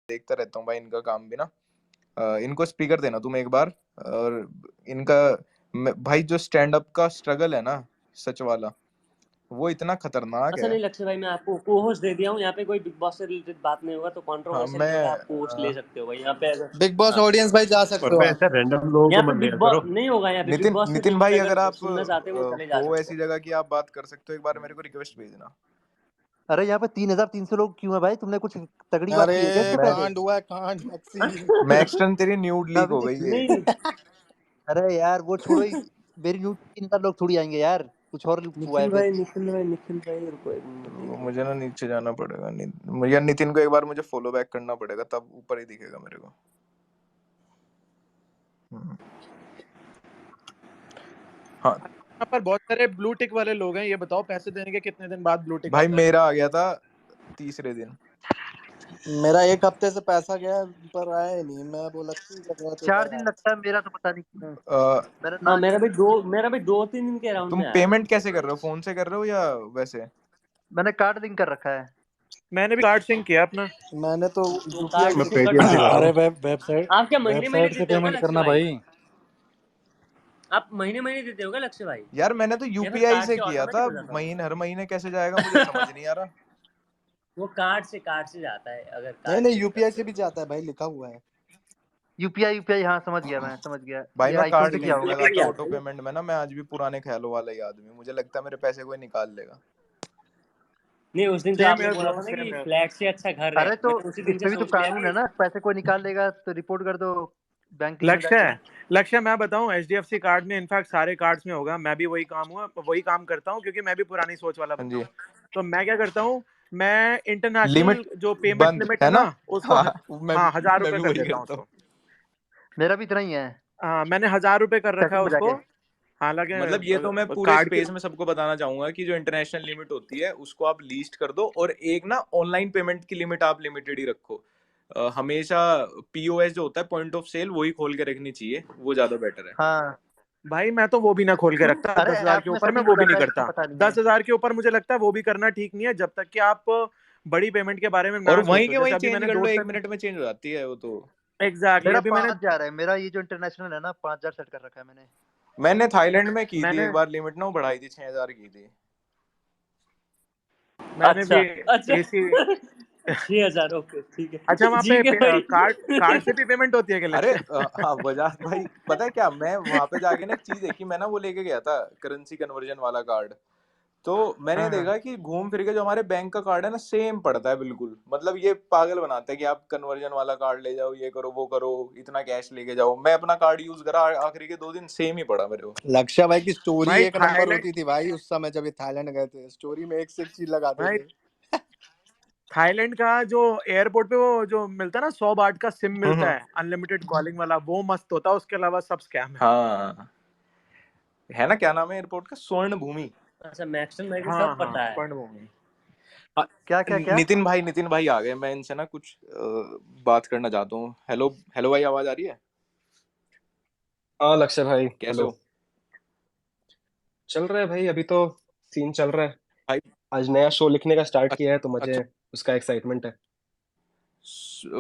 देखता रहता हूँ भाई इनका काम भी ना। इनको स्पीकर देना तुम एक बार। और इनका भाई जो स्टैंड अप का स्ट्रगल है ना, सच वाला, वो इतना खतरनाक अच्छा है। नहीं लक्ष्य भाई, मैं आपको को होस्ट दे दिया हूँ यहाँ पे, कोई बिग बॉस से रिलेटेड बात नहीं होगा, तो हाँ कंट्रोवर्शियल नहीं होगा, मैं आप को होस्ट ले सकते हो भाई यहाँ पे। अगर बिग बॉस ऑडियंस भाई जा सकते और हो मैं आप। ऐसे रैंडम लोगों यहाँ को पे मत बिग लिया बॉस करो। नहीं होगा, यहाँ पे बिग नितिन बॉस से नितिन भाई, रिलेटेड अगर अगर आप सुनना चाहते हो वो चले जा हो सकते ऐसी हो। जगह की आप बात कर सकते हो, एक बार मेरे को रिक्वेस्ट भेजना। अरे यहाँ पे 3,300 लोग क्यों है भाई? तुमने कुछ तगड़ी बात की है क्या अरे इससे पहले? कांड हुआ है कांड हाँ? मैक्सी। मैक्सटन तेरी न्यूड लीक अभी हो देख गई है। नहीं अरे यार वो छोड़ो ही, मेरी न्यूज 3,000 लोग थोड़ी आएंगे यार, कुछ और हुआ है फिर। निखिल भाई रुको एक मिनट वो देखो। मुझे ना नीचे जाना पड़ेगा, यार नितिन को एक बार मुझे फॉलो बैक करना पड़ेगा, तब ऊपर ही दिखेगा मेरे को। हाँ यहाँ पर बहुत सारे ब्लू टिक वाले लोग हैं, ये बताओ पैसे देने के कितने दिन बाद ब्लू टिक भाई आता है? मेरा आ गया था तीसरे दिन। मेरा 1 हफ्ते से पैसा गया पर आया ही नहीं। मैं बोला ठीक है तो 4 दिन लगता है, मेरा तो पता नहीं क्यों। अ, मेरा हाँ ना मेरा भी 2-3 दिन के अराउंड तुम में आया। पेमेंट कैसे कर रहे हो, फोन से कर रहे हो या वैसे? मैंने कार्ड लिंक कर रखा है। मैंने भी कार्ड सिंक किया अपना। मैंने तो वो यूपीआई कार्ड मैं से से। कट पेटीएम से जाएगा। कर रहा अरे हूँ। वेबसाइट आप क्या महीने वेबसाइट से देते हो क्या पेमेंट लक्ष्य करना भाई? भाई। आप महीने देते हो क्या लक्ष्य भाई? यार मैंने तो या फिर यूपीआई कार्ड से से किया ऑटोमेटिक था, हो जाता होगा? हर महीने कैसे जाएगा मुझे समझ नहीं आ रहा। वो कार्ड से जाता है अगर नहीं कार्ड नहीं यूज यूपीआई करते से हो भी तो। जाता है भाई, लिखा हुआ है। यूपीआई, हाँ समझ गया, मैं समझ गया। भाई ये मैं आईफोन कार्ड से नहीं किया होगा। लगाता ऑटो पेमेंट में ना, मैं आज भी पुराने ख्यालों वाला ही आदमी हूँ, मुझे लगता है मेरे पैसे कोई निकाल लेगा। नहीं उस दिन तो सेम आपने यार बोला ब्रो, था ना कि सेम यार। फ्लैट से अच्छा घर है, अरे तो मैंने उसी दिन इस से पे भी तो सोच लिया कानून कि है ना, पैसे कोई निकाल लेगा तो रिपोर्ट कर दो बैंक में जाके। लक्ष्य मैं बताऊं, एचडीएफसी कार्ड में इनफैक्ट सारे कार्ड्स में होगा, मैं भी वही काम करता हूँ क्योंकि मैं भी पुरानी सोच वाला हाँ बंदा जी। हूँ। तो मैं क्या करता हूँ, मैं इंटरनेशनल लिमिट जो पेमेंट बंद लिमिट है है ना? ना उसको हाँ मैं 1000 रुपए भी कर वही देता हूँ करता हूँ। उसको। मेरा भी इतना ही है, हाँ मैंने 1000 रुपए कर रखा है सेटिंग में उसको। जाके। मतलब ये तो मैं हालांकि पूरे कार्ड की स्पेस में सबको बताना चाहूंगा कि जो इंटरनेशनल लिमिट होती है उसको आप लीस्ट कर दो, और एक ना ऑनलाइन पेमेंट की लिमिट आप लिमिटेड ही रखो। हमेशा पीओएस जो होता है, पॉइंट ऑफ सेल, वही खोल के रखनी चाहिए, वो ज्यादा बेटर है। हाँ भाई मैं तो वो भी ना खोल के रखता, अरे 10,000 ऐप के में ऊपर मैं सेटिंग हो वो भी नहीं जाता है, करता। इसको पता नहीं है। 10,000 के ऊपर मुझे लगता है वो भी करना ठीक नहीं है, जब तक कि आप बड़ी पेमेंट के बारे में और ना वहीं सोचो। के जैसे वहीं अभी चेंज मैंने कर लो, 1 2 मिनट में चेंज हो जाती है वो तो। एग्जैक्टली मेरा अभी 5,000 है, मेरा ये जो इंटरनेशनल है ना 5,000 सेट कर रखा है मैंने। मैंने थाईलैंड में की थी मैंने एक बार लिमिट ना, वो बढ़ाई थी, 6,000 की थी। मैंने भी अच्छा एसी 6,000 ओके ठीक है। अच्छा वहाँ पे ठीक है भाई। कार्ड से भी पेमेंट होती है क्या अरे लक्ष्य? हाँ बजाज भाई, पता है क्या, मैं वहां पे जाके ना एक चीज देखी, मैं ना वो लेके गया था करेंसी कन्वर्जन वाला कार्ड। तो मैंने हाँ हाँ। देखा कि घूम फिर के जो हमारे बैंक का कार्ड है ना, सेम पड़ता है बिल्कुल। मतलब ये पागल बनाते हैं कि आप कन्वर्जन वाला कार्ड ले जाओ, ये करो वो करो, इतना कैश लेके जाओ। मैं अपना कार्ड यूज करा, आखिरी के 2 दिन सेम ही पड़ा मेरे को। लक्ष्य भाई की स्टोरी भाई एक नंबर थाईलैंड होती थी भाई उस समय जब ये थाईलैंड गए थे, स्टोरी में एक से एक चीज लगाते भाई थे। थाईलैंड का जो एयरपोर्ट पे वो जो मिलता है ना 100 बाट का सिम मिलता हम्म। है अनलिमिटेड कॉलिंग वाला, वो मस्त होता है। उसके अलावा सब स्कैम है। हाँ है ना, क्या नाम है एयरपोर्ट का, स्वर्ण भूमि। अच्छा मैक्सटन भाई को हाँ सब हाँ पता है। स्वर्ण भूमि। क्या नितिन भाई आ गए, मैं इनसे ना कुछ बात करना चाहता हूँ। हेलो हेलो भाई, आवाज आ रही है? हाँ लक्ष्य भाई, कैसे हेलो। हो चल रहा है भाई, अभी तो सीन चल रहा है। भाई? आज नया शो लिखने का स्टार्ट किया है तो मुझे अच्छा, उसका एक्साइटमेंट है।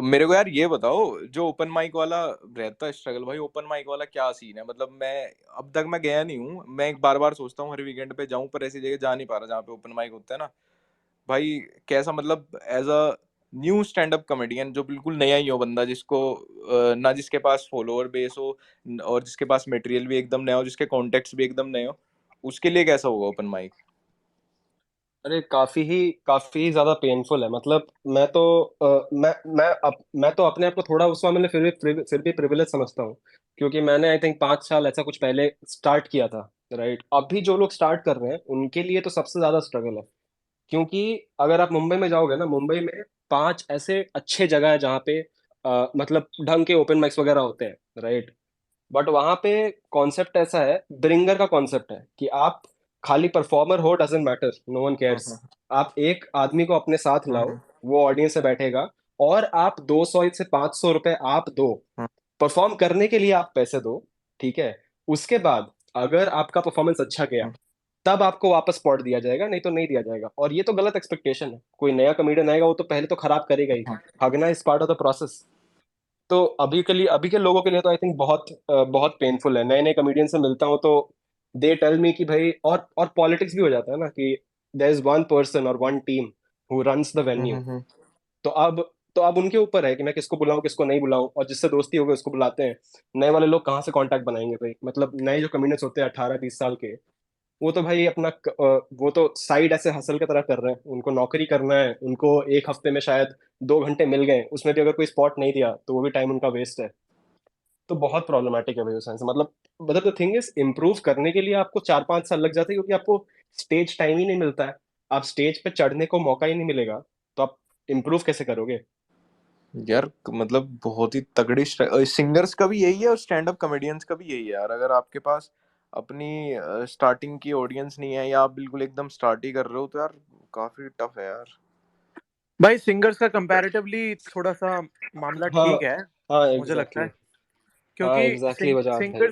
मेरे को यार ये बताओ, जो ओपन माइक वाला रहता है स्ट्रगल भाई, ओपन माइक वाला क्या सीन है? मतलब मैं अब तक मैं गया नहीं हूँ, मैं एक बार बार सोचता हूँ हर वीकेंड पे जाऊं, पर ऐसी जगह जा नहीं पा रहा जहाँ पे ओपन माइक होता है ना भाई। कैसा, मतलब as a new stand up comedian, जो बिल्कुल नया ही हो बंदा, जिसको ना जिसके पास फॉलोअर बेस हो, और जिसके पास मटेरियल भी एकदम नया हो, जिसके कॉन्टेक्ट्स भी एकदम नए हो, उसके लिए कैसा होगा ओपन माइक? अरे काफी ज्यादा पेनफुल है। मतलब मैं तो अपने आप को थोड़ा उस मामले में फिर भी प्रिविलेज समझता हूँ, क्योंकि मैंने आई थिंक 5 साल ऐसा कुछ पहले स्टार्ट किया था। राइट, अभी जो लोग स्टार्ट कर रहे हैं उनके लिए तो सबसे ज्यादा स्ट्रगल है। क्योंकि अगर आप मुंबई में जाओगे ना, मुंबई में 5 ऐसे अच्छे जगह है जहाँ पे मतलब ढंग के ओपन माइक्स वगैरह होते हैं। राइट, बट वहां पे कॉन्सेप्ट ऐसा है, ब्रिंगर का कॉन्सेप्ट है कि आप खाली परफॉर्मर हो, doesn't matter, no one cares. Hmm आप एक आदमी को अपने साथ लाओ, हम्म वो ऑडियंस से बैठेगा, और आप 200 से 500 रुपए आप दो, हम्म परफॉर्म करने के लिए आप पैसे दो। ठीक है, उसके बाद अगर आपका परफॉर्मेंस अच्छा गया, हम्म। तब आपको वापस स्पॉट दिया जाएगा, नहीं तो नहीं दिया जाएगा। और ये तो गलत एक्सपेक्टेशन है। कोई नया कमेडियन आएगा वो तो पहले तो खराब करेगा ही। भागना is part of the process. तो अभी के लोगों के लिए तो आई थिंक बहुत पेनफुल है। नए नए कमेडियन से मिलता हूँ तो दे टेल मी कि भाई, और पॉलिटिक्स भी हो जाता है ना कि देयर इज वन पर्सन और one team who runs the venue. तो अब उनके ऊपर है कि मैं किसको बुलाऊं किसको नहीं बुलाऊं, और जिससे दोस्ती हो गई उसको बुलाते हैं। नए वाले लोग कहाँ से कांटेक्ट बनाएंगे भाई? मतलब नए जो कम्युनिस्ट होते हैं 18-20 साल के, वो तो भाई वो तो साइड ऐसे हसल की तरह कर रहे हैं। उनको नौकरी करना है, उनको एक हफ्ते में शायद 2 घंटे मिल गए, उसमें भी अगर कोई स्पॉट नहीं दिया तो वो भी टाइम उनका वेस्ट है। तो बहुत प्रॉब्लमेटिक है भाई उस साइंस। मतलब द थिंग इज, इम्प्रूव करने के लिए आपको 4-5 साल लग जाते हैं, क्योंकि आपको स्टेज टाइम ही नहीं मिलता है। आप स्टेज पे चढ़ने को मौका ही नहीं मिलेगा, तो आप इम्प्रूव कैसे करोगे? यार मतलब बहुत ही तगड़ी सिंगर्स का भी यही है और स्टैंड अप कॉमेडियंस का भी यही है यार। अगर आपके पास अपनी स्टार्टिंग की ऑडियंस नहीं है या आप बिल्कुल एकदम स्टार्ट ही कर रहे हो तो यार काफी टफ है यार। भाई सिंगर्स का कंपैरेटिवली थोड़ा सा मामला हाँ ठीक है, हाँ मुझे लगता एग्जैक्टली। है। हाँ क्योंकि एग्जैक्टली वजह है।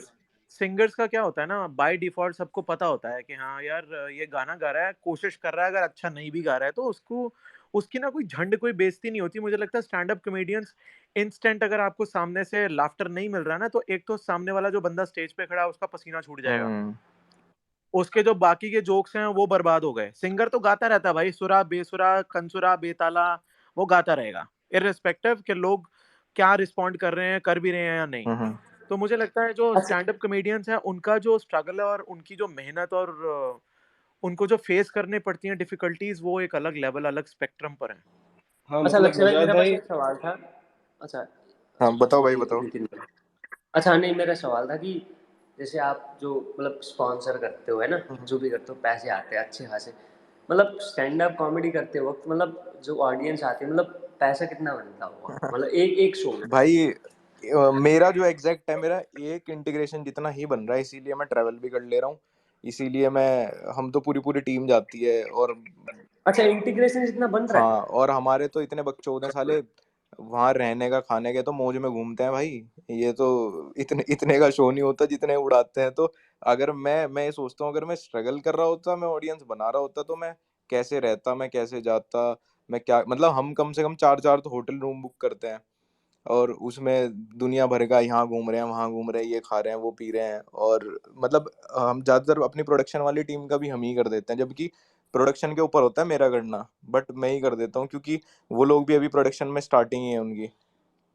सिंगर्स का क्या होता है ना, बाय डिफॉल्ट सबको पता होता है कि हाँ यार ये गाना गा रहा है, कोशिश कर रहा है, अगर अच्छा नहीं भी गा रहा है तो उसको उसकी ना कोई झंड कोई बेइज्जती नहीं होती। मुझे लगता है स्टैंड अप कॉमेडियंस इंस्टेंट, अगर आपको सामने से लाफ्टर नहीं मिल रहा है ना, तो एक तो सामने वाला जो बंदा स्टेज पे खड़ा है उसका पसीना छूट जाएगा, हम्म उसके जो बाकी के जोक्स हैं वो बर्बाद हो गए। सिंगर तो गाता रहता है भाई, सुरा बेसुरा कंसुरा बेताला, वो गाता रहेगा इररिस्पेक्टिव कि लोग क्या रिस्पॉन्ड कर रहे हैं, कर भी रहे हैं या नहीं। हम्म तो मुझे लगता है जो अच्छा, स्टैंड अप कॉमेडियंस हैं उनका जो स्ट्रगल है और उनकी जो मेहनत और उनको जो फेस करने पड़ती हैं डिफिकल्टीज, वो एक अलग लेवल, अलग स्पेक्ट्रम पर है। हाँ अच्छा मतलब लक्ष्य भाई, मुजाहिद मेरा बस भाई। एक सवाल था। अच्छा, हाँ बताओ भाई सॉरी बताओ। नितिन भाई। अच्छा नहीं, मेरा सवाल था कि जैसे आप जो मतलब स्पॉन्सर करते हो है ना, जो भी करते हो, पैसे आते हैं अच्छे खासे, मतलब स्टैंड अप कॉमेडी करते वक्त मतलब जो ऑडियंस आती है, मतलब पैसा कितना बनता होगा मतलब एक एक शो में? भाई मेरा जो एग्जैक्ट है, मेरा एक इंटीग्रेशन जितना ही बन रहा है, इसीलिए मैं ट्रैवल भी कर ले रहा हूँ। इसीलिए मैं हम तो पूरी पूरी टीम जाती है और अच्छा, इंटीग्रेशन जितना बन रहा हाँ, है? और हमारे तो इतने बकचोद साले, वहां रहने का खाने के तो मौज में घूमते हैं भाई। ये तो इतने इतने का शो नहीं होता जितने उड़ाते हैं। तो अगर मैं ये सोचता हूँ, अगर मैं स्ट्रगल कर रहा होता, मैं ऑडियंस बना रहा होता, तो मैं कैसे रहता, मैं कैसे जाता, मैं क्या मतलब हम कम से कम 4-4 तो होटल रूम बुक करते हैं और उसमें दुनिया भर का यहाँ घूम रहे हैं वहाँ घूम रहे हैं, ये खा रहे हैं वो पी रहे हैं। और मतलब हम ज्यादातर अपनी प्रोडक्शन वाली टीम का भी हम ही कर देते हैं, जबकि प्रोडक्शन के ऊपर होता है मेरा करना, बट मैं ही कर देता हूँ क्योंकि वो लोग भी अभी प्रोडक्शन में स्टार्टिंग ही है उनकी।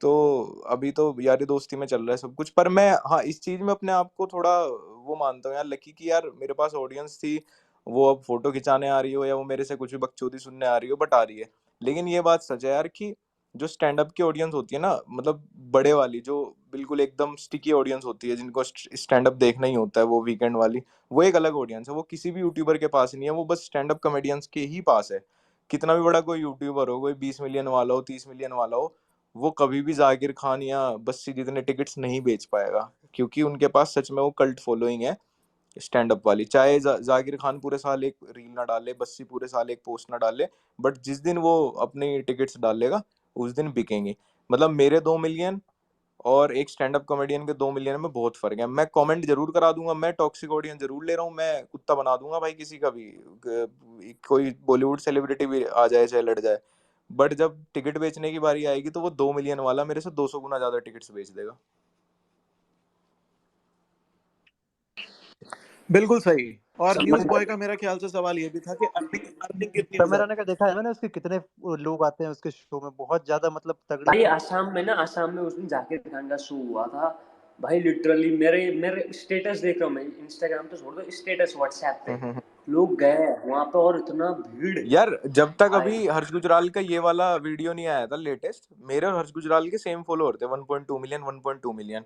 तो अभी तो यारी दोस्ती में चल रहा है सब कुछ। पर मैं हाँ इस चीज में अपने आप को थोड़ा वो मानता हूँ यार लकी, कि यार मेरे पास ऑडियंस थी, वो अब फोटो खिंचाने आ रही हो या वो मेरे से कुछ भी बकचोदी सुनने आ रही हो, बट आ रही है। लेकिन ये बात सच है यार कि जो स्टैंड अप की ऑडियंस होती है ना, मतलब बड़े वाली जो बिल्कुल एकदम स्टिकी ऑडियंस होती है, जिनको स्टैंड अप देखना ही होता है, वो वीकेंड वाली, वो एक अलग ऑडियंस है। वो किसी भी यूट्यूबर के पास नहीं है, वो बस स्टैंड अप कॉमेडियंस के ही पास है। कितना भी बड़ा कोई यूट्यूबर हो, कोई 20 मिलियन वाला हो, 30 मिलियन वाला हो, वो कभी भी जाकिर खान या बस्सी जितने टिकट्स नहीं बेच पाएगा, क्योंकि उनके पास सच में वो कल्ट फॉलोइंग है स्टैंड अप वाली। चाहे जाकिर खान पूरे साल एक रील ना डाले, बस्सी पूरे साल एक पोस्ट ना डाले, बट जिस दिन वो अपनी टिकट्स डालेगा उस दिन बिकेंगी। मतलब मेरे 2 मिलियन और एक स्टैंड अप कॉमेडियन के 2 मिलियन में बहुत फर्क है। मैं कमेंट जरूर करा दूंगा, मैं टॉक्सिक ऑडियंस जरूर ले रहा हूँ, मैं कुत्ता बना दूंगा भाई किसी का भी, कोई बॉलीवुड सेलिब्रिटी भी आ जाए चाहे लड़ जाए, बट जब टिकट बेचने की बारी आएगी तो वो 2 मिलियन वाला मेरे से 200 गुना ज्यादा टिकट्स बेच देगा। बिल्कुल सही। और न्यूज समझ। बॉय का मेरा ख्याल से सवाल ये भी था कि अर्निंग अर्निंग कितनी हो समय राणा जाती का देखा है मैंने, उसके कितने लोग आते हैं उसके शो में, बहुत ज्यादा मतलब तगड़े भाई तगड़े। आसाम में उस दिन जाकिर खान का शो हुआ था। भाई लिटरली मेरे मेरे स्टेटस देख रहा हूँ मैं, इंस्टाग्राम तो छोड़ दो, स्टेटस व्हाट्सएप पे है लोग गए वहां पे और इतना भीड़। यार जब तक भाई अभी हर्ष गुजराल का ये वाला वीडियो नहीं आया था लेटेस्ट, मेरे और हर्ष गुजराल के सेम फॉलोअर थे, 1.2 million 1.2 million.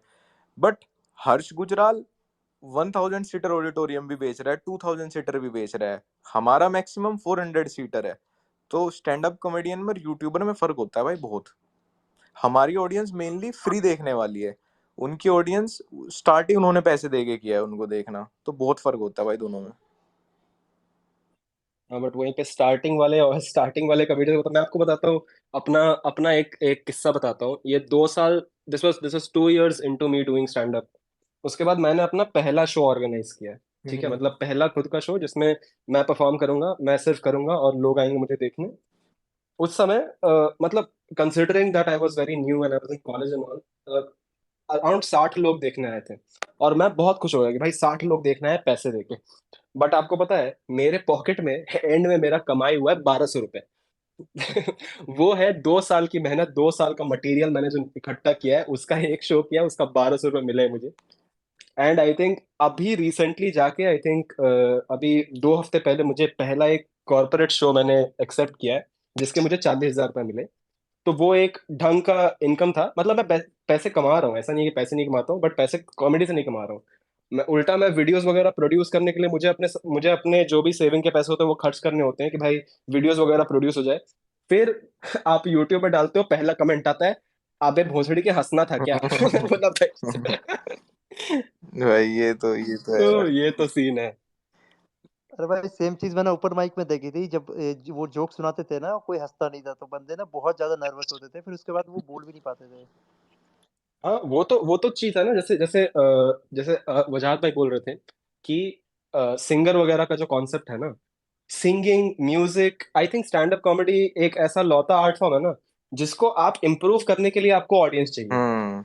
But Harsh Gujral 1000 seater auditorium भी बेच रहा है, 2000 सीटर भी बेच रहा है, हमारा मैक्सिमम 400 सीटर है। तो स्टैंड अप कॉमेडियन में और यूट्यूबर में फर्क होता है भाई बहुत। हमारी ऑडियंस मेनली फ्री देखने वाली है, उनकी ऑडियंस स्टार्ट ही उन्होंने पैसे दे के किया है उनको देखना, तो बहुत फर्क होता है भाई दोनों में। हाँ बट वहीं पे स्टार्टिंग वाले कमेडियन, मतलब मैं आपको बताता हूँ अपना अपना एक एक किस्सा बताता हूँ। ये 2 साल, this was 2 years into me doing stand up. उसके बाद मैंने अपना पहला शो ऑर्गेनाइज किया है। ठीक है, मतलब पहला खुद का शो जिसमें मैं परफॉर्म करूंगा, मैं सिर्फ करूंगा और लोग आएंगे मुझे देखने। उस समय मतलब considering that I was very new and I was in college and all, around 60 लोग देखने आए थे। और मैं बहुत खुश हो गया कि भाई 60 लोग देखना है पैसे देके। बट आपको पता है मेरे पॉकेट में एंड में मेरा कमाई हुआ है 1200 रुपए। वो है 2 साल की मेहनत, 2 साल का मटेरियल मैंने जो इकट्ठा किया है, उसका एक शो किया, उसका 1200 रुपये मिले मुझे। एंड आई थिंक अभी रिसेंटली जाके आई थिंक अभी 2 हफ्ते पहले मुझे पहला एक कॉर्पोरेट शो मैंने एक्सेप्ट किया है जिसके मुझे 40,000 रुपये मिले। तो वो एक ढंग का इनकम था। मतलब मैं पैसे कमा रहा हूँ, ऐसा नहीं है कि पैसे नहीं कमाता हूँ, बट पैसे कॉमेडी से नहीं कमा रहा हूँ। मैं वीडियोस वगैरह प्रोड्यूस करने के लिए मुझे अपने जो भी सेविंग के पैसे होते हैं वो खर्च करने होते हैं कि भाई वीडियोस वगैरह प्रोड्यूस हो जाए। फिर आप यूट्यूब पे डालते हो, पहला कमेंट आता है, अबे भोसड़ी के हंसना था क्या? मतलब भाई ये तो है तो यार। ये तो सीन है। अरे भाई सेम चीज मैंने ओपन माइक में देखी थी, जब वो जोक सुनाते थे ना, कोई हंसता नहीं था तो बंदे ना बहुत ज्यादा नर्वस होते थे, फिर उसके बाद वो बोल भी नहीं पाते थे। हाँ, वो तो चीज है ना, जैसे जैसे जैसे वजाहत भाई बोल रहे थे कि सिंगर वगैरह का जो कॉन्सेप्ट है ना, singing music, I think stand up comedy एक ऐसा लौता आर्ट फॉर्म है ना जिसको आप इम्प्रूव करने के लिए आपको ऑडियंस चाहिए। हम्म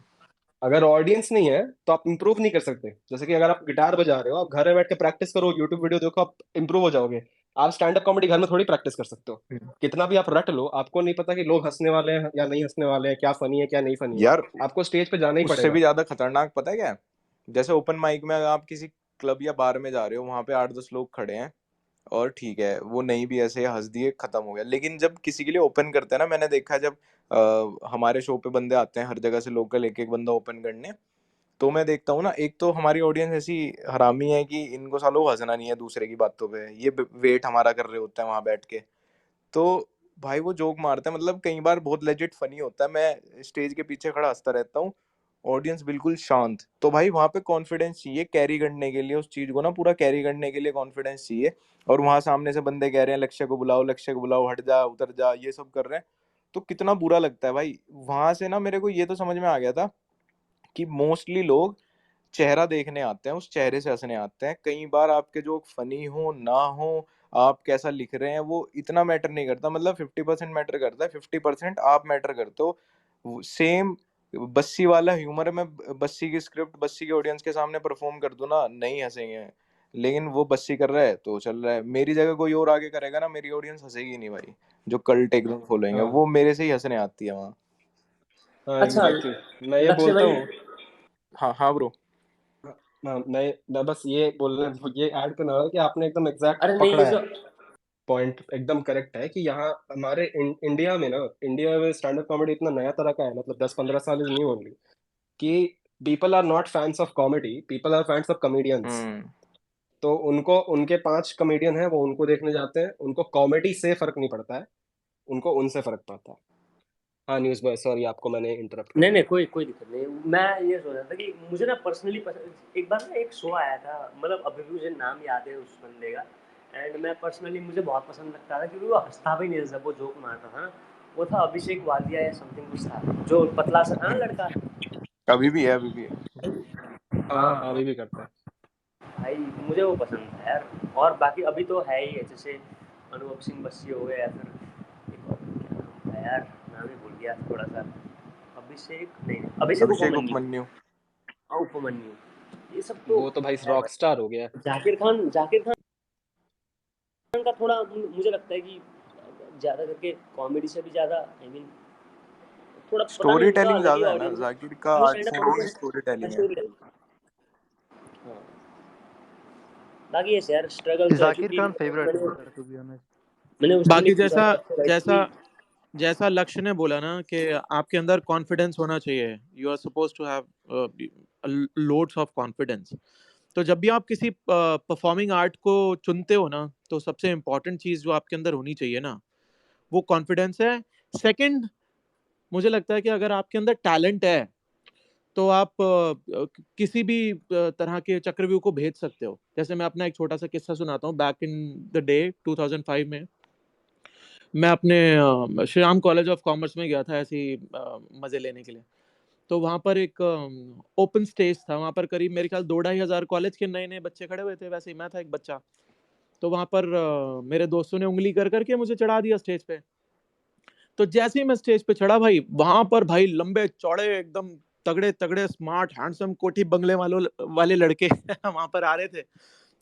अगर ऑडियंस नहीं है तो आप इम्प्रूव नहीं कर सकते। जैसे कि अगर आप गिटार बजा रहे हो, आप घर में बैठ के प्रैक्टिस करो, यूट्यूब वीडियो देखो, आप इम्प्रूव हो जाओगे। आप स्टैंड अप कॉमेडी घर में थोड़ी प्रैक्टिस कर सकते हो। कितना भी आप रट लो, आपको नहीं पता कि लोग हंसने वाले हैं या नहीं हंसने वाले हैं, क्या फनी है क्या नहीं फनी है। यार, आपको स्टेज पे जाना ही उससे पड़ेगा। भी ज्यादा खतरनाक पता है क्या है? जैसे ओपन माइक में अगर आप किसी क्लब या बार में जा रहे हो, वहां पे 8-10 लोग खड़े हैं और ठीक है वो नहीं भी ऐसे हंस दिए, खत्म हो गया। लेकिन जब किसी के लिए ओपन करते हैं ना, मैंने देखा है जब हमारे शो पे बंदे आते हैं हर जगह से, लोकल एक एक बंदा ओपन करने, तो मैं देखता हूँ ना, एक तो हमारी ऑडियंस ऐसी हरामी है कि इनको सालों हंसना नहीं है दूसरे की बातों पे, ये वेट हमारा कर रहे होते हैं वहां बैठ के। तो भाई वो जोक मारते हैं, मतलब कई बार बहुत लेजिट फनी होता है, मैं स्टेज के पीछे खड़ा हंसता रहता हूँ, ऑडियंस बिल्कुल शांत। तो भाई वहां पे कॉन्फिडेंस चाहिए कैरी करने के लिए, उस चीज को ना पूरा कैरी करने के लिए कॉन्फिडेंस चाहिए। और वहां सामने से बंदे कह रहे हैं लक्ष्य को बुलाओ, लक्ष्य को बुलाओ, हट जा, उतर जा, ये सब कर रहे हैं, तो कितना बुरा लगता है भाई। वहां से ना मेरे को ये तो समझ में आ गया था कि मोस्टली लोग चेहरा देखने आते हैं, उस चेहरे से हंसने आते हैं। कई बार आपके जोक फनी हो ना हो, आप कैसा लिख रहे हैं वो इतना मैटर नहीं करता, मतलब 50% मैटर करता है, 50% आप मैटर करते हो। सेम बस्सी वाला ह्यूमर है, मैं बस्सी की स्क्रिप्ट बस्सी के ऑडियंस के सामने परफॉर्म कर दूं ना, नहीं हंसेंगे, लेकिन वो बस्सी कर रहा है तो चल रहा है। मेरी जगह कोई और आगे करेगा ना, मेरी ऑडियंस हंसेगी नहीं भाई। जो कल्ट एकदम फॉलोइंग है हाँ वो मेरे से ही हंसने आती है वहाँ। हाँ, अच्छा, एग्जैक्टली। मैं ये लक्ष्य बोलता भाई। हूँ। हाँ हाँ ब्रो। हाँ, मैं बस ये बोलना, ये ऐड करना होगा कि आपने एकदम एग्जैक्ट अरे नहीं, पकड़ा ये है। जो पॉइंट एकदम करेक्ट है कि यहाँ हमारे इंडिया में ना, इंडिया में स्टैंड अप कॉमेडी इतना नया तरह का है, मतलब 10-15 साल इज न्यू ओनली, कि people are not fans of comedy, people are fans of comedians. Hmm तो उनको, उनके 5 कॉमेडियन हैं, वो उनको देखने जाते हैं, उनको कॉमेडी से फर्क नहीं पड़ता है, उनको उनसे फर्क पड़ता है। हाँ न्यूज़ बॉय, सॉरी आपको मैंने इंटरप्ट कर नहीं दिया। नहीं, कोई कोई दिक्कत नहीं। मैं ये सोच रहा था कि मुझे ना पर्सनली एक बार ना एक शो आया था, मतलब अभी भी मुझे नाम याद है उस बंदे का। एंड मैं पर्सनली, मुझे बहुत पसंद लगता था क्योंकि वो हंसता भी नहीं था जब वो जोक मारता था ना। वो था अभिषेक वालिया या समथिंग कुछ था, जो पतला सा था ना लड़का। अभी भी है, अभी भी है। हाँ हाँ, अभी भी करता है। भाई मुझे वो पसंद था यार। और बाकी अभी तो है ही है, जैसे अनुभव सिंह बस्सी हो गए, या फिर एक और क्या नाम था यार, नाम ही भूल गया थोड़ा सा। अभिषेक नहीं, अभिषेक अभिषेक उपमन्यु। उपमन्यु। हाँ, उपमन्यु। ये सब तो वो तो भाई है रॉक भाई। स्टार हो गया। जाकिर खान का थोड़ा मुझे लगता है कि ज़्यादा करके कॉमेडी से भी ज़्यादा, आई मीन थोड़ा पता नहीं स्टोरी उनका टेलिंग अलग ही ज्यादा है ना, ऑडियंस है। जाकिर का वो art stand up form comedy ही स्टोरी टेलिंग है। Story telling. हाँ, बाकी ये यार स्ट्रगल तो है, जाकिर क्योंकि खान फेवरेट है मैंने मेरा, टू बी ऑनेस्ट। मैंने उस दिन बाकी एक जैसा जैसा राइटली। जैसा लक्ष्य ने बोला ना कि आपके अंदर कॉन्फिडेंस होना चाहिए, you are suppose to have loads of confidence. तो जब भी आप किसी परफॉर्मिंग आर्ट को चुनते हो ना, तो सबसे इम्पोर्टेंट चीज़ जो आपके अंदर होनी चाहिए ना, वो कॉन्फिडेंस है। सेकंड, मुझे लगता है कि अगर आपके अंदर टैलेंट है तो आप किसी भी तरह के चक्रव्यूह को भेज सकते हो। जैसे मैं अपना एक छोटा सा किस्सा सुनाता हूँ। बैक इन द डे 2005 में मैं अपने श्रीराम कॉलेज ऑफ कॉमर्स में गया था ऐसे ही मज़े लेने के लिए। तो वहाँ पर एक ओपन स्टेज था, वहाँ पर करीब मेरे ख्याल 2-2,500 कॉलेज के नए-नए बच्चे खड़े हुए थे, वैसे ही मैं था एक बच्चा। तो वहाँ पर मेरे दोस्तों ने उँगली कर के मुझे चढ़ा दिया स्टेज पे। तो जैसे ही मैं स्टेज पे चढ़ा भाई, वहाँ पर भाई लंबे-चौड़े एकदम तगड़े-तगड़े स्मार्ट हैंडसम कोठी बंगले वाले लड़के वहाँ पर आ रहे थे।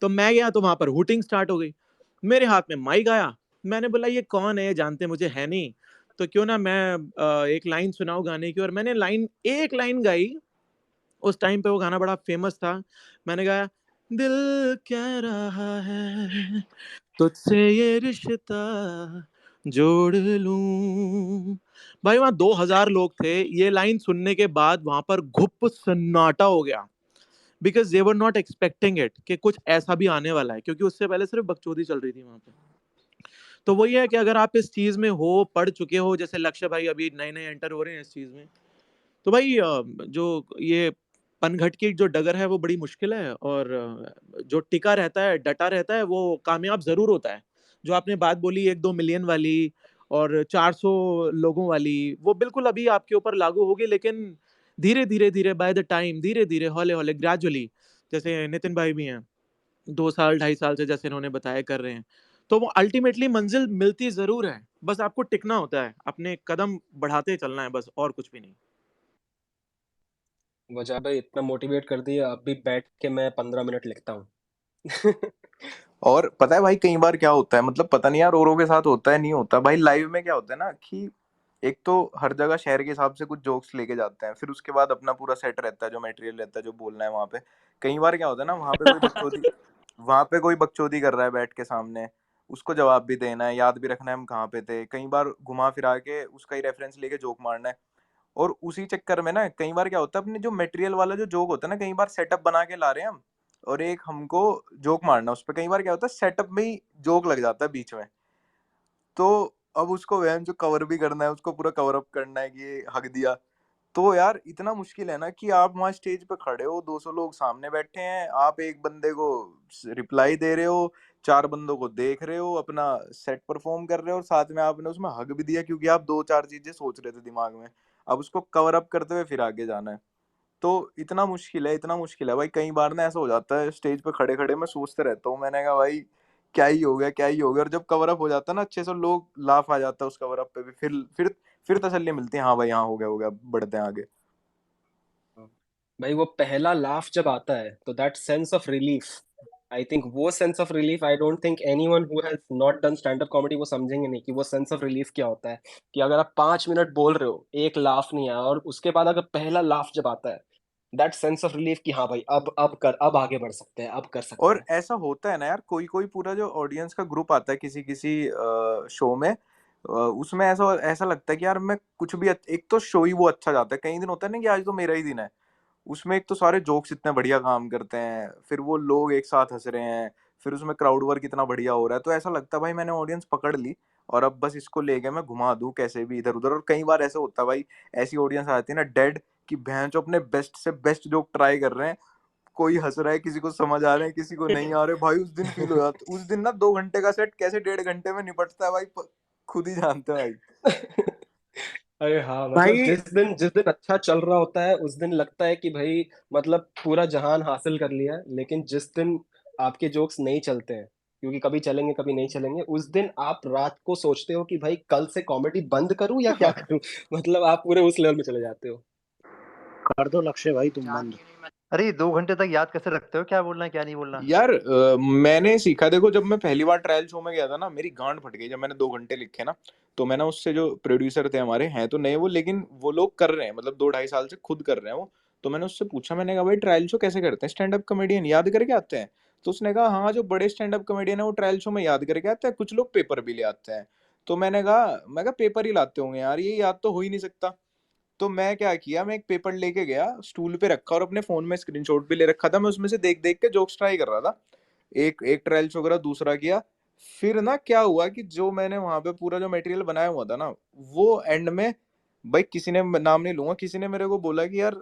तो मैं गया तो वहाँ पर हूटिंग स्टार्ट हो गई। मेरे हाथ में माइक आया, मैंने बोला ये कौन है? ये जानते मुझे है नहीं, तो क्यों ना मैं एक लाइन सुनाऊँ गाने की, और मैंने एक लाइन गाई। उस टाइम पे वो गाना बड़ा फेमस था। मैंने गाया, दिल कह रहा है तुझसे ये रिश्ता जोड़ लूं। भाई वहाँ 2000 लोग थे। ये लाइन सुनने के बाद वहां पर घुप सन्नाटा हो गया, because they were not expecting it कि कुछ ऐसा भी आने वाला है, क्योंकि उससे पहले सिर्फ बकचोदी चल रही थी वहां पे। तो वही है कि अगर आप इस चीज में हो, पढ़ चुके हो, जैसे लक्ष्य भाई अभी नए नए एंटर हो रहे हैं इस चीज में, तो भाई जो ये पनघट की जो डगर है वो बड़ी मुश्किल है, और जो टिका रहता है, डटा रहता है, वो कामयाब जरूर होता है। जो आपने बात बोली 1-2 मिलियन वाली और 400 लोगों वाली, वो बिल्कुल अभी आपके ऊपर लागू होगी, लेकिन धीरे धीरे धीरे बाय द टाइम, धीरे धीरे, हौले हौले, ग्रेजुअली, जैसे नितिन भाई भी हैं 2 साल 2.5 साल से, जैसे इन्होंने बताया, कर रहे हैं, तो वो अल्टीमेटली मंजिल मिलती जरूर है। बस आपको टिकना होता है, अपने कदम बढ़ाते चलना है, बस, और कुछ भी नहीं। वजह भाई इतना मोटिवेट कर दिया, अब भी बैठ के मैं 15 मिनट लिखता हूँ। और पता है भाई कई बार क्या होता है, मतलब पता नहीं यार औरों के साथ होता है नहीं होता भाई, लाइव में क्या होता है ना कि एक तो हर जगह शहर के हिसाब से कुछ जोक्स लेके जाते हैं, फिर उसके बाद अपना पूरा सेट रहता है, जो मटेरियल रहता है, जो बोलना है वहां पे। कई बार क्या होता है ना, वहां पे कोई बकचोदी कर रहा है बैठ के सामने, उसको जवाब भी देना है, याद भी रखना है हम कहाँ पे थे, कई बार घुमा फिरा के उसका ही रेफरेंस लेके जोक मारना है। और उसी चक्कर में ना कई बार क्या होता है, अपने जो मटेरियल वाला जो जोक होता है ना, कई बार सेटअप बना के ला रहे हैं हम, और एक हमको जोक मारना उस पर, कई बार क्या होता है सेटअप में ही जोक लग जाता है बीच में। तो अब उसको वहन जो कवर भी करना है, उसको पूरा कवर अप करना है कि ये हक दिया। तो यार इतना मुश्किल है ना कि आप वहां स्टेज पे खड़े हो, 200 लोग सामने बैठे हैं, आप एक बंदे को रिप्लाई दे रहे हो, 4 बंदों को देख रहे हो, अपना सेट परफॉर्म कर रहे हो, और साथ में आपने उसमें हक भी दिया क्योंकि आप 2-4 चीजें सोच रहे थे दिमाग में। अब उसको कवर अप करते हुए फिर आगे जाना है। तो इतना मुश्किल है, इतना मुश्किल है भाई। कई बार ना ऐसा हो जाता है, स्टेज पे खड़े खड़े मैं सोचते रहता हूँ, मैंने कहा भाई क्या ही हो गया, क्या ही हो गया। और जब कवर अप हो जाता है ना अच्छे से, लोग लाफ आ जाता है उस कवर अप पे भी, फिर तसल्ली मिलती है, हाँ भाई हाँ हो गया, बढ़ते हैं आगे। भाई वो पहला लाफ जब आता है तो that sense of relief, I think वो sense of relief, I don't think anyone who has not done stand up comedy वो समझेंगे नहीं कि वो सेंस ऑफ रिलीफ क्या होता है। कि अगर आप 5 मिनट बोल रहे हो, एक लाफ नहीं आया, और उसके बाद अगर पहला लाफ जब आता है, दैट सेंस ऑफ रिलीफ कि हाँ भाई अब आगे बढ़ सकते हैं, अब कर सकते और हैं। ऐसा होता है ना यार, कोई कोई पूरा जो ऑडियंस का ग्रुप आता है किसी किसी शो में, उसमें ऐसा ऐसा लगता है कि यार मैं कुछ भी एक तो शो ही वो अच्छा जाता है, कई दिन होता है ना कि आज तो मेरा ही दिन है, उसमें एक तो सारे जोक्स इतने बढ़िया काम करते हैं, फिर वो लोग एक साथ हंस रहे हैं, फिर उसमें क्राउड वर्क इतना बढ़िया हो रहा है, तो ऐसा लगता है भाई मैंने ऑडियंस पकड़ ली, और अब बस इसको लेके मैं घुमा दूं कैसे भी इधर उधर। और कई बार ऐसा होता है भाई, ऐसी ऑडियंस आती है ना डेड, कि भैंस जो अपने बेस्ट से बेस्ट जोक ट्राई कर रहे हैं, कोई हंस रहा है, किसी को समझ आ रहे हैं, किसी को नहीं आ रहे, भाई उस दिन फील हो जाता, उस दिन ना 2 घंटे का सेट कैसे 1.5 घंटे में निपटता है भाई, खुद ही जानते हैं भाई। अरे हाँ, मतलब भाई जिस दिन अच्छा चल रहा होता है उस दिन लगता है कि भाई मतलब पूरा जहान हासिल कर लिया है, लेकिन जिस दिन आपके जोक्स नहीं चलते हैं, क्योंकि कभी चलेंगे कभी नहीं चलेंगे, उस दिन आप रात को सोचते हो कि भाई कल से कॉमेडी बंद करूं या क्या करूं। मतलब आप पूरे उस लेवल में चले जाते हो। कर दो लक्ष्य भाई तुम बंद। अरे ये 2 घंटे तक याद कैसे रखते हो क्या बोलना है क्या नहीं बोलना? यार मैंने सीखा, देखो जब मैं पहली बार ट्रायल शो में गया था ना, मेरी गांड फट गई जब मैंने 2 घंटे लिखे ना। तो मैंने उससे, जो प्रोड्यूसर थे हमारे, हैं तो नए वो, लेकिन वो लोग कर रहे हैं, मतलब 2-2.5 साल से खुद कर रहे हैं वो। तो मैंने उससे पूछा, मैंने कहा भाई ट्रायल शो कैसे करते हैं, स्टैंड अप कॉमेडियन याद करके आते हैं? तो उसने कहा हाँ, जो बड़े स्टैंड अप कॉमेडियन है वो ट्रायल शो में याद करके आते हैं, कुछ लोग पेपर भी ले आते हैं। तो मैं कहा पेपर ही लाते होंगे यार, ये याद तो हो ही नहीं सकता। तो मैं क्या किया, मैं एक पेपर लेके गया, स्टूल पे रखा, और अपने फोन में स्क्रीनशॉट भी ले रखा था, मैं उसमें से देख देख के जोक्स ट्राई कर रहा था। एक एक ट्रायल शो करा, दूसरा किया। फिर ना क्या हुआ कि जो मैंने वहां पे पूरा जो मटेरियल बनाया हुआ था ना, वो एंड में, भाई किसी ने, नाम नहीं लूंगा, किसी ने मेरे को बोला कि यार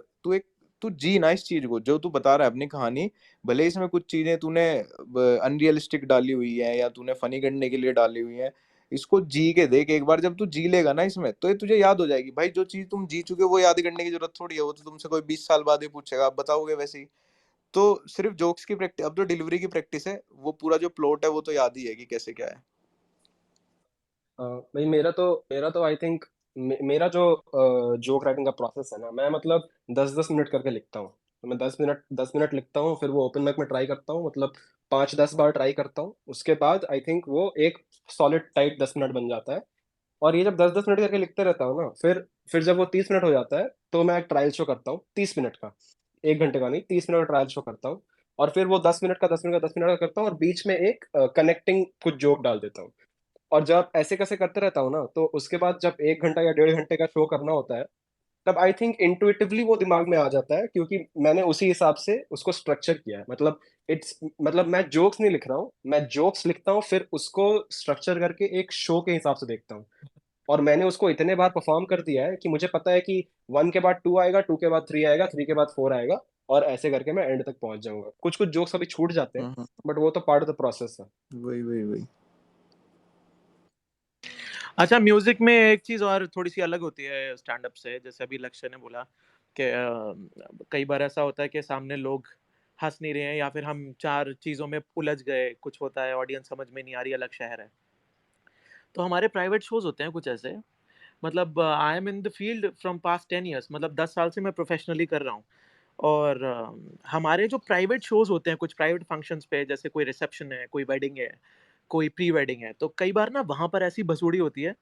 तू जी ना इस चीज को, जो तू बता रहा है अपनी कहानी, भले इसमें कुछ चीजें तूने अनरियलिस्टिक डाली हुई है या तूने फनी करने के लिए डाली हुई है, इसको जी के देख एक बार, जब तू जी लेगा ना इसमें तो ये तुझे याद हो जाएगी भाई। जो चीज तुम जी चुके हो वो याद करने की जरूरत थोड़ी है, वो तो तुमसे कोई 20 साल बाद ही पूछेगा, आप बताओगे वैसे ही। तो सिर्फ जोक्स की प्रैक्टिस, अब जो डिलीवरी की प्रैक्टिस है, वो पूरा जो प्लॉट है वो तो याद ही है कि कैसे क्या है। भाई मेरा तो आई थिंक मेरा जो जोक राइटिंग का प्रोसेस है ना, मैं मतलब 10-10 मिनट करके लिखता हूँ। तो मैं 10 मिनट लिखता हूँ, फिर वो ओपन माइक में ट्राई करता हूँ, मतलब 5-10 बार ट्राई करता हूँ। उसके बाद आई थिंक वो एक सॉलिड टाइट 10 मिनट बन जाता है। और ये जब 10-10 मिनट करके लिखते रहता हूँ ना, फिर जब वो 30 मिनट हो जाता है तो मैं एक ट्रायल शो करता हूँ 30 मिनट का। 1 घंटे का नहीं, 30 मिनट का ट्रायल शो करता हूँ। और फिर वो 10 मिनट का 10 मिनट का 10 मिनट का करता हूँ, और बीच में एक कनेक्टिंग कुछ जोक डाल देता हूँ। और जब ऐसे कैसे करते रहता हूँ ना, तो उसके बाद जब 1 घंटा या 1.5 घंटे का शो करना होता है, तब आई थिंक इंटुइटिवली वो दिमाग में आ जाता है, क्योंकि मैंने उसी हिसाब से उसको स्ट्रक्चर किया है। मतलब मैं जोक्स नहीं लिख रहा हूँ, मैं जोक्स लिखता हूँ, फिर उसको स्ट्रक्चर करके एक शो के हिसाब से देखता हूँ। और मैंने उसको इतने बार परफॉर्म कर दिया है कि मुझे पता है कि 1 के बाद 2 आएगा, 2 के बाद 3 आएगा, 3 के बाद 4 आएगा, और ऐसे करके मैं एंड तक पहुंच जाऊंगा। कुछ कुछ जोक्स अभी छूट जाते हैं, बट वो तो पार्ट ऑफ द प्रोसेस है। वही वही वही। अच्छा, म्यूजिक में एक चीज और थोड़ी सी अलग होती है स्टैंड अप से। जैसे अभी लक्ष्य ने बोला कि कई बार ऐसा होता है कि सामने लोग हंस नहीं रहे हैं, या फिर हम चार चीजों में उलझ गए, कुछ होता है, ऑडियंस समझ में नहीं आ रही, अलग शहर है। तो हमारे प्राइवेट शोज होते हैं कुछ ऐसे, मतलब I am in the field from past 10 years, मतलब 10 साल से मैं प्रोफेशनली कर रहा हूँ। और हमारे जो प्राइवेट शोज होते हैं कुछ प्राइवेट फंक्शंस पे, जैसे कोई रिसेप्शन है, कोई वेडिंग है, कोई प्री वेडिंग है, तो कई बार ना वहां पर ऐसी बसूड़ी होती है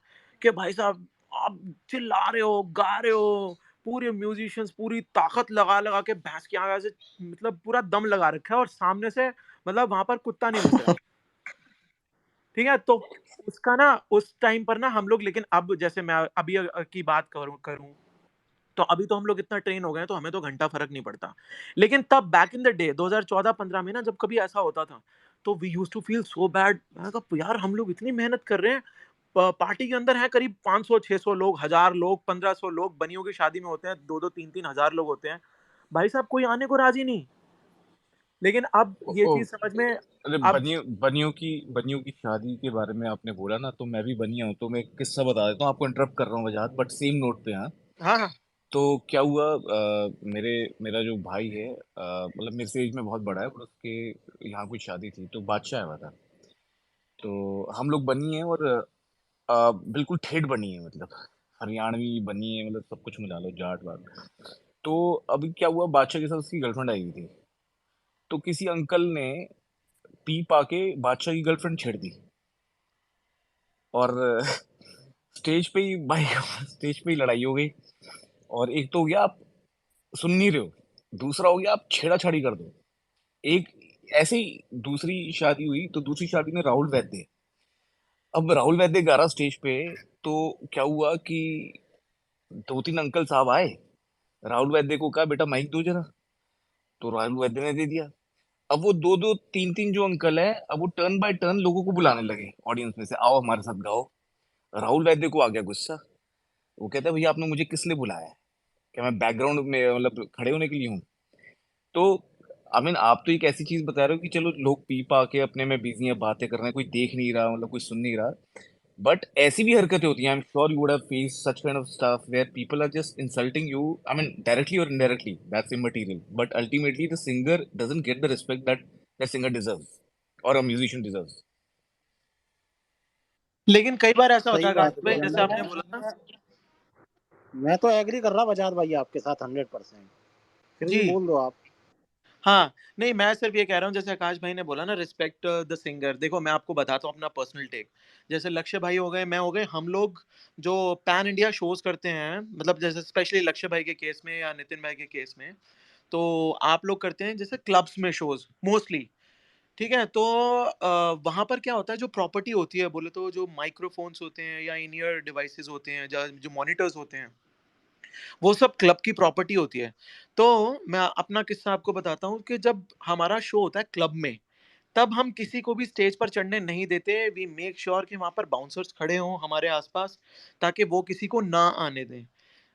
कि भाई साहब आप चिल्ला रहे हो, गा रहे हो, पूरे म्यूजिशियंस पूरी ताकत लगा लगा के भैंस की आवाज से मतलब पूरा दम लगा रखा है, और सामने से मतलब वहां पर कुत्ता नहीं घुस रहा। ठीक है, तो उसका ना उस टाइम पर ना हम लोग, लेकिन अब जैसे मैं अभी की बात करूं करूं तो अभी तो हम लोग इतना ट्रेन हो गए हैं, तो हमें तो घंटा फर्क नहीं पड़ता। लेकिन तब बैक इन द डे 2014-15 में ना, जब कभी ऐसा होता था, तो we used to feel so bad. मैं कहा यार हम लोग इतनी मेहनत कर रहे हैं, पार्टी के अंदर है करीब 500-600 लोग, 1000 लोग, 1500 लोग, बनियों की शादी में होते हैं 2-2 3-3 हजार लोग होते हैं, भाई साहब कोई आने को राजी नहीं। लेकिन अब ओ, ये ओ, चीज समझ में, अरे अब बनियों की शादी के बारे में आपने बोला ना, तो मैं भी बनिया हूँ, तो मैं एक किस्सा बता देता हूँ आपको। इंटरप्ट कर रहा हूँ वजह, बट सेम नोट पे। हाँ, हाँ हाँ तो क्या हुआ, मेरा जो भाई है, मतलब मेरे से एज में बहुत बड़ा है, और उसके यहाँ कुछ शादी थी, तो बादशाह आया हुआ था। तो हम लोग बनी है, और बिल्कुल ठेठ बनी है, मतलब हरियाणवी बनी है, मतलब सब कुछ मिला लो, जाट वाट। तो अभी क्या हुआ, बादशाह के साथ उसकी गर्लफ्रेंड आई हुई थी। तो किसी अंकल ने पी पाके बादशाह की गर्लफ्रेंड छेड़ दी, और स्टेज पे ही भाई स्टेज पे ही लड़ाई हो गई। और एक तो हो गया आप सुन नहीं रहे हो, दूसरा हो गया आप छेड़ा छाड़ी कर दो। एक ऐसे ही दूसरी शादी हुई, तो दूसरी शादी में राहुल वैद्य। अब राहुल वैद्य गा रहा स्टेज पे, तो क्या हुआ कि 2-3 अंकल साहब आए, राहुल वैद्य को कहा बेटा माइक दो जरा। तो राहुल वैद्य ने दे दिया। अब वो दो दो तीन तीन जो अंकल है, अब वो टर्न बाय टर्न लोगों को बुलाने लगे ऑडियंस में से, आओ हमारे साथ गाओ। राहुल वैद्य को आ गया गुस्सा। वो कहता है भैया आपने मुझे किस लिए बुलाया है, क्या मैं बैकग्राउंड में मतलब खड़े होने के लिए हूँ? तो आई मीन आप तो एक ऐसी चीज बता रहे हो कि चलो लोग पी पा के अपने में बिजी है, बातें कर रहे हैं, कोई देख नहीं रहा, मतलब कोई सुन नहीं रहा। बट ऐसी भी हरकतें होती हैं, I am sure you would have face such kind of stuff where people are just insulting you, I mean directly और indirectly, that's immaterial, but ultimately the singer doesn't get the respect that the singer deserves और a musician deserves. लेकिन कई बार ऐसा होता सही है बात आकाश है भाई, भैया। जैसे आपने बोला ना। मैं तो एग्री कर रहा बजाज भाई आपके साथ 100%। फिर भी जी बोल दो आप। हाँ, नहीं मैं सिर्फ ये कह रहा हूँ, जैसे आकाश भाई ने बोला ना रिस्पेक्ट द सिंगर। देखो मैं आपको बताता हूँ अपना पर्सनल टेक। जैसे लक्ष्य भाई हो गए, मैं हो गए, हम लोग जो पैन इंडिया शोज करते हैं, मतलब जैसे स्पेशली लक्ष्य भाई के केस में या नितिन भाई के केस में, तो आप लोग करते हैं जैसे क्लब्स में शोज मोस्टली। ठीक है, तो वहां पर क्या होता है, जो प्रॉपर्टी होती है बोले तो, जो माइक्रोफोन्स होते हैं या इन ईयर डिवाइसेस होते हैं, जो मॉनिटर्स होते हैं, वो सब क्लब की प्रॉपर्टी होती है। तो मैं अपना किस्सा आपको बताता हूँ कि जब हमारा शो होता है क्लब में, तब हम किसी को भी स्टेज पर चढ़ने नहीं देते। वी मेक श्योर कि वहां पर बाउंसर्स खड़े हों हमारे आसपास, ताकि वो किसी को ना आने दें।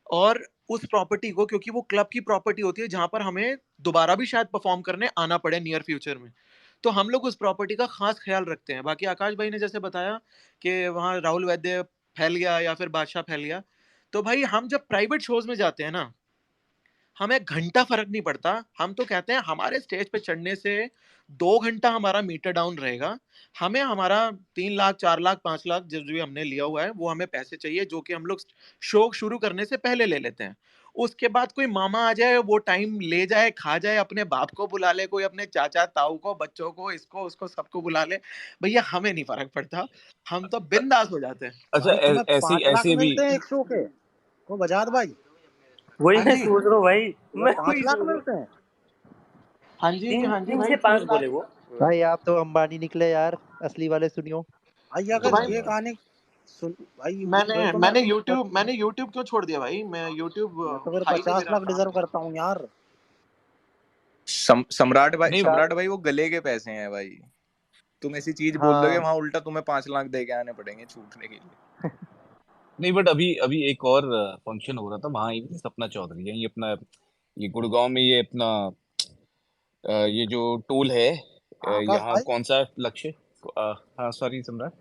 और उस प्रॉपर्टी को, क्योंकि वो क्लब की प्रॉपर्टी होती है, जहां पर हमें दोबारा भी शायद परफॉर्म करने आना पड़े नियर फ्यूचर में, तो हम लोग उस प्रॉपर्टी का खास ख्याल रखते हैं। बाकी आकाश भाई ने जैसे बताया कि वहाँ राहुल वैद्य फैल गया या फिर बादशाह फैल गया, तो भाई हम जब प्राइवेट शोज में जाते हैं ना, हमें घंटा फर्क नहीं पड़ता। हम तो कहते हैं हमारे स्टेज पे चढ़ने से 2 घंटा हमारा मीटर डाउन रहेगा, हमें हमारा 3 लाख 4 लाख 5 लाख जो भी हमने लिया हुआ है वो हमें पैसे चाहिए, जो कि हम लोग शो शुरू करने से पहले ले लेते हैं। उसके बाद कोई मामा आ जाए, वो टाइम ले जाए, खा जाए, अपने बाप को बुला ले, कोई अपने चाचा ताऊ को, बच्चों को, इसको उसको सबको बुला ले, भैया हमें नहीं फर्क पड़ता, हम तो बिंदास हो जाते हैं। अच्छा भाई तुम्हें ऐसे 5 लाख ऐसे भी मिलते हैं एक शो के? को बजाज भाई, वही हाँ मैं जी, सोच रहा हूँ भाई, तुम्हें मैं 5 वही लाख सोच रहा हूँ। मिलते हैं? हाँ जी, हाँ जी 3 भाई, से 3 5 लाख। बोले वो। भाई आप तो अंबानी निकले यार, असली वाले सुनियो। भाई तो अगर भाई ये गाने सुन भाई, मैंने फिर तो मैंने YouTube क्यों छोड़ दिया भाई? मैं YouTube मैं तो फिर था ही नहीं 50 मेरा लाख काम। डिजर्व करता हूँ यार। सम्राट भाई, नहीं सम्राट भाई वो गले के पैसे हैं भाई। तुम ऐसी चीज बोल दोगे हाँ वहां उल्टा तुम्हें 5 लाख दे के आने पड़ेंगे छूटने के लिए। नहीं, बट अभी अभी एक और फंक्शन हो रहा था, वहां आई थी सपना चौधरी, यही अपना ये गुड़गांव में, ये अपना ये जो टोल है आकाश यहाँ भाई, कौन सा लक्ष्य, हाँ सॉरी सम्राट,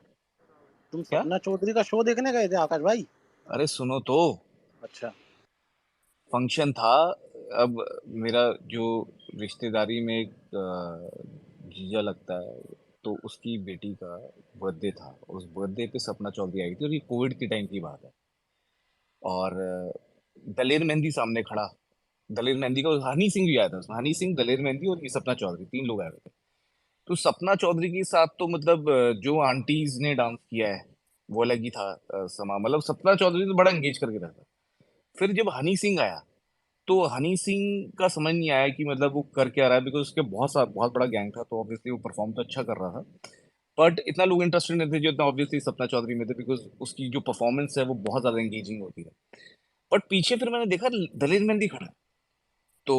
तुम क्या? सपना चौधरी का शो देखने गए थे आकाश भाई? अरे सुनो तो, अच्छा। फंक्शन था। अब मेरा जो रिश्तेदारी में एक जीजा लगता है, तो उसकी बेटी का बर्थडे था, और उस बर्थडे पे सपना चौधरी आई थी, और ये कोविड के टाइम की बात है। और दलेर मेहंदी सामने खड़ा, दलेर मेहंदी का, हनी सिंह भी आया था उसमें, हनी सिंह, दलेर मेहंदी और ये सपना चौधरी, 3 लोग आए हुए थे। तो सपना चौधरी के साथ तो मतलब जो आंटीज ने डांस किया है वो अलग ही था समा, मतलब सपना चौधरी तो बड़ा एंगेज करके रहता। फिर जब हनी सिंह आया, तो हनी सिंह का समझ नहीं आया कि मतलब वो कर क्या रहा है, बिकॉज उसके बहुत बड़ा गैंग था, तो ऑब्वियसली वो परफॉर्म तो अच्छा कर रहा था, बट इतना लोग इंटरेस्टेड नहीं थे जो इतना ऑब्वियसली सपना चौधरी में थे, बिकॉज उसकी जो परफॉर्मेंस है वो बहुत ज्यादा एंगेजिंग होती है। बट पीछे फिर मैंने देखा दलेर मेहंदी खड़ा है। तो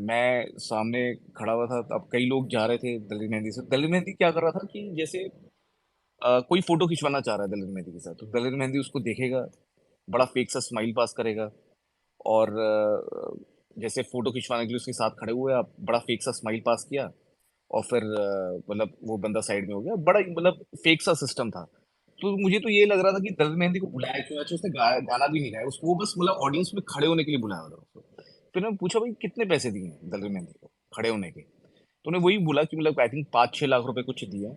मैं सामने खड़ा हुआ था, अब कई लोग जा रहे थे दलेर मेहंदी से। दलेर मेहंदी क्या कर रहा था कि जैसे कोई फोटो खिंचवाना चाह रहा है दलेर मेहंदी के साथ, तो दलेर मेहंदी उसको देखेगा, बड़ा फेक सा स्माइल पास करेगा, और जैसे फोटो खिंचवाने के लिए उसके साथ खड़े हुए आप, बड़ा फेक सा स्माइल पास किया, और फिर मतलब वो बंदा साइड में हो गया, बड़ा मतलब फेक सा सिस्टम था। तो मुझे तो ये लग रहा था कि दलेर मेहंदी को बुलाया क्यों? अच्छा, उसने गाना भी नहीं गाया उसको, वो बस मतलब ऑडियंस में खड़े होने के लिए बुलाया था उसको। फिर मैंने पूछा भाई कितने पैसे दिए हैं दलेर मेहंदी को खड़े होने के? तो उन्हें वही बोला कि मतलब आई थिंक 5-6 लाख रुपए कुछ दिए हैं।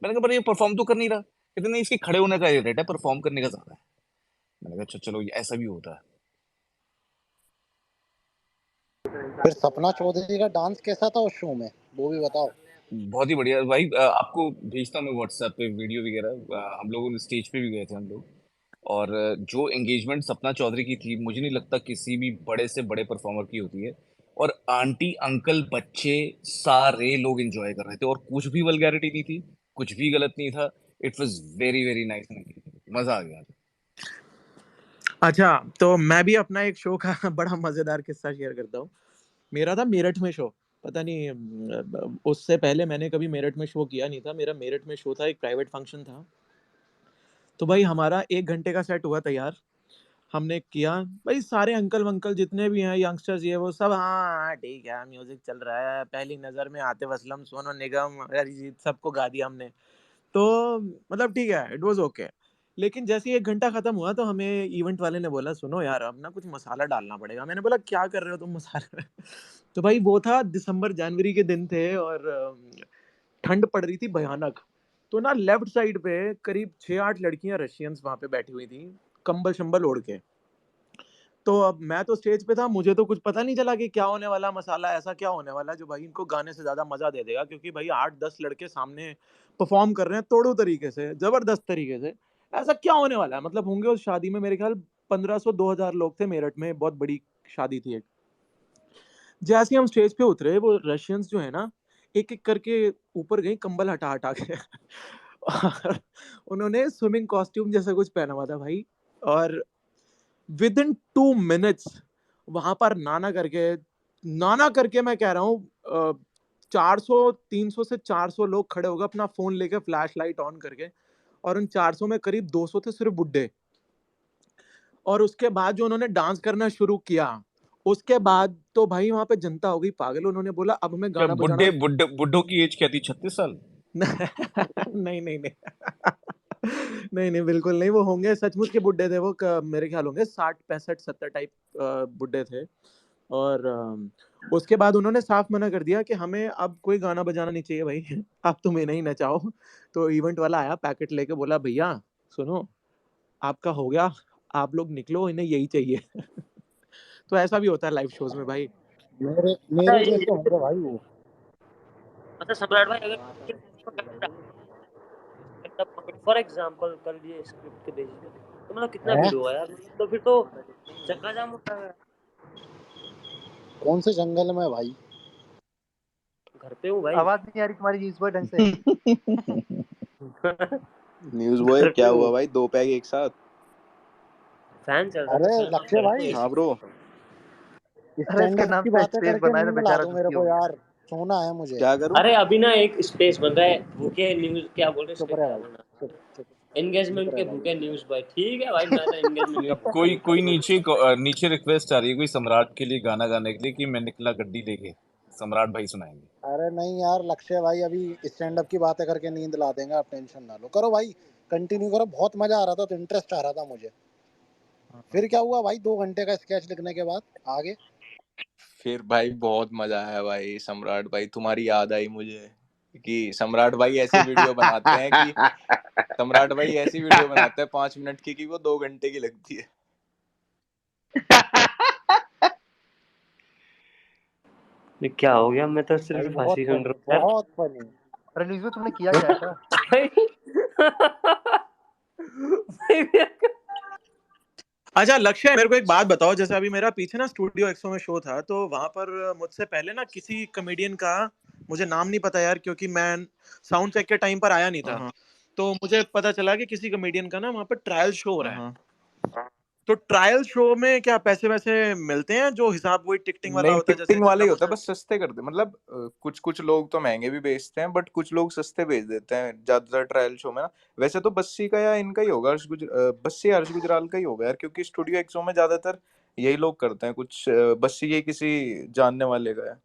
मैंने कहा पर ये परफॉर्म तो कर नहीं रहा। कहते नहीं, इसके खड़े होने का रेट है, परफॉर्म करने का ज्यादा है। मैंने कहा अच्छा चलो, ये ऐसा भी होता है। फिर सपना चौधरी का डांस कैसा था उस शो में, वो भी बताओ। बहुत ही बढ़िया भाई, आपको भेजता हूँ मैं व्हाट्सएप पे वीडियो वगैरह। हम लोग स्टेज पे भी गए थे हम लोग, और जो एंगेजमेंट सपना चौधरी की थी, मुझे नहीं लगता किसी भी बड़े से बड़े परफॉर्मर की होती है। और आंटी अंकल बच्चे सारे लोग एंजॉय कर रहे थे, और कुछ भी वल्गैरिटी नहीं थी, कुछ भी गलत नहीं था। It was very very nice, मजा आ गया। अच्छा, तो मैं भी अपना एक शो का बड़ा मजेदार किस्सा शेयर करता हूँ। मेरा था मेरठ में शो, पता नहीं उससे पहले मैंने कभी मेरठ में शो किया नहीं था। मेरा मेरठ में शो था, एक प्राइवेट फंक्शन था। तो भाई हमारा 1 घंटे का सेट हुआ तैयार, हमने किया। भाई सारे अंकल वंकल जितने भी हैं, यंगस्टर्स, ये वो सब, हाँ ठीक है, म्यूजिक चल रहा है, पहली नजर में आतिफ असलम, सोनू निगम, अरिजीत, सबको गा दिया हमने। तो मतलब ठीक है, इट वाज ओके। लेकिन जैसे ही 1 घंटा खत्म हुआ, तो हमें इवेंट वाले ने बोला सुनो यार, अब ना कुछ मसाला डालना पड़ेगा। मैंने बोला क्या कर रहे हो तुम मसाले में? तो भाई वो था दिसंबर जनवरी के दिन थे, और ठंड पड़ रही थी भयानक। तो ना लेफ्ट साइड पे करीब 6-8 लड़कियां रशियंस वहां पे बैठी हुई थी, कंबल शंबल ओढ़ के। तो अब मैं तो स्टेज पे था, मुझे तो कुछ पता नहीं चला कि क्या होने वाला, मसाला ऐसा क्या होने वाला है जो भाई इनको गाने से ज्यादा मजा दे देगा, क्योंकि भाई 8-10 लड़के सामने परफॉर्म कर रहे हैं तोड़ो तरीके से, जबरदस्त तरीके से। ऐसा क्या होने वाला है? मतलब होंगे उस शादी में मेरे ख्याल 1500-2000 लोग थे मेरठ में, बहुत बड़ी शादी थी एक। जैसे ही हम स्टेज पे उतरे, वो रशियंस जो है ना, एक एक करके ऊपर गई कंबल हटा हटा के और उन्होंने स्विमिंग कॉस्ट्यूम जैसा कुछ पहना हुआ था भाई। और विद इन 2 मिनट्स वहां पर नाना करके मैं कह रहा हूँ 400-300 से 400 लोग खड़े हो गए अपना फोन लेके, फ्लैश लाइट ऑन करके। और उन 400 में करीब 200 थे सिर्फ बुड्ढे। और उसके बाद जो उन्होंने डांस करना शुरू किया, उसके बाद तो भाई वहां पे जनता हो गई पागल, उन्होंने बोला अब हमें क्या गाना बजाना बुड्ढों की एज क्या थी, 36 साल? नहीं नहीं नहीं नहीं नहीं बिल्कुल नहीं, वो होंगे सचमुच के बुड्ढे थे वो, मेरे ख्याल होंगे 60 65 70 टाइप बुड्ढे थे। और उसके बाद उन्होंने साफ मना कर दिया कि हमें अब कोई गाना बजाना नहीं चाहिए भाई अब तुम इन्हें ही नचाओ। तो इवेंट वाला आया पैकेट लेके, बोला भैया सुनो आपका हो गया, आप लोग निकलो, इन्हें यही चाहिए तो ऐसा भी होता है लाइव शोज में भाई। मेरे जैसे होंगे भाई वो। अच्छा सम्राट भाई, अगर फॉर एग्जांपल कर लिए स्क्रिप्ट के बेसिस पे, तो मतलब कितना हैं? भीड़ हुआ यार, तो फिर तो चक्का जाम होता है। कौन से जंगल में भाई? घर पे हूँ भाई। आवाज नहीं आ रही तुम्हारी न्यूज़ बॉय ढंग से। न्यूज़ बॉय घर क्या पे हुआ हूँ, भाई, 2 पैग एक साथ? फैन चल रहा अरे था, फैन ऑफ लक्ष्य करो भाई, तो हाँ ब्रो। अरे इसके स्टैंड अप नाम की पे बातें स्पेस करके बनाया तो नींद ला बेचारा दो मेरे दुखी को हो गया। यार, सोना है मुझे। क्या करूं? अरे अभी ना एक स्पेस बन रहा है, भूखे न्यूज, क्या बोल रहे चुप इसके, रहे क्या भाई, बोलना, चुप चुप एंगेजमेंट चुप के रहे भाई। भूखे न्यूज बॉय। ठीक है भाई, मैं तो एंगेजमेंट का भूखा कोई नहीं कोई था। नीचे रिक्वेस्ट आ रही है कोई सम्राट के लिए गाना गाने के लिए कि मैं निकला गड्डी लेके, सम्राट भाई सुनाएंगे। अरे नहीं यार लक्ष्य भाई, अभी स्टैंड अप की बातें करके नींद ला देंगे, आप टेंशन ना लो। करो भाई, कंटिन्यू करो, बहुत मजा आ रहा था, तो इंटरेस्ट आ रहा था मुझे। फिर क्या हुआ भाई 2 घंटे का स्केच लिखने के बाद आगे? फिर भाई बहुत मजा आया भाई, सम्राट भाई तुम्हारी याद आई मुझे कि सम्राट भाई ऐसी वीडियो बनाते हैं कि सम्राट भाई ऐसी वीडियो बनाते हैं 5 मिनट की कि वो 2 घंटे की लगती है। ये क्या हो गया, मैं तो भाई सिर्फ बहुत हंसी सुन फनी, रहा हूँ यार। बहुत फनी। अरे न्यूज़ में तुमने किया क्या ऐसा? अच्छा लक्ष्य, मेरे को एक बात बताओ, जैसे अभी मेरा पीछे ना स्टूडियो एक्सो में शो था, तो वहां पर मुझसे पहले ना किसी कॉमेडियन का, मुझे नाम नहीं पता यार क्योंकि मैं साउंड चेक के टाइम पर आया नहीं था, तो मुझे पता चला कि किसी कॉमेडियन का ना वहां पर ट्रायल शो हो रहा है। तो ट्रायल शो में क्या पैसे वैसे मिलते हैं, जो हिसाब वही टिकटिंग वाला नहीं होता है जैसे टिकटिंग वाला जितना ही होता है, बंदा। बस सस्ते करते हैं। मतलब कुछ कुछ लोग तो महंगे भी बेचते हैं बट कुछ लोग सस्ते बेच देते हैं ज्यादातर ट्रायल शो में ना। वैसे तो बस्सी का या इनका ही होगा, बस्सी हर्ष गुजराल का ही होगा यार, क्योंकि स्टूडियो एक्सो में ज्यादातर यही लोग करते हैं। कुछ बस्सी के किसी जानने वाले का है।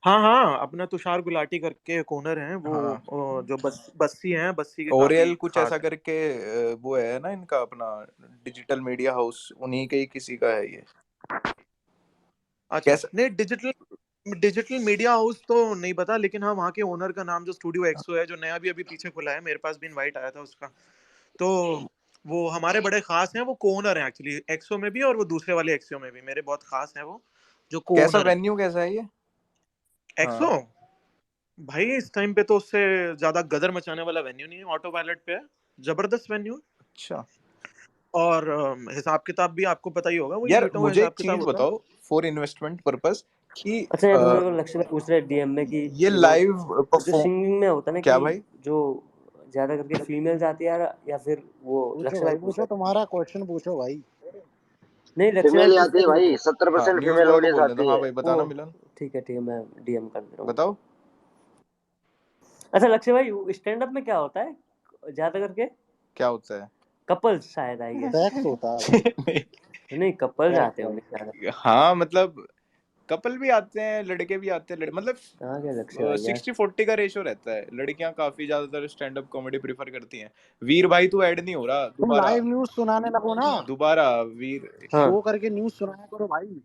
हाँ हाँ, अपना तुषार गुलाटी करके एक ओनर हैं वो, हाँ जो बस्सी हैं, बस्सी के काफी ओरियल कुछ ऐसा खास हैं। करके वो है ना इनका अपना डिजिटल मीडिया हाउस, उन्हीं के ही किसी का है ये। अच्छा कैसा? नहीं, डिजिटल डिजिटल मीडिया हाउस तो नहीं पता, लेकिन हाँ वहाँ के ओनर का नाम जो स्टूडियो एक्सो है, जो नया भी अभी पीछे खुला है, मेरे पास भी इनवाइट आया था उसका। तो वो हमारे बड़े खास हैं, वो को ओनर हैं एक्चुअली एक्सो में भी, और वो दूसरे वाले एक्सो में भी मेरे बहुत खास हैं वो, जो को कैसा ओनर हैं वेन्यू कैसा है ये? एक्सो। हाँ भाई इस टाइम पे तो उससे ज्यादा गदर मचाने वाला वेन्यू नहीं है, ऑटो पायलट पे है, जबरदस्त वेन्यू। अच्छा और हिसाब किताब भी आपको पता ही होगा, वही यार, मीठा हुआ मुझे हिसाब एक किताब चीज होता है। बताओ फॉर इन्वेस्टमेंट पर्पस कि अच्छा ये मेरे को लक्ष्य भाई पूछ रहे हैं डीएम में कि ये वो लाइव जो परफॉर्म सिंगिंग में होता है ना, क्या कि भाई? जो ज्यादा करके फीमेल्स आती है या फिर वो, पूछो लक्ष्य भाई भाई, पूछ पूछो रहे तुम्हारा क्वेश्चन पूछो भाई। नहीं, लक्ष्य भाई फीमेल ही पूछ आती रहे है थे मेरे भाई, को। 70% न्यूज़ फीमेल बॉय को ऑडियंस बोलने दो। आती हाँ है। भाई वो बताना मिलन, ठीक है मैं डीएम कर दे रहा हूँ। बताओ अच्छा लक्ष्य भाई, स्टैंड अप में क्या होता है ज्यादा करके? क्या होता है। कपल्स शायद, आई गेस। सेक्स होता है भाई, नहीं, कपल्स सेक्स आते भाई। होंगे ज्यादा। हाँ मतलब कपल भी आते हैं, लड़के भी आते हैं, मतलब कहाँ गया लक्ष्य भाई यार? 60-40 का रेशो रहता है। लड़कियां काफी ज्यादातर स्टैंड अप कॉमेडी प्रीफर करती हैं। वीर भाई तू ऐड नहीं हो रहा, तुम दोबारा लाइव न्यूज सुनाने लगो ना, दोबारा वीर। हाँ शो करके न्यूज सुनाया करो भाई।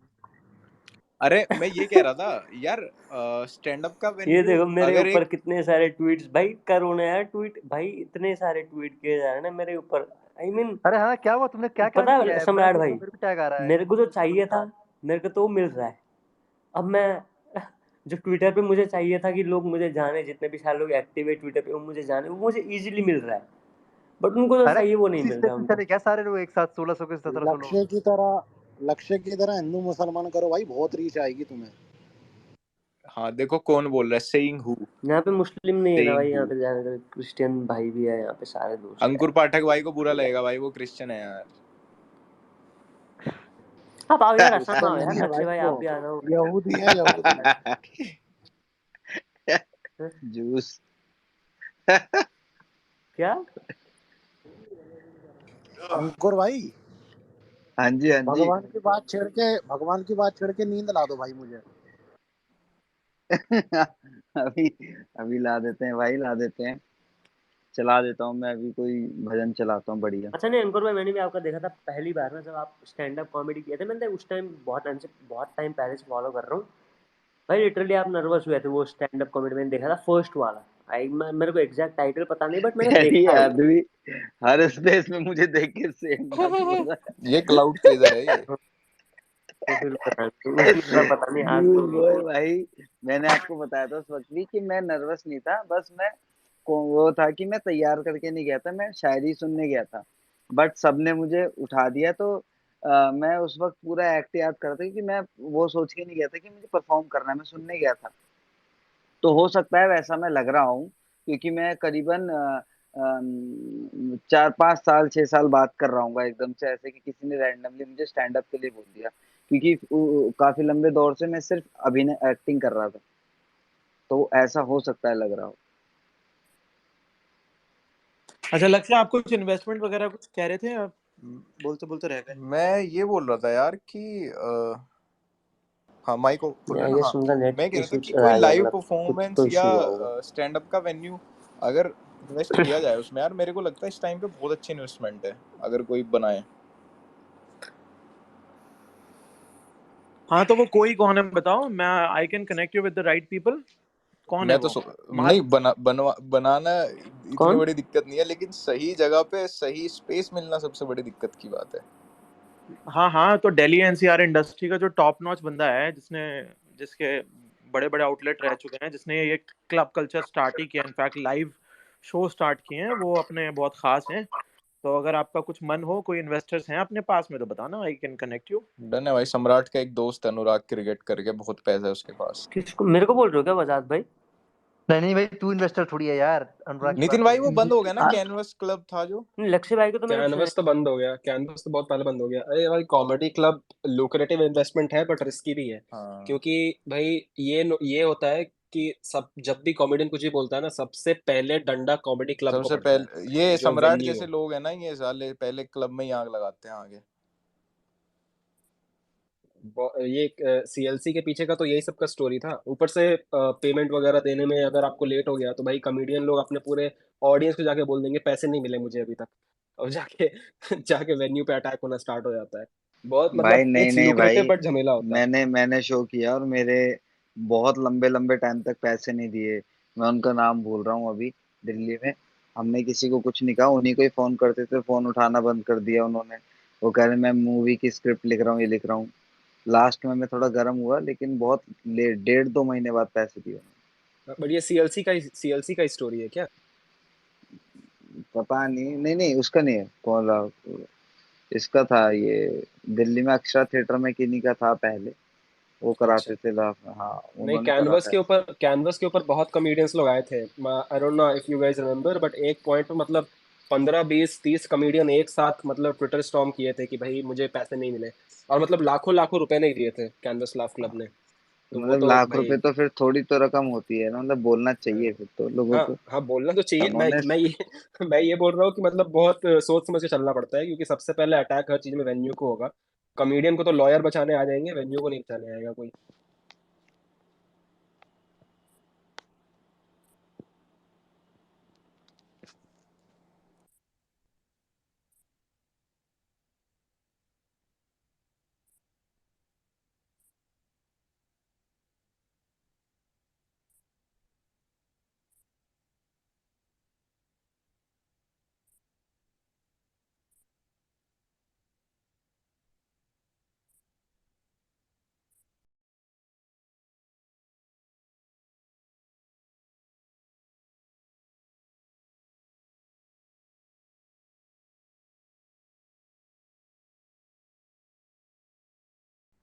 अरे मैं ये कह रहा था यार, स्टैंड अप का ये वेन्यू देखो मेरे अगर ऊपर एक कितने सारे ट्वीट्स भाई, करो ना यार ट्वीट भाई, इतने सारे ट्वीट किए जा रहे हैं ना मेरे ऊपर। आई मीन अरे हाँ क्या हुआ, तुमने क्या पता किया है है? मैं सम्राट देखो भाई, मेरे भी टैग आ रहा है। मेरे को जो चाहिए था मेरे को तो मिल रहा है। अब मैं जो ट्विटर पे मुझे चाहिए था कि लोग मुझे जाने, जितने भी सारे लोग एक्टिव है ट्विटर पे वो मुझे जाने, वो मुझे इजीली मिल रहा है, बट उनको जो अरे चाहिए वो नहीं इसी मिल रहा से उनको। चले क्या सारे लोग एक साथ 1600 के 1700 लोग? लक्ष्य की तरह हिंदू मुसलमान करो भाई, बहुत रीच आएगी तुम्हें। हाँ देखो कौन बोल रहा है, सेइंग हु, यहाँ पे मुस्लिम नहीं है ना भाई, सेइंग यहाँ हु। पे ज्यादातर क्रिश्चियन भाई भी है, यहाँ पे सारे दोस्त है। अंकुर पाठक भाई को बुरा लगेगा भाई, वो क्रिश्चियन है यार। आप आओ यार, आसाम क्रिश्चियन आओ यार नहीं है लक्ष्य भाई, भाई, वो आप भी आ जाओ। यहूदी है, यहूदी। जूस। क्या? अंकुर भाई, हाँ जी, हाँ जी। भगवान की बात छेड़ के नींद ला दो भाई मुझे। अभी अभी ला देते हैं भाई, ला देते हैं। चला देता हूँ मैं, अभी कोई भजन चलाता हूँ बढ़िया। अच्छा नहीं अंकुर भाई, मैंने भी आपका देखा था पहली बार ना, जब आप स्टैंड अप कॉमेडी किए थे। मैंने उस टाइम बहुत टाइम पहले से फॉलो कर रहा हूँ भाई। लिटरली आप नर्वस हुए थे वो स्टैंड अप कॉमेडी मैंने देखा था, फर्स्ट वाला। मेरे को एग्जैक्ट टाइटल पता नहीं, बट मैंने अरे देखा है वो। आदमी हर स्पेस में मुझे देख के सेम बात बोल रहा ये क्लाउड चेजर है ये। तो फिर पता नहीं, मेरा पता नहीं आज है। तो। भाई मैंने आपको बताया था उस वक्त भी कि मैं नर्वस नहीं था, बस मैं वो था कि मैं तैयार करके नहीं गया था, मैं शायरी सुनने गया था। बट सबने मुझे उठा दिया, तो मैं उस वक्त पूरा एक्ट याद कर रहा था, क्योंकि मैं वो सोच के नहीं गया था कि मुझे परफॉर्म करना है, मैं सुनने गया था। तो हो सकता है वैसा मैं लग रहा हूँ, क्योंकि मैं करीबन 4-5 साल 6 साल बात कर रहा हूँ एकदम से, ऐसे कि किसी ने रैंडमली मुझे स्टैंड अप के लिए बोल दिया, क्योंकि काफी लंबे दौर से मैं सिर्फ अभिनय एक्टिंग कर रहा था। तो ऐसा हो सकता है लग रहा हो। अच्छा लक्ष्य, आप कुछ इन्वेस्टमेंट वगैरह कुछ कह रहे थे आप, बोलते बोलते रह गए। मैं ये बोल रहा था यार कि हाँ माइक खुल रहा है ना। ये हाँ, सुनकर नेट मैं कह रहा था इशू कि रहा कोई है, लाइव मतलब कुछ परफॉर्मेंस तो या इशू हुआ होगा। स्टैंड अप का वेन्यू अगर इन्वेस्ट किया जाए उसमें, यार मेरे को लगता है इस टाइम पे बहुत अच्छी इन्वेस्टमेंट है अगर कोई बनाए। हाँ तो वो कोई कौन है बताओ, मैं I can connect you with the right people. कौन है मैं तो वो? नहीं बनाना इतनी कौन? बड़ी दिक्कत नहीं है, लेकिन सही जगह पे सही स्पेस मिलना सबसे बड़ी दिक्कत की बात है। हाँ हाँ, तो दिल्ली एनसीआर इंडस्ट्री का जो टॉप नॉच बंदा है, जिसके बड़े बड़े आउटलेट रह चुके हैं, जिसने ये क्लब कल्चर स्टार्ट ही किया, इनफैक्ट लाइव शो स्टार्ट किए हैं, वो अपने बहुत खास हैं। तो अगर आपका कुछ मन हो, कोई इन्वेस्टर्स हैं अपने पास में, तो बताना, I can connect you. Done है भाई। सम्राट का एक दोस्त है अनुराग क्रिकेट करके, बहुत पैसा है उसके पास। किसको, मेरे को बोल रहे हो क्या बजाज भाई? नहीं भाई, तू इन्वेस्टर थोड़ी है यार, अनुराग की नितिन बात भाई नहीं वो है। बंद हो गया ना, आ- कैनवस क्लब था जो। लक्ष्य भाई को तो मैंने कैनवस तो बंद हो गया, कैनवस तो बहुत पहले बंद हो गया। अरे भाई कॉमेडी क्लब लुक्रेटिव इन्वेस्टमेंट है बट रिस्की भी है। हाँ क्योंकि भाई ये होता है कि सब जब भी कॉमेडियन कुछ भी बोलता है ना, सबसे पहले डंडा कॉमेडी क्लब को सबसे पड़ता है, पहले ये जो सम्राट वेन्यू जैसे है। लोग हैं ना, ये साले पहले क्लब में ही आग लगाते हैं आगे। ये सीएलसी के पीछे का तो यही सब का स्टोरी था। ऊपर से पेमेंट वगैरह देने में अगर आपको लेट हो गया तो भाई कॉमेडियन लोग अपने पूरे ऑडियंस को जाके बोल देंगे पैसे नहीं मिले मुझे अभी तक, और जाके जाके वेन्यू पे अटैक होना स्टार्ट हो जाता है। बहुत भाई मतलब नहीं इट्स नहीं भाई, लुक्रेटिव बट झमेला होता है। मैंने शो किया और मेरे बहुत लंबे लंबे टाइम तक पैसे नहीं दिए। मैं उनका नाम भूल रहा हूँ अभी। दिल्ली में हमने किसी को कुछ नहीं कहा, उन्हीं को ही फोन करते थे, फोन उठाना बंद कर दिया उन्होंने। वो कह रहे मैं मूवी की स्क्रिप्ट लिख रहा हूँ, ये लिख रहा हूँ। लास्ट में मैं थोड़ा गर्म हुआ, लेकिन बहुत लेट, 1.5-2 महीने बाद पैसे दिए उन्होंने। बट ये सीएलसी का स्टोरी है क्या? पता नहीं, नहीं नहीं उसका नहीं है, कौन इसका था ये। दिल्ली में अक्षरा थिएटर में किन्हीं का था पहले, वो अच्छा। कराते थे हाँ, नहीं, उन्होंने करा था। कैनवस के ऊपर बहुत कॉमेडियंस लोग आए थे। I don't know if you guys remember, but एक पॉइंट पे मतलब 15 20 30 कॉमेडियन एक साथ मतलब ट्विटर स्टॉर्म किए थे कि भाई मुझे पैसे नहीं मिले, और मतलब लाखों लाखों रुपए नहीं दिए थे कैनवस लाफ क्लब ने। तो तो वो मतलब तो लाख भाई, रुपए तो फिर थोड़ी तो रकम होती है ना, मतलब बोलना चाहिए फिर तो लोगों हाँ को। हाँ बोलना तो चाहिए। उन्होंने मैं ये मैं ये बोल रहा हूँ कि मतलब बहुत सोच समझ के चलना पड़ता है, क्योंकि सबसे पहले अटैक हर चीज में वेन्यू को होगा। कॉमेडियन को तो लॉयर बचाने आ जाएंगे, वेन्यू को नहीं बचाने आएगा कोई।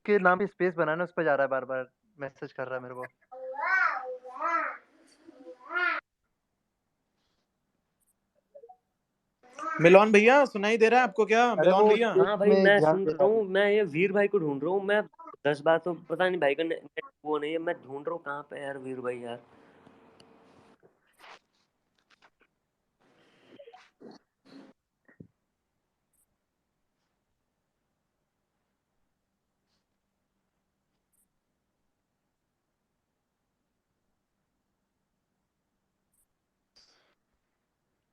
के नाम पे स्पेस बनाना, उस पर जा रहा है, बार बार मैसेज कर रहा है मेरे को। मिलोन भैया सुनाई दे रहा है आपको क्या? अरे मिलोन वो भैया। स्पेस हाँ भाई में मैं ध्यान सुन दे रहा रहा हूँ, है। मैं ये वीर भाई को ढूंढ रहा हूँ। मैं 10 बार तो पता नहीं भाई का वो नहीं है, मैं ढूंढ रहा हूँ कहाँ पे है यार वीर भाई यार।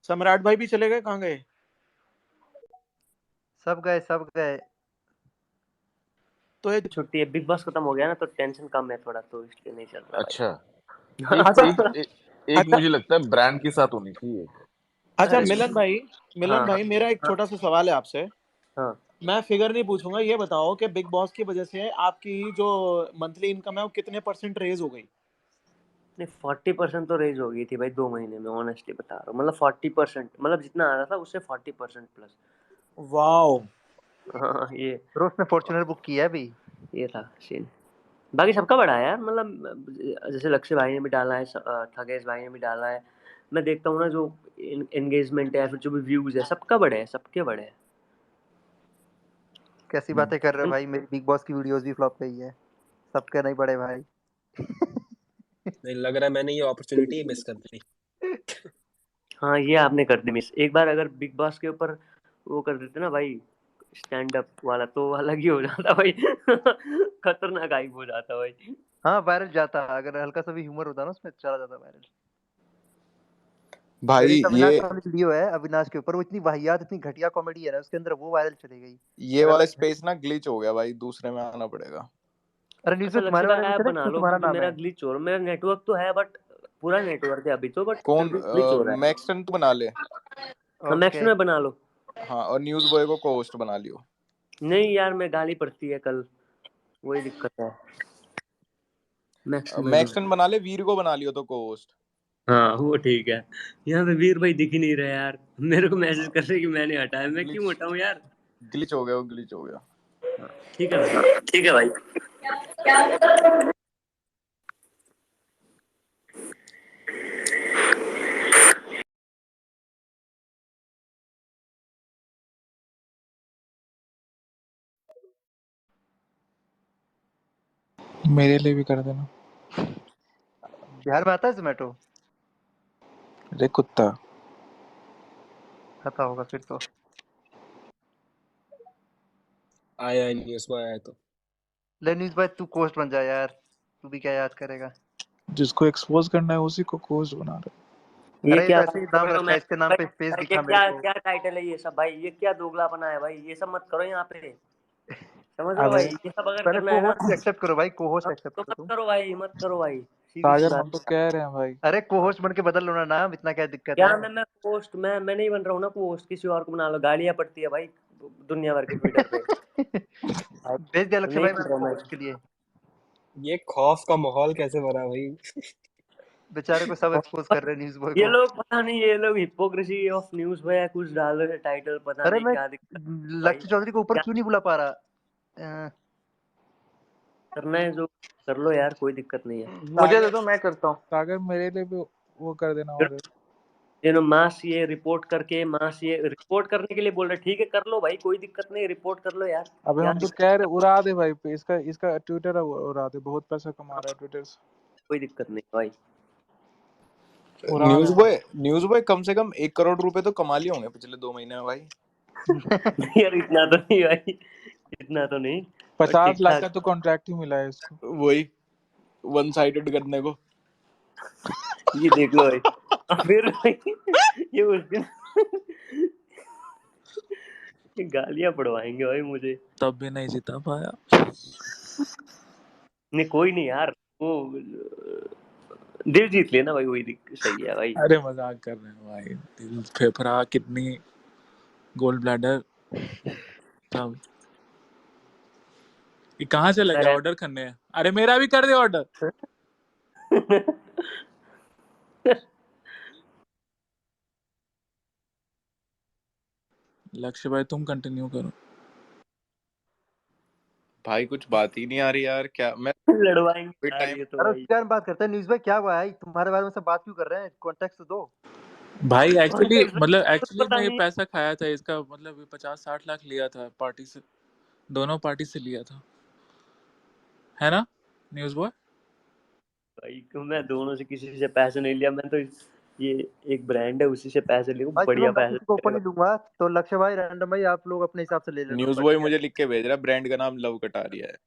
सम्राट भाई भी चले गए, कहाँ गए? सब गए। तो ये छुट्टी है, बिग बॉस खत्म हो गया ना तो टेंशन कम है थोड़ा, तो इसलिए नहीं चल रहा अच्छा भाई। एक अच्छा एक अच्छा मुझे लगता है ब्रांड के साथ होनी चाहिए। अच्छा अरे मिलन हाँ भाई मेरा एक हाँ छोटा सा सवाल है आपसे। हाँ। मैं फिगर नहीं पूछूंगा, ये बताओ कि बिग बॉस की वजह से आपकी जो मंथली इनकम है वो कितने % रेज हो गई? नहीं 40% तो रेज हो गई थी भाई 2 महीने में, ऑनेस्टली बता रहा हूँ। मतलब 40%, मतलब जितना आ रहा था उससे 40% प्लस। वाओ। हाँ ये ब्रो उसने फॉर्च्यूनर बुक किया है अभी। ये था सीन। बाकी सबका बड़ा है यार, मतलब जैसे लक्ष्य भाई ने भी डाला है, थगेश भाई ने भी डाला है। मैं देखता हूँ ना जो एंगेजमेंट है या फिर जो भी व्यूज है, सबका बड़े है, सबके बड़े हैं। कैसी बातें कर रहे हो भाई, मेरी बिग बॉस की वीडियोस भी फ्लॉप गई है। सबके नहीं बड़े भाई। नहीं लग रहा है मैंने ये अपॉर्चुनिटी मिस कर दी। हाँ ये आपने कर दी मिस। एक बार अगर बिग बॉस के ऊपर वो कर देते ना भाई, स्टैंड अप वाला, तो अलग ही हो जाता भाई। खतरनाक हाइप हो जाता भाई। हाँ वायरल जाता, अगर हल्का सा भी ह्यूमर होता ना उसमें चला जाता वायरल। भाई मेरी अविनाश ये वाली वीडियो है, अविनाश के ऊपर, वो इतनी वाहियात इतनी घटिया कॉमेडी है ना उसके अंदर, वो वायरल चली गई। ये वाला अलग है। स्पेस ना ग्लिच हो गया भाई, दूसरे में आना पड़ेगा। अरे न्यूज़ अच्छा में लक्ष्य तुम्हारे भाई वाले में ऐप चले बना जिसमें लो, तुम्हारा क्योंकि नाम मेरा है। ग्लिच हो रहा, मेरा नेटवर्क तो है बट पूरा नेटवर्क है अभी तो, बट फिर कौन भी ग्लिच हो रहा है। मैक्सन तो बना ले। हाँ मैक्स ओके में बना लो। हाँ, और न्यूज़ बॉय को को होस्ट बना लियो। नहीं यार मैं गाली पड़ती है कल, वही दिक्कत है। मैक्स में मैक्सन बना ले, वीर को बना लियो तो को होस्ट। हाँ वो ठीक है। यहाँ पे वीर भाई दिख ही नहीं रहे यार, मेरे को मैसेज कर रहे कि मैंने हटाया, मैं क्यों ग्लिच हटाऊं यार। ग्लिच हो गया, वो ग्लिच हो गया। हाँ, ठीक है भाई। ठीक है भाई। मेरे लिए भी कर देना। बिहार में आता है जोमेटो? अरे कुत्ता। आता होगा फिर तो। आया न्यूज़ में आया तो। ले न्यूज़ भाई तू कोस्ट बन जा यार, तू भी क्या याद करेगा। जिसको एक्सपोज करना है उसी को कोच बना रहे। ये अरे ये क्या तो ऐसे ही नाम भाई, रखा है, इसके नाम पे स्पेस ये दिखा मेरे क्या को। क्या टाइटल है ये सब भाई, ये क्या दोगलापना है भाई, ये सब मत करो यहाँ पे। समझ रहे हो अबे भाई, ये सब अगर पहले करना को है ना होस्ट एक्सेप्ट करो भाई, को होस्ट हाँ, एक्सेप्ट तो करो मत तुम। करो भाई, मत करो भाई, सीधी सी सागर बात हम तो है। कह रहे हैं भाई। अरे को होस्ट बन के बदल लो ना नाम, इतना क्या दिक्कत क्या है। मैं पोस्ट मैं नहीं बन रहा हूँ ना पोस्ट, किसी और को बना लो, गालियाँ पड़ती है भाई दुनिया भर के ट्विटर पे। भेज दिया लक्ष्य नहीं भाई बन मैंने रहा को मैं। होस्ट के लिए। ये खौफ का माहौल कैसे बना भाई। बेचारे को सब एक्सपोज कर रहे हैं न्यूज़ बॉय ये को। लोग पता नहीं, ये लोग हिपोक्रेसी ऑफ न्यूज में या कुछ डाल रहे हैं टाइटल, पता अरे नहीं मैं क्या दिक्कत है भाई। लक्ष्य चौधरी को ऊपर क्या क्यों नहीं बुला पा रहा। करना है जो कर लो यार, कोई दिक्कत नहीं है। मुझे दे सागर दो, मैं करता हूँ। सागर मेरे लिए भी वो कर देना ऑर्डर। मास ये रिपोर्ट करके, मास ये रिपोर्ट करने के लिए बोल रहे, ठीक है कर लो भाई, कोई दिक्कत नहीं, रिपोर्ट कर लो यार। अबे क्या हम तो दिक्कत, कह रहे उड़ा दे भाई पे, इसका इसका ट्विटर उड़ा दे, बहुत पैसा कमा रहा है ट्विटर से। कोई दिक्कत नहीं भाई। उड़ा दे भाई। न्यूज़ बॉय कम से कम 1 करोड़ रुपए तो कमा लिए होंगे पिछले 2 महीने में भाई। यार इतना तो नहीं भाई, इतना तो नहीं, पर 50 ठीक लाख ठाक। का तो कॉन्ट्रैक्ट ही मिला है इसको। वही वन साइडेड करने को। ये देख लो भाई, और फिर भाई, ये उस दिन ये गालियां पड़वाएंगे भाई मुझे। तब भी नहीं जीता पाया। नहीं कोई नहीं यार, वो दिल जीत लेना भाई, वही सही है भाई। अरे मजाक कर रहे हैं भाई। दिल, फेफड़ा, किडनी, गोल्ड ब्लैडर सब। ये कहाँ चला गया ऑर्डर करने? अरे मेरा भी कर दे ऑर्डर। लक्ष्य भाई तुम कंटिन्यू करो। भाई कुछ बात ही नहीं आ रही यार, क्या मैं लड़वाएंगे कोई यार टाइम। ये तो अरे भाई। उसके बारे में बात करते हैं, न्यूज़ भाई क्या हुआ है, तुम्हारे बारे में सब बात क्यों कर रहे हैं, कॉन्टेक्स्ट दो। भाई एक्चुअली कुछ पता मैं ये नहीं पैसा खाया था इसका, मतलब 50-60 लाख लिया था पार्टी से, दोनों पार्टी से लिया था, है ना न्यूज़ बॉय? भाई, क्यों मैं दोनों से किसी से पैसे नहीं लिया, मैं तो ये एक ब्रांड है उसी से पैसे लिया, भाई चलो बढ़िया मैं पैसे किसी को ऊपर मेरे नहीं लूंगा, तो लक्ष्य भाई रैंडम भाई आप लोग अपने हिसाब से ले लेना, न्यूज़ बट बॉय ठीक है। मुझे लिख के भेज रहा है, ब्रांड का नाम लव कटारिया है।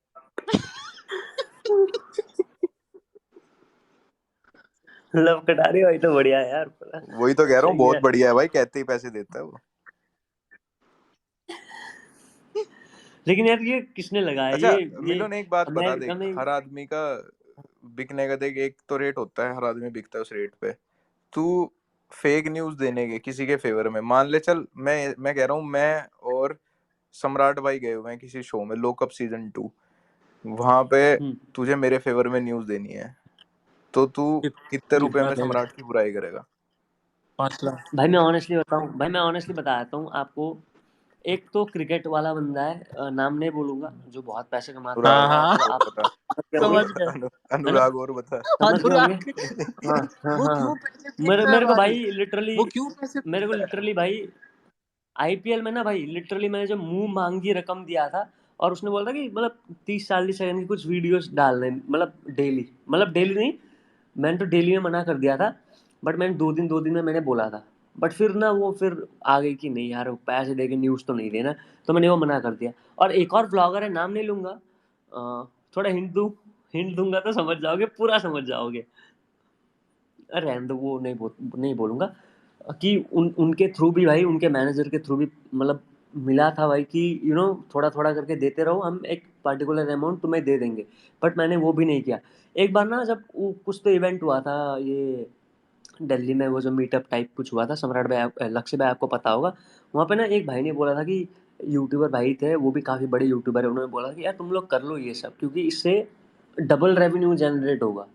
लव कटारी भाई तो बढ़िया है यार पूरा। वही तो कह रहा हूँ, सही बहुत है। बढ़िया है भाई, कहते ही पैसे देता है वो। लेकिन यार ये किसने लगाया अच्छा ये मिलन, एक बात बता, देख अमेरिका में? हर आदमी का बिकने का देख एक तो रेट होता है, हर आदमी बिकता है उस रेट पे। तू फेक न्यूज देने के किसी के फेवर में, मान ले चल मैं कह रहा हूँ, मैं और सम्राट भाई गए हुए हैं किसी शो में, लोकअप सीजन 2, वहां पे तुझे मेरे फेवर में न्यूज देनी है, तो तू कितने रुपए कितना में देगा? सम्राट की बुराई करेगा? 5 लाख। भाई मैं ऑनेस्टली बताऊं, भाई मैं ऑनेस्टली बताता हूँ आपको। एक तो क्रिकेट वाला बंदा है, नाम नहीं बोलूंगा, जो बहुत पैसे कमाता है, हाँ मतलब हाँ आप बता समझ गए समझ होंगे, गए। है ना? अनुराग और बता। समझ गए होंगे। अनुराग हाँ हाँ वो हाँ क्यों हाँ। पैसे फेंकता है मेरे को भाई? भाई लिटरली, वो क्यों पैसे मेरे को फेंकता है? लिटरली भाई आईपीएल में ना भाई, लिटरली मैंने जब मुंह मांगी रकम दिया था, और उसने बोला था कि मतलब 30-40 सेकंड की कुछ वीडियोस डालने, मतलब डेली नहीं, मैंने तो डेली में मना कर दिया था, बट मैंने 2 दिन में मैंने बोला था। बट फिर ना वो फिर आ गई कि नहीं यार, वो पैसे दे के न्यूज़ तो नहीं देना, तो मैंने वो मना कर दिया। और एक और ब्लॉगर है, नाम नहीं लूंगा, थोड़ा हिंट दूंगा तो समझ जाओगे, पूरा समझ जाओगे। अरे रहने दो, वो नहीं बोलूंगा। कि उनके थ्रू भी भाई, उनके मैनेजर के थ्रू भी मतलब मिला था भाई कि थोड़ा थोड़ा करके देते रहो, हम एक पर्टिकुलर अमाउंट तुम्हें दे देंगे। बट मैंने वो भी नहीं किया। एक बार ना जब कुछ तो इवेंट हुआ था ये दिल्ली में, वो जो मीटअप टाइप कुछ हुआ था, सम्राट भाई लक्ष्य भाई आपको पता होगा। वहाँ पे ना एक भाई ने बोला था कि, यूट्यूबर भाई थे वो भी, काफ़ी बड़े यूट्यूबर है, उन्होंने बोला कि यार तुम लोग कर लो ये सब, क्योंकि इससे डबल रेवेन्यू जनरेट होगा।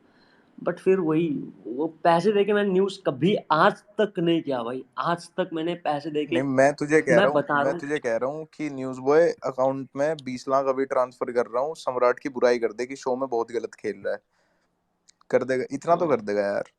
बट फिर वही, वो पैसे देके मैंने न्यूज़ कभी आज तक नहीं किया भाई, आज तक मैंने पैसे नहीं, देके, मैं बता मैं रहा हूँ। तुझे कह रहा हूँ कि न्यूज बॉय अकाउंट में 20 लाख अभी ट्रांसफर कर रहा हूँ, सम्राट की बुराई कर दे कि शो में बहुत गलत खेल रहा है, कर देगा, इतना तो कर देगा यार।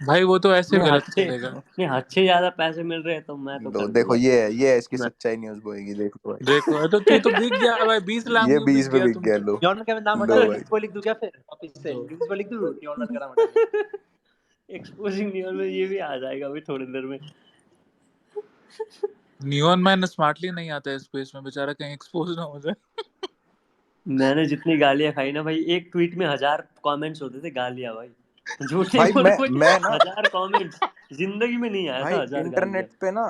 भाई वो तो ऐसे नहीं गलत हद से खेलेगा। नहीं, हद से ज्यादा पैसे मिल रहे हैं तो मैं तो लो कर देखो, दूंगा। ये है इसकी मैं सच्चाई न्यूज बॉय की, देखो भाई। देखो तो तू तो बिक गया भाई, 20 लाख ये में 20 बिक पे गया बिक तुम गया, तो। लो न्यूयॉर्क का नाम हटा लो के भाई। न्यूज़ बॉय लिख दूं क्या फिर वापस से? तो न्यूज़ बॉय लिख दूं न्यूयॉर्क का नाम हटा के? एक्सपोजिंग न्यूज़ में ये भी आ जाएगा अभी थोड़ी देर में। नियॉन मैन स्मार्टली नहीं आता है स्पेस में, बेचारा कहीं एक्सपोज ना हो जाए। मैंने जितनी गालियां खाई ना भाई, एक ट्वीट में 1000 कमेंट्स होते थे गालियां भाई, झूठ नहीं भाई बोल कोई। मैं ना 1000 कमेंट्स जिंदगी में नहीं आया भाई था, 1000 गालियां। इंटरनेट पे ना,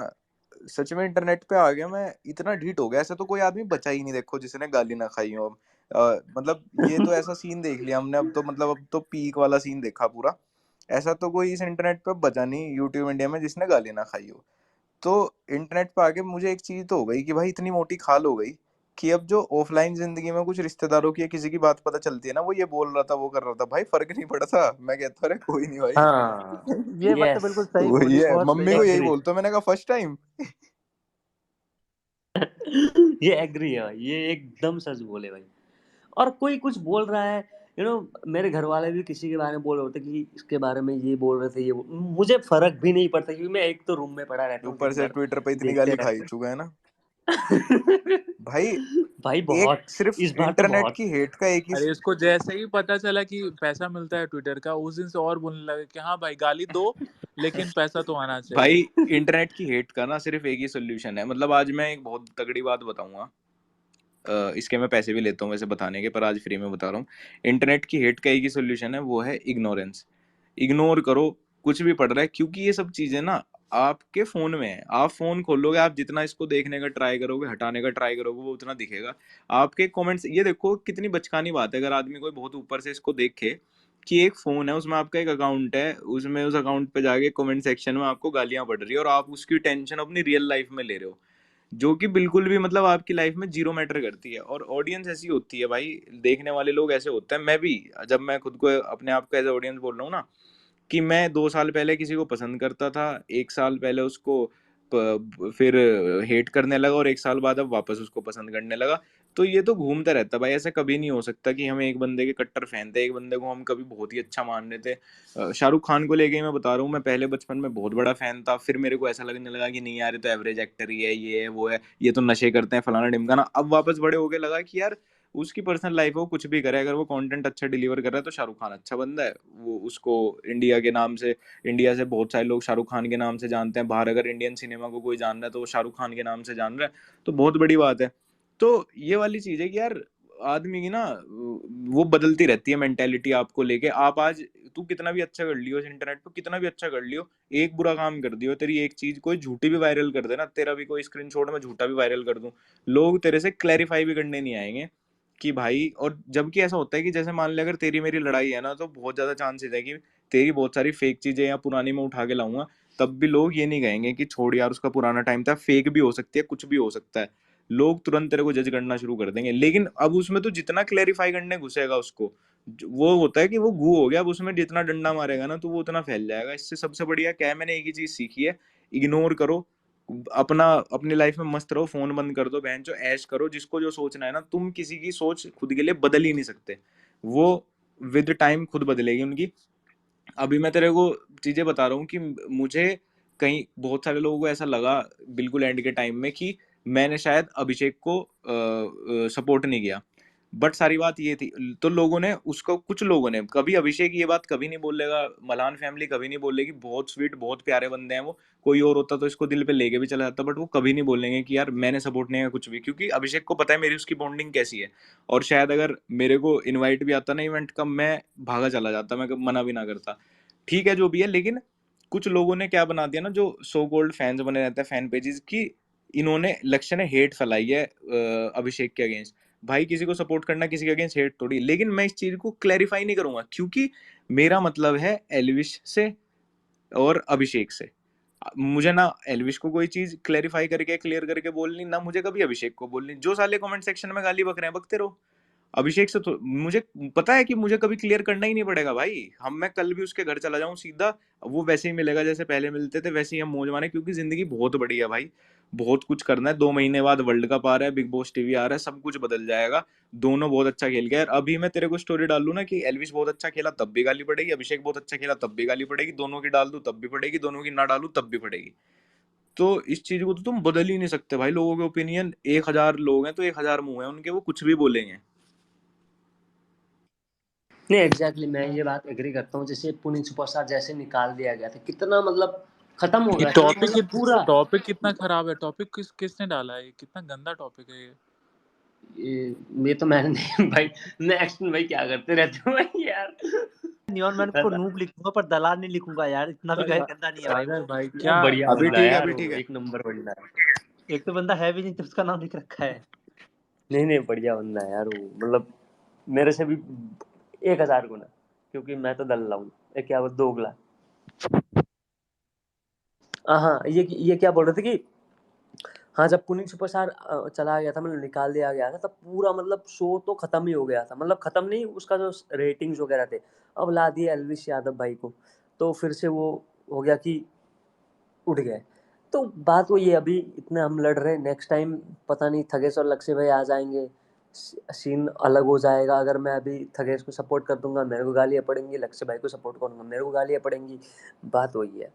सच में इंटरनेट पे आ गया मैं, इतना ढीठ हो गया, ऐसा तो कोई आदमी बचा ही नहीं देखो जिसने गाली ना खाई हो। मतलब ये तो ऐसा सीन देख लिया हमने, अब तो मतलब अब तो पीक वाला सीन देखा पूरा। ऐसा तो कोई इस इंटरनेट पे बचा नहीं यूट्यूब इंडिया में जिसने गाली ना खाई हो। तो इंटरनेट पे आके मुझे एक चीज तो हो गई कि भाई इतनी मोटी खाल हो गई कि अब जो ऑफलाइन जिंदगी में कुछ रिश्तेदारों की या किसी की बात पता चलती है ना, वो ये बोल रहा था, वो कर रहा था, भाई फर्क नहीं पड़ता, मैं कहता अरे कोई नहीं भाई। हाँ। ये बात तो यस। बिल्कुल सही वही बोली, है, बहुत मम्मी सही को बात यही एग्री। बोली। बोलता, मैंने कहा फर्स्ट टाइम। ये एग्री है भाई, ये एकदम सच बोले भाई। और कोई कुछ बोल रहा है, मेरे घर वाले भी किसी के बारे में बोल रहे होते कि इसके बारे में ये बोल रहे थे, मुझे फर्क भी नहीं पड़ता, क्योंकि मैं एक तो रूम में पड़ा रहता हूँ ऊपर दिन से भर, ट्विटर पे इतनी देखते गाली खाई रहते चुका है ना हैं। भाई। भाई एक बहुत, सिर्फ इस बार तो इंटरनेट बहुत। की हेट का एक ही अरे इसको जैसे ही पता चला कि पैसा मिलता है ट्विटर का, उस दिन से और बोलने लगा कि हाँ भाई गाली दो लेकिन पैसा तो आना चाहिए। भाई इंटरनेट की हेट का ना सिर्फ एक ही सोल्यूशन है, मतलब आज मैं एक बहुत तगड़ी बात बताऊंगा, इसके मैं पैसे भी लेता हूँ वैसे बताने के, पर आज फ्री में बता रहा हूँ। इंटरनेट की हेट का एक ही सोल्यूशन है, वो है इग्नोरेंस। इग्नोर करो कुछ भी पढ़ रहा है, क्योंकि ये सब चीजें ना आपके फोन में है। आप फोन खोलोगे, आप जितना इसको देखने का ट्राई करोगे, हटाने का ट्राई करोगे, वो उतना दिखेगा। आपके कमेंट्स, ये देखो कितनी बचकानी बात है, अगर आदमी कोई बहुत ऊपर से इसको देखे कि एक फोन है उसमें आपका एक अकाउंट है, उसमें उस अकाउंट पे जाके कमेंट सेक्शन में आपको गालियां पड़ रही है और आप उसकी टेंशन अपनी रियल लाइफ में ले रहे हो, जो कि बिल्कुल भी मतलब आपकी लाइफ में जीरो मैटर करती है। और ऑडियंस ऐसी होती है भाई, देखने वाले लोग ऐसे होते हैं। मैं भी, जब मैं खुद को अपने आप को एज ऑडियंस बोल रहा हूँ ना, कि मैं 2 साल पहले किसी को पसंद करता था, 1 साल पहले उसको फिर हेट करने लगा, और 1 साल बाद अब वापस उसको पसंद करने लगा। तो ये तो घूमता रहता भाई, ऐसा कभी नहीं हो सकता कि हम एक बंदे के कट्टर फैन थे, एक बंदे को हम कभी बहुत ही अच्छा मान रहे थे। शाहरुख खान को लेके ही मैं बता रहा हूँ, मैं पहले बचपन में बहुत बड़ा फैन था, फिर मेरे को ऐसा लगने लगा कि नहीं यार, ये तो एवरेज एक्टर ही है, ये है वो है, ये तो नशे करते हैं, फलाना ढिमकाना। अब वापस बड़े होके लगा कि यार उसकी पर्सनल लाइफ है, वो कुछ भी करे, अगर वो कंटेंट अच्छा डिलीवर कर रहा है तो शाहरुख खान अच्छा बंदा है। वो उसको इंडिया के नाम से, इंडिया से बहुत सारे लोग शाहरुख खान के नाम से जानते हैं, बाहर अगर इंडियन सिनेमा को कोई जान रहा है तो वो शाहरुख खान के नाम से जान रहा है, तो बहुत बड़ी बात है। तो ये वाली चीज है कि यार आदमी की ना वो बदलती रहती है मेंटेलिटी आपको लेके। आप आज तू कितना भी अच्छा कर लियो इस इंटरनेट पे, कितना भी अच्छा कर लियो, एक बुरा काम कर दियो, तेरी एक चीज कोई झूठी भी वायरल कर देना, तेरा भी कोई स्क्रीनशॉट में झूठा भी वायरल कर दूं, लोग तेरे से क्लैरिफाई भी करने नहीं आएंगे कि भाई। और जबकि ऐसा होता है कि जैसे मान ले अगर तेरी मेरी लड़ाई है ना, तो बहुत ज्यादा चांसेस है कि तेरी बहुत सारी फेक चीजें या पुरानी मैं उठा के लाऊंगा, तब भी लोग ये नहीं कहेंगे कि छोड़ यार उसका पुराना टाइम था, फेक भी हो सकती है, कुछ भी हो सकता है, लोग तुरंत तेरे को जज करना शुरू कर देंगे। लेकिन अब उसमें तो जितना क्लेरिफाई करने घुसेगा उसको, वो होता है कि वो गू हो गया, अब उसमें जितना डंडा मारेगा ना तो वो उतना फैल जाएगा। इससे सबसे बढ़िया क्या है, मैंने एक ही चीज सीखी है, इग्नोर करो, अपना अपनी लाइफ में मस्त रहो, फोन बंद कर दो, बहन जो ऐश करो, जिसको जो सोचना है ना, तुम किसी की सोच खुद के लिए बदल ही नहीं सकते, वो विद टाइम खुद बदलेगी उनकी। अभी मैं तेरे को चीजें बता रहा हूँ कि मुझे कहीं बहुत सारे लोगों को ऐसा लगा बिल्कुल एंड के टाइम में कि मैंने शायद अभिषेक को सपोर्ट नहीं किया, बट सारी बात ये थी, तो लोगों ने उसको, कुछ लोगों ने, कभी अभिषेक ये बात कभी नहीं बोलेगा, मलान फैमिली कभी नहीं बोलेगी, बहुत स्वीट बहुत प्यारे बंदे हैं वो, कोई और होता तो इसको दिल पे लेके भी चला जाता, बट वो कभी नहीं बोलेंगे कि यार मैंने सपोर्ट नहीं किया कुछ भी, क्योंकि अभिषेक को पता है मेरी उसकी बॉन्डिंग कैसी है। और शायद अगर मेरे को इनवाइट भी आता ना इवेंट का, मैं भागा चला जाता, मैं मना भी ना करता, ठीक है जो भी है। लेकिन कुछ लोगों ने क्या बना दिया ना, जो सो कॉल्ड फैंस बने रहते हैं फैन पेजेस की, इन्होंने लक्ष्य ने हेट फैलाई है अभिषेक के अगेंस्ट। भाई किसी को सपोर्ट करना किसी के अगेंस्ट हेट थोड़ी, लेकिन मैं इस चीज को क्लैरिफाई नहीं करूंगा, क्योंकि मेरा मतलब है एलविश से और अभिषेक से। मुझे ना एलविश को कोई चीज क्लैरिफाई करके क्लियर करके बोलनी, ना मुझे कभी अभिषेक को बोलनी, जो साले कमेंट सेक्शन में गाली बक रहे हैं बकते रहो। अभिषेक से तो मुझे पता है कि मुझे कभी क्लियर करना ही नहीं पड़ेगा भाई, हम मैं कल भी उसके घर चला जाऊं सीधा, वो वैसे ही मिलेगा जैसे पहले मिलते थे, वैसे ही हम मौज मारे, क्योंकि जिंदगी बहुत बड़ी है भाई, बहुत कुछ करना है। 2 महीने बाद वर्ल्ड कप आ रहा है, बिग बॉस टीवी आ रहा है, सब कुछ बदल जाएगा। दोनों बहुत अच्छा खेल गए यार। अभी मैं तेरे को स्टोरी डाल लूं ना कि एलविश बहुत अच्छा खेला तब भी गाली पड़ेगी, अभिषेक बहुत अच्छा खेला तब भी गाली पड़ेगी, दोनों की डाल दूं तब भी पड़ेगी, दोनों की ना डालू तब भी पड़ेगी। तो इस चीज को तो तुम बदल ही नहीं सकते भाई, लोगों के ओपिनियन 1,000 लोग हैं तो 1,000 मुंह है उनके, वो कुछ भी बोलेंगे। नहीं एग्जैक्टली मैं ये बात एग्री करता हूँ। जैसे पुनीत सुपरस्टार जैसे निकाल दिया गया था, कितना मतलब खत्म हो ये गया था ना, मतलब पूरा टॉपिक कितना खराब है, टॉपिक किसने डाला है, ये कितना गंदा टॉपिक है ये तो मैंने नहीं भाई। नेक्स्ट भाई क्या करते रहते हो भाई यार। नियॉन मैन को नूब लिखूंगा पर दलाल नहीं लिखूंगा यार, इतना भी गंदा नहीं है भाई सागर वो। भाई यार क्या। बढ़िया अभी बंदा है ठीक है, यार, अभी वो ठीक है। एक नंबर बंदा है। एक तो बंदा है भी नहीं तो उसका नाम लिख रखा है। नहीं नहीं बढ़िया बंदा है यार वो, मतलब मेरे से भी 1000 गुना, क्योंकि मैं तो दल्ला हूँ, क्या वो दोगला। हाँ ये क्या बोल रहे थे कि हाँ जब पुनीत सुपरस्टार चला गया था, मतलब निकाल दिया गया था, तब पूरा मतलब शो तो खत्म ही हो गया था, मतलब खत्म नहीं, उसका जो रेटिंग्स वगैरह थे, अब ला दिए एल्विश यादव भाई को, तो फिर से वो हो गया कि उठ गए। तो बात वही है, अभी इतने हम लड़ रहे हैं, नेक्स्ट टाइम पता नहीं थगेश और लक्ष्य भाई आ जाएंगे, सीन अलग हो जाएगा। अगर मैं अभी थगेश को सपोर्ट कर दूंगा मेरे को गालियाँ पड़ेंगी, लक्ष्य भाई को सपोर्ट करूंगा मेरे को गालियाँ पड़ेंगी, बात वही है।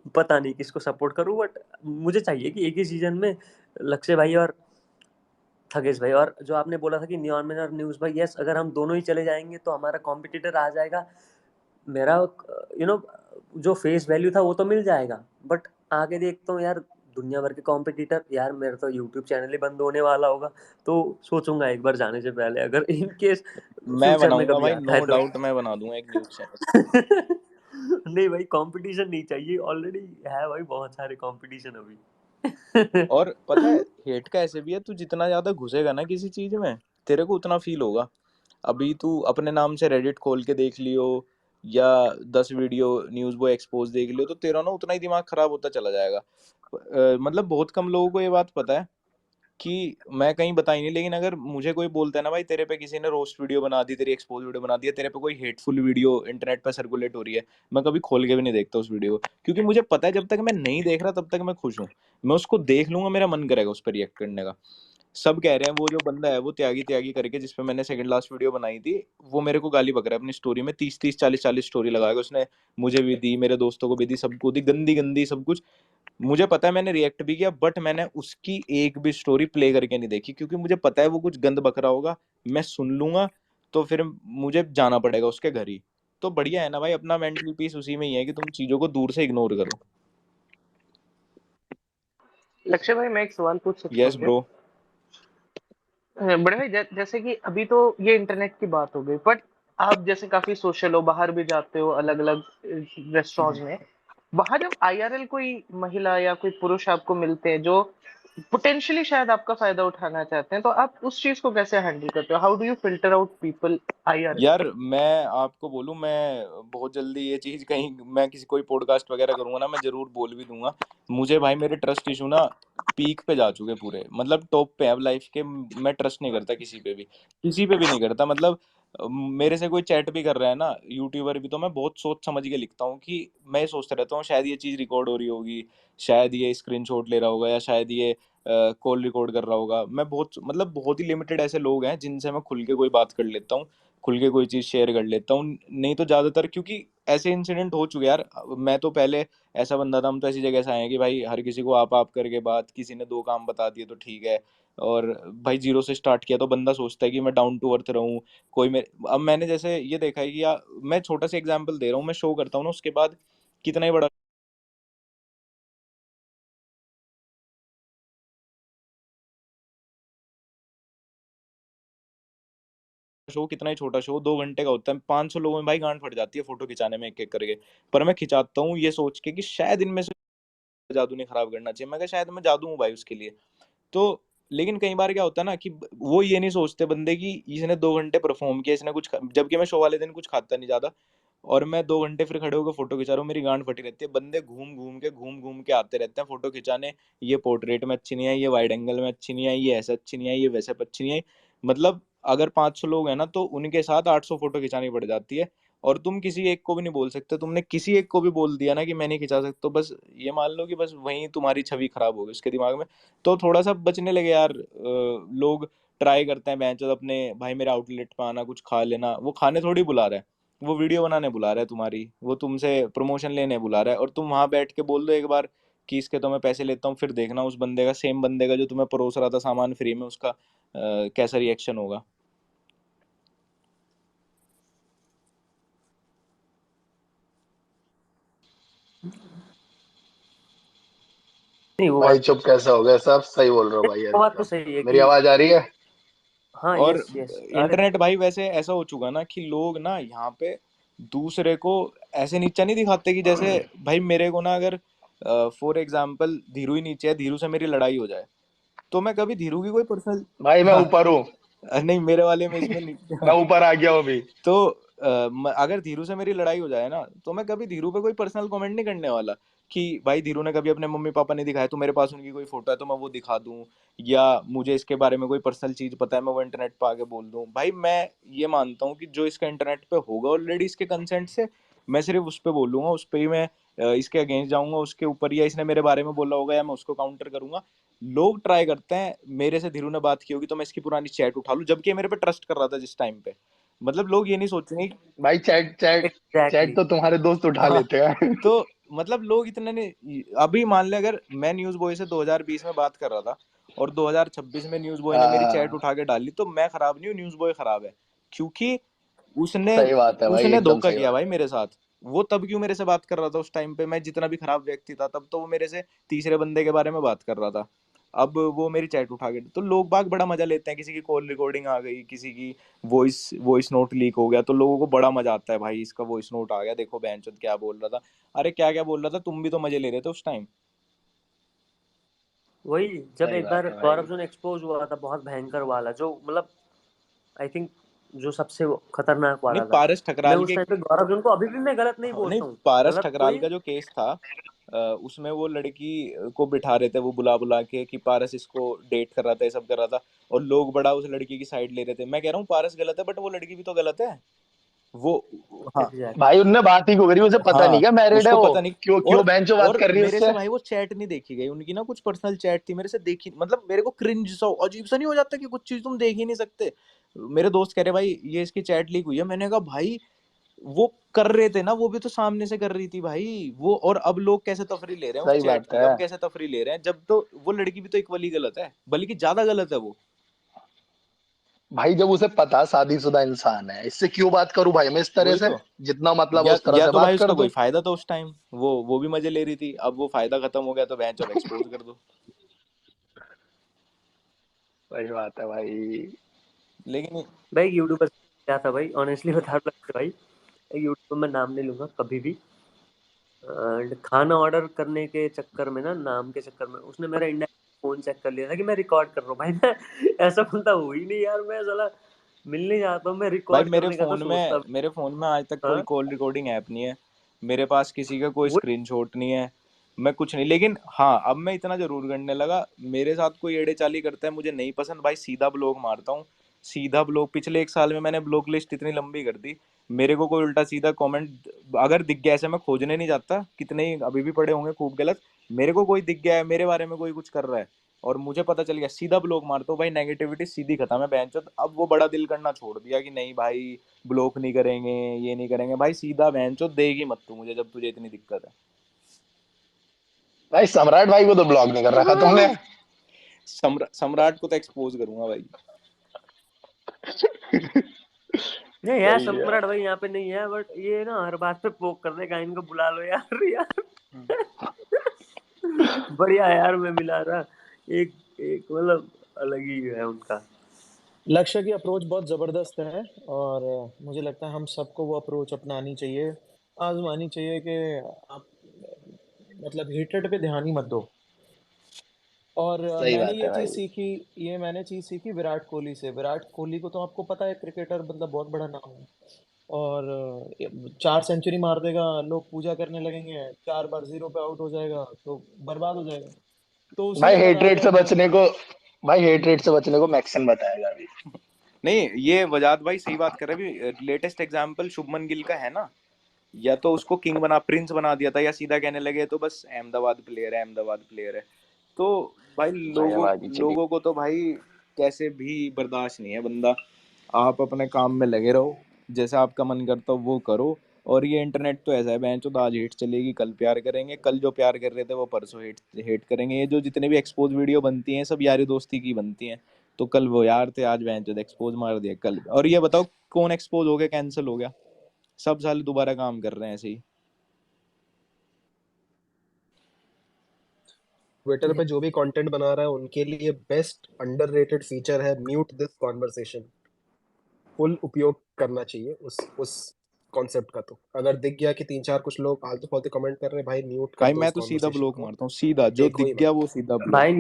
पता नहीं किसको सपोर्ट करूं, बट मुझे चाहिए कि एक ही सीजन में लक्ष्य भाई और थगेश भाई, और जो आपने बोला था कि नियॉन मैन और न्यूज़ भाई, यस अगर हम दोनों ही चले जाएंगे तो हमारा कॉम्पिटिटर आ जाएगा। मेरा जो फेस वैल्यू था वो तो मिल जाएगा, बट आगे देखता हूँ यार दुनिया भर के कॉम्पिटिटर, यार मेरा तो यूट्यूब चैनल ही बंद होने वाला होगा, तो सोचूंगा एक बार जाने से पहले, अगर इन केस मैं फ्यूचर में बनाऊंगा कभी भाई, आता नो है तो। डाउट मैं बना दूंगा एक न्यूज चैनल। नहीं भाई कंपटीशन नहीं चाहिए, ऑलरेडी है भाई बहुत सारे कंपटीशन अभी। और पता है हेट का ऐसे भी है, तू जितना ज्यादा घुसेगा ना किसी चीज में, तेरे को उतना फील होगा। अभी तू अपने नाम से रेडिट खोल के देख लियो, या 10 वीडियो न्यूज बॉय एक्सपोज देख लियो, तो तेरा ना उतना ही दिमाग खराब होता चला जाएगा। मतलब बहुत कम लोगों को ये बात पता है कि मैं कहीं बताई नहीं, लेकिन अगर मुझे कोई बोलता है ना भाई तेरे पे किसी ने रोस्ट वीडियो बना दी, तेरी एक्सपोज वीडियो बना दी है, तेरे पे कोई हेटफुल वीडियो इंटरनेट पे सर्कुलेट हो रही है, मैं कभी खोल के भी नहीं देखता उस वीडियो को, क्योंकि मुझे पता है जब तक मैं नहीं देख रहा तब तक मैं खुश हूँ। मैं उसको देख लूंगा, मेरा मन करेगा उस पर रिएक्ट करने का। सब कह रहे हैं वो जो बंदा है वो त्यागी त्यागी करके, जिसपे मैंने सेकंड लास्ट वीडियो बनाई थी, वो मेरे को गाली बक रहा है अपनी स्टोरी में, 30-30 40-40 स्टोरी लगा के उसने मुझे भी दी, मेरे दोस्तों को भी दी, सबको दी, गंदी गंदी सब कुछ। मुझे पता है मैंने रिएक्ट भी किया, बट मैंने उसकी एक भी स्टोरी प्ले करके नहीं देखी, क्योंकि मुझे पता है वो कुछ गंद बक रहा होगा, मैं सुन लूंगा, तो फिर मुझे जाना पड़ेगा उसके घर ही। तो बढ़िया है ना भाई, अपना मेंटल पीस उसी में ही है कि तुम चीजों को दूर से इग्नोर करो। लक्ष्य भाई मैं एक सवाल पूछ सकता यस हूँ क्या? ब्रो। बड़े भाई जैसे कि अभी तो ये इंटरनेट की बात हो गई, बट आप जैसे काफी सोशल हो, बाहर भी जाते हो अलग अलग रेस्टोरेंट्स में, वहां जब आईआरएल कोई महिला या कोई पुरुष आपको मिलते हैं जो पोटेंशियली शायद आपका फायदा उठाना चाहते हैं, तो आप उस चीज को कैसे हैंडल करते हो? How do you filter out people IRL? यार मैं आपको बोलूं, मैं बहुत जल्दी ये चीज कहीं मैं किसी कोई पॉडकास्ट वगैरह करूंगा ना, मैं जरूर बोल भी दूंगा। मुझे भाई मेरे ट्रस्ट इशू ना पीक पे जा चुके पूरे, मतलब टॉप पे अब लाइफ के। मैं ट्रस्ट नहीं करता किसी पे भी नहीं करता। मतलब मेरे से कोई चैट भी कर रहा है ना यूट्यूबर भी, तो मैं बहुत सोच समझ के लिखता हूँ कि मैं ये सोचता रहता हूँ शायद ये चीज रिकॉर्ड हो रही होगी, शायद ये स्क्रीनशॉट ले रहा होगा, या शायद ये कॉल रिकॉर्ड कर रहा होगा। मैं बहुत मतलब बहुत ही लिमिटेड ऐसे लोग हैं जिनसे मैं खुल के कोई बात कर लेता हूँ, खुल के कोई चीज़ शेयर कर लेता हूँ। नहीं तो ज़्यादातर क्योंकि ऐसे इंसिडेंट हो चुके यार। मैं तो पहले ऐसा बंदा था, हम तो ऐसी जगह से आए हैं कि भाई हर किसी को आप करके बात, किसी ने दो काम बता दिए तो ठीक है। और भाई जीरो से स्टार्ट किया तो बंदा सोचता है कि मैं डाउन टू अर्थ रहूँ। कोई मेरे अब मैंने जैसे ये देखा है कि मैं छोटा सा एग्जाम्पल दे रहा हूँ, मैं शो करता हूँ ना उसके बाद कितना ही बड़ा शो, कितना ही छोटा शो 2 घंटे का होता है, 500 लोगों में भाई गांड फट जाती है फोटो खिंचाने में एक एक करके। पर मैं खिंचाता हूँ ये सोच के कि शायद इनमें से जादू नहीं खराब करना चाहिए, मैं कहा शायद मैं जादू हूँ भाई उसके लिए। तो लेकिन कई बार क्या होता है ना कि वो ये नहीं सोचते बंदे की इसने 2 घंटे परफॉर्म किया, इसने जबकि मैं शो वाले दिन कुछ खाता नहीं ज्यादा, और मैं 2 घंटे फिर खड़े होकर फोटो खिंचा रहा हूँ, मेरी गांड फटी रहती है। बंदे घूम घूम के आते रहते हैं फोटो खिंचाने, ये पोर्ट्रेट में अच्छी नहीं आई, ये वाइड एंगल में अच्छी नहीं आई, ये ऐसे अच्छी नहीं आई, ये वैसे अच्छी नहीं आई। मतलब अगर 500 लोग हैं ना तो उनके साथ 800 फोटो खिंचानी पड़ जाती है। और तुम किसी एक को भी नहीं बोल सकते, तुमने किसी एक को भी बोल दिया ना कि मैं नहीं खिंचा सकता, तो बस ये मान लो कि बस वहीं तुम्हारी छवि खराब होगी उसके दिमाग में। तो थोड़ा सा बचने लगे यार। लोग ट्राई करते हैं बेंच अपने, भाई मेरे आउटलेट पे आना कुछ खा लेना, वो खाने थोड़ी बुला रहा है, वो वीडियो बनाने बुला रहा है तुम्हारी, वो तुमसे प्रमोशन लेने बुला रहा है। और तुम वहां बैठ के बोल दो एक बार कि इसके तो मैं पैसे लेता हूँ, फिर देखना उस बंदे का, सेम बंदे का जो तुम्हें परोस रहा था सामान फ्री में, उसका कैसा रिएक्शन होगा। नहीं वो भाई बात चुप कैसे हो गए सब? सही बोल रहे हो भाई वो बात तो एकदम। सही है मेरी कि आवाज आ रही है? हाँ, और यस यस आ रहे। इंटरनेट भाई वैसे ऐसा हो चुका ना कि लोग ना यहाँ पे दूसरे को ऐसे नीचा नहीं दिखाते कि जैसे भाई मेरे को ना अगर फॉर एग्जाम्पल धीरू ही नीचे है, धीरू से मेरी लड़ाई हो जाए, तो मैं कभी धीरू की कोई पर्सनल भाई मैं हाँ ऊपर हूँ। नहीं मेरे वाले में इसमें नहीं मैं ऊपर आ गया हूँ अभी। तो अगर धीरू से मेरी लड़ाई हो जाए ना, तो मैं कभी धीरू पे कोई पर्सनल कमेंट नहीं करने वाला कि भाई धीरू ने कभी अपने मम्मी पापा नहीं दिखाया तो मेरे पास उनकी कोई फोटो है तो मैं वो दिखा दूं, या मुझे इसके बारे में कोई पर्सनल चीज पता है मैं वो इंटरनेट पे आके बोल दूं। भाई मैं ये मानता हूँ कि जो इसका इंटरनेट पे होगा ऑलरेडी इसके कंसेंट से, मैं सिर्फ उस पर बोलूंगा, उस पर ही मैं इसके अगेंस्ट जाऊंगा उसके ऊपर, या इसने मेरे बारे में बोला होगा या मैं उसको काउंटर करूंगा। लोग ट्राई करते हैं मेरे से धीरू ने बात की होगी तो मैं इसकी पुरानी चैट उठा लूं, जबकि ये मेरे पे ट्रस्ट कर रहा था जिस टाइम पे। मतलब लोग ये नहीं सोचेंगे भाई चैट चैट एग्जैक्टली। चैट तो तुम्हारे दोस्त उठा हाँ लेते हैं। तो मतलब लोग इतने नहीं। अभी मान ले अगर मैं न्यूज बॉय से 2020 में बात कर रहा था और 2026 में न्यूज बॉय ने मेरी चैट हाँ, उठा के डाली, तो मैं खराब नहीं हूँ, न्यूज बॉय खराब है। क्योंकि उसने सही बात है भाई, उसने एकदम धोखा सही किया बात भाई है। मेरे साथ। वो तब क्यों मेरे से बात कर रहा था उस टाइम पे, मैं जितना भी खराब व्यक्ति था तब तो वो मेरे से तीसरे बंदे के बारे में बात कर रहा था। अब वो मेरी चैट उठा के, तो लोग बाग बड़ा मजा लेते हैं, किसी की कॉल रिकॉर्डिंग आ गई, किसी की वॉइस वॉइस नोट लीक हो गया, तो लोगों को बड़ा मजा आता है भाई इसका वॉइस नोट आ गया, देखो बहनचोद क्या बोल रहा था। अरे क्या क्या बोल रहा था, तुम भी तो मजे ले रहे थे उस टाइम। वही जब सही एक बार बात है गौरव भाई। जोन एक्सपोज हुआ था, बहुत भयंकर वाला, जो मतलब आई थिंक जो सबसे वो खतरनाक नहीं वाला था। पारस मैं ठकराल उस के टाइम पे गौरव जोन को अभी भी मैं गलत नहीं हाँ, नहीं बोलता हूँ, पारस गलत ठकराल कोई। का जो केस था, उसमें वो लड़की को बिठा रहे थे वो बुला बुला के कि पारस इसको डेट कर रहा था, ये सब कर रहा था, और लोग बड़ा उस लड़की की साइड ले रहे थे। मैं कह रहा हूँ पारस गलत है, बट वो लड़की भी तो गलत है। वो हाँ एग्जैक्टली। भाई उनने बात ही क्यों करी? उसे पता नहीं हाँ क्या मैरिड है उसको वो? पता नहीं। क्यों क्यों और बेंचो बात और कर रही है मेरे से उससे? भाई वो चैट नहीं देखी गई उनकी ना, कुछ पर्सनल चैट थी मेरे से देखी, मतलब मेरे को क्रिंज सा अजीब सा नहीं हो जाता कि कुछ चीज तुम देख ही नहीं सकते। मेरे दोस्त कह रहे भाई ये इसकी चैट लीक हुई है, मैंने कहा भाई वो कर रहे थे ना, वो भी तो सामने से कर रही थी भाई वो। और अब लोग कैसे तफरी ले रहे हैं उस सही चैट बात की, है अब कैसे तफरी ले रहे हैं, जब तो वो लड़की भी तो इक्वली गलत है, बल्कि ज्यादा गलत है वो। भाई। जब उसे पता शादीशुदा इंसान है, इससे क्यों बात करूं भाई मैं इस तरह वही से? तो। जितना मतलब है उस तरह या से तो भाई बात कर उसका कोई दूं। फायदा था उस टाइम, वो भी मजे ले रही थी, अब वो फायदा खत्म हो गया तो बेंच अब एक्सपोज कर दो। सही बात है भाई। लेकिन भाई यूट्यूबर क्या था भाई, ऑनेस्टली बता रहा हूँ भाई, यूट्यूब में नाम नहीं लूंगा कभी भी। खाना ऑर्डर करने के चक्कर में ना, नाम के चक्कर में उसने मेरा इंडिया फोन चेक कर लिया था कि मैं रिकॉर्ड कर रहा हूँ। भाई मैं ऐसा बंदा हूँ ही नहीं यार, मैं साला मिलने जाता हूँ, मैं भाई रिकॉर्ड करने का तो सोचता भी। मेरे फोन में आज तक कोई हाँ कॉल रिकॉर्डिंग ऐप नहीं है। मेरे पास किसी का कोई वो स्क्रीनशॉट नहीं है। मैं कुछ नहीं, लेकिन हाँ अब मैं इतना जरूर करने लगा, मेरे साथ कोई एड़े चाली करता है मुझे नहीं पसंद भाई, सीधा ब्लॉक मारता हूँ। सीधा ब्लॉक, पिछले 1 साल में मैंने ब्लॉक लिस्ट इतनी लंबी कर दी। मेरे को कोई उल्टा सीधा कमेंट अगर दिख गया, ऐसे मैं खोजने नहीं जाता, कितने ही अभी भी पड़े होंगे खूब गलत। मेरे को कोई दिख गया है, मेरे बारे में कोई कुछ कर रहा है और मुझे पता चल गया, सीधा ब्लॉक मारता हूँ भाई, नेगेटिविटी सीधी खत्म है बेंचो। अब वो बड़ा दिल करना छोड़ दिया कि नहीं भाई ब्लॉक नहीं करेंगे, ये नहीं करेंगे, भाई सीधा बेंचो देगी मत तू मुझे, जब तुझे इतनी दिक्कत है। भाई सम्राट भाई को तो ब्लॉक नहीं कर रखा तुमने। सम्राट को तो एक्सपोज करूंगा भाई। नहीं यार, सही है। सम्राट भाई यहाँ पे नहीं है, बट ये ना हर बात पे पोक कर देगा, इनको बुला लो यार यार। बढ़िया यार, मैं मिला रहा एक एक मतलब अलग ही है उनका। लक्ष्य की अप्रोच बहुत ज़बरदस्त है और मुझे लगता है हम सबको वो अप्रोच अपनानी चाहिए, आजमानी चाहिए कि आप मतलब हेटेड पे ध्यान ही मत दो। और सही मैंने बात ये है चीज़ भाई। सीखी, मैंने चीज़ सीखी विराट कोहली से। विराट कोहली को तो आपको पता है, क्रिकेटर मतलब बहुत बड़ा नाम है और 4 सेंचुरी मार देगा, लोग पूजा करने लगेंगे, 4 बार जीरो पे आउट हो जाएगा तो बर्बाद हो जाएगा। तो भाई उसे हेट लगा रेट कि से अब बचने को, भाई हेट रेट से बचने को मैक्सन बताएगा अभी। नहीं, ये वजाद भाई सही बात कर रहे हैं। अभी लेटेस्ट एग्जांपल शुभमन गिल का है ना, या तो उसको किंग बना, प्रिंस बना दिया था, या सीधा कहने लगे तो बस अहमदाबाद प्लेयर है, अहमदाबाद प्लेयर है। तो भाई भाई लोगों आवाज ही चली। लोगों को तो भाई कैसे भी बर्दाश्त नहीं है बंदा। आप अपने काम में लगे रहो, जैसा आपका मन करता हो वो करो। और ये इंटरनेट तो ऐसा है बेंचो, आज हेट चलेगी कल प्यार करेंगे, कल जो प्यार कर रहे थे वो परसों हेट हेट करेंगे। ये जो जितने भी एक्सपोज वीडियो बनती हैं सब यारी दोस्ती की बनती हैं। तो कल वो यार थे, आज बेंचो एक्सपोज मार दिया कल। और ये बताओ कौन एक्सपोज हो गया, कैंसिल हो गया? सब साल दोबारा काम कर रहे हैं ऐसे ही। ट्विटर पे जो भी कंटेंट बना रहा है उनके लिए बेस्ट अंडररेटेड फीचर है म्यूट दिस कॉन्वर्सेशन। फुल उपयोग करना चाहिए उस कॉन्सेप्ट का। तो अगर दिख गया कि 3-4 कुछ लोग आलतू फालतू कमेंट कर रहे हैं, भाई म्यूट कर भाई दो मैं उस तो सीधा कॉन्वर्सेशन ब्लॉक को, मारता हूँ, सीधा जो देखो दिख ही गया मत। वो सीधा ब्लॉक। भाई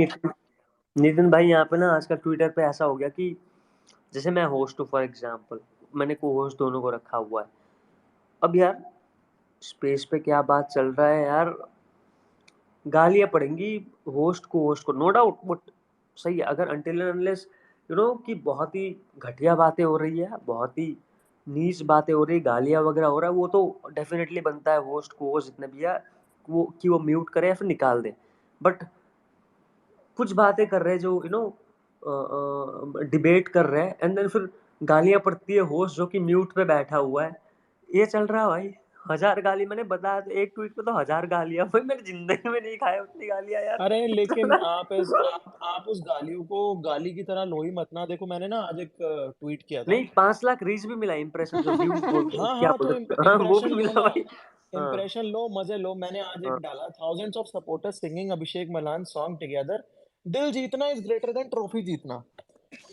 नितिन भाई, यहाँ पे ना आजकल ट्विटर पे ऐसा हो गया कि जैसे मैं होस्ट हूँ फॉर एग्जांपल, मैंने को होस्ट दोनों को रखा हुआ है। अब यार स्पेस पे क्या बात चल रहा है यार, गालियाँ पड़ेंगी होस्ट को, नो डाउट, बट सही है अगर अनटिल एंड अनलेस कि बहुत ही घटिया बातें हो रही है, बहुत ही नीच बातें हो रही है, गालियाँ वगैरह हो रहा है, वो तो डेफिनेटली बनता है होस्ट को, वो जितने भी है वो कि वो म्यूट करे या फिर निकाल दे। बट कुछ बातें कर रहे हैं जो डिबेट कर रहे हैं, एंड देन फिर गालियाँ पड़ती है होस्ट जो कि म्यूट पे बैठा हुआ है। ये चल रहा है भाई। 1000 गाली मैंने बताया तो एक ट्वीट पे तो 1000 गालियाँ भाई, मैंने जिंदगी में नहीं खाया उतनी गालियाँ यार। अरे लेकिन आप उस गालियों को गाली की तरह लो ही मत ना। देखो मैंने ना आज एक ट्वीट किया था। नहीं, 5 लाख रीच भी मिला, इंप्रेशन जो व्यू हाँ क्या हाँ, बोल तो सकते हो, हाँ वो इम्प्रेशन भी लो मिला ना, भाई। हाँ इम्प्रेशन लो, मजे लो। मैंने आज एक हाँ डाला, thousands of supporters singing Abhishek Malan song together, दिल जीतना इज ग्रेटर देन ट्रॉफी जीतना।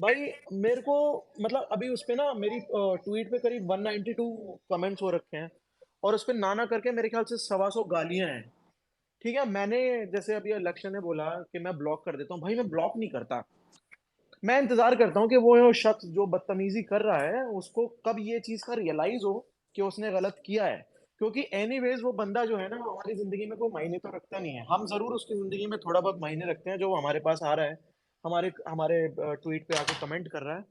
भाई मेरे को मतलब अभी उस पे ना मेरी ट्वीट पे करीब 192 कमेंट्स हो रखे हैं और उस पे ना करके मेरे ख्याल से 125 गालियां हैं। ठीक है, मैंने जैसे अभी लक्ष्य ने बोला कि मैं ब्लॉक कर देता हूँ, भाई मैं ब्लॉक नहीं करता। मैं इंतजार करता हूँ कि वो शख्स जो बदतमीजी कर रहा है उसको कब ये चीज का रियलाइज हो कि उसने गलत किया है। क्योंकि एनीवेज वो बंदा जो है ना हमारी जिंदगी में कोई मायने तो रखता नहीं है। हम जरूर उसकी जिंदगी में थोड़ा बहुत मायने रखते हैं, जो हमारे पास आ रहा है, हमारे हमारे ट्वीट पे आके कमेंट कर रहा है।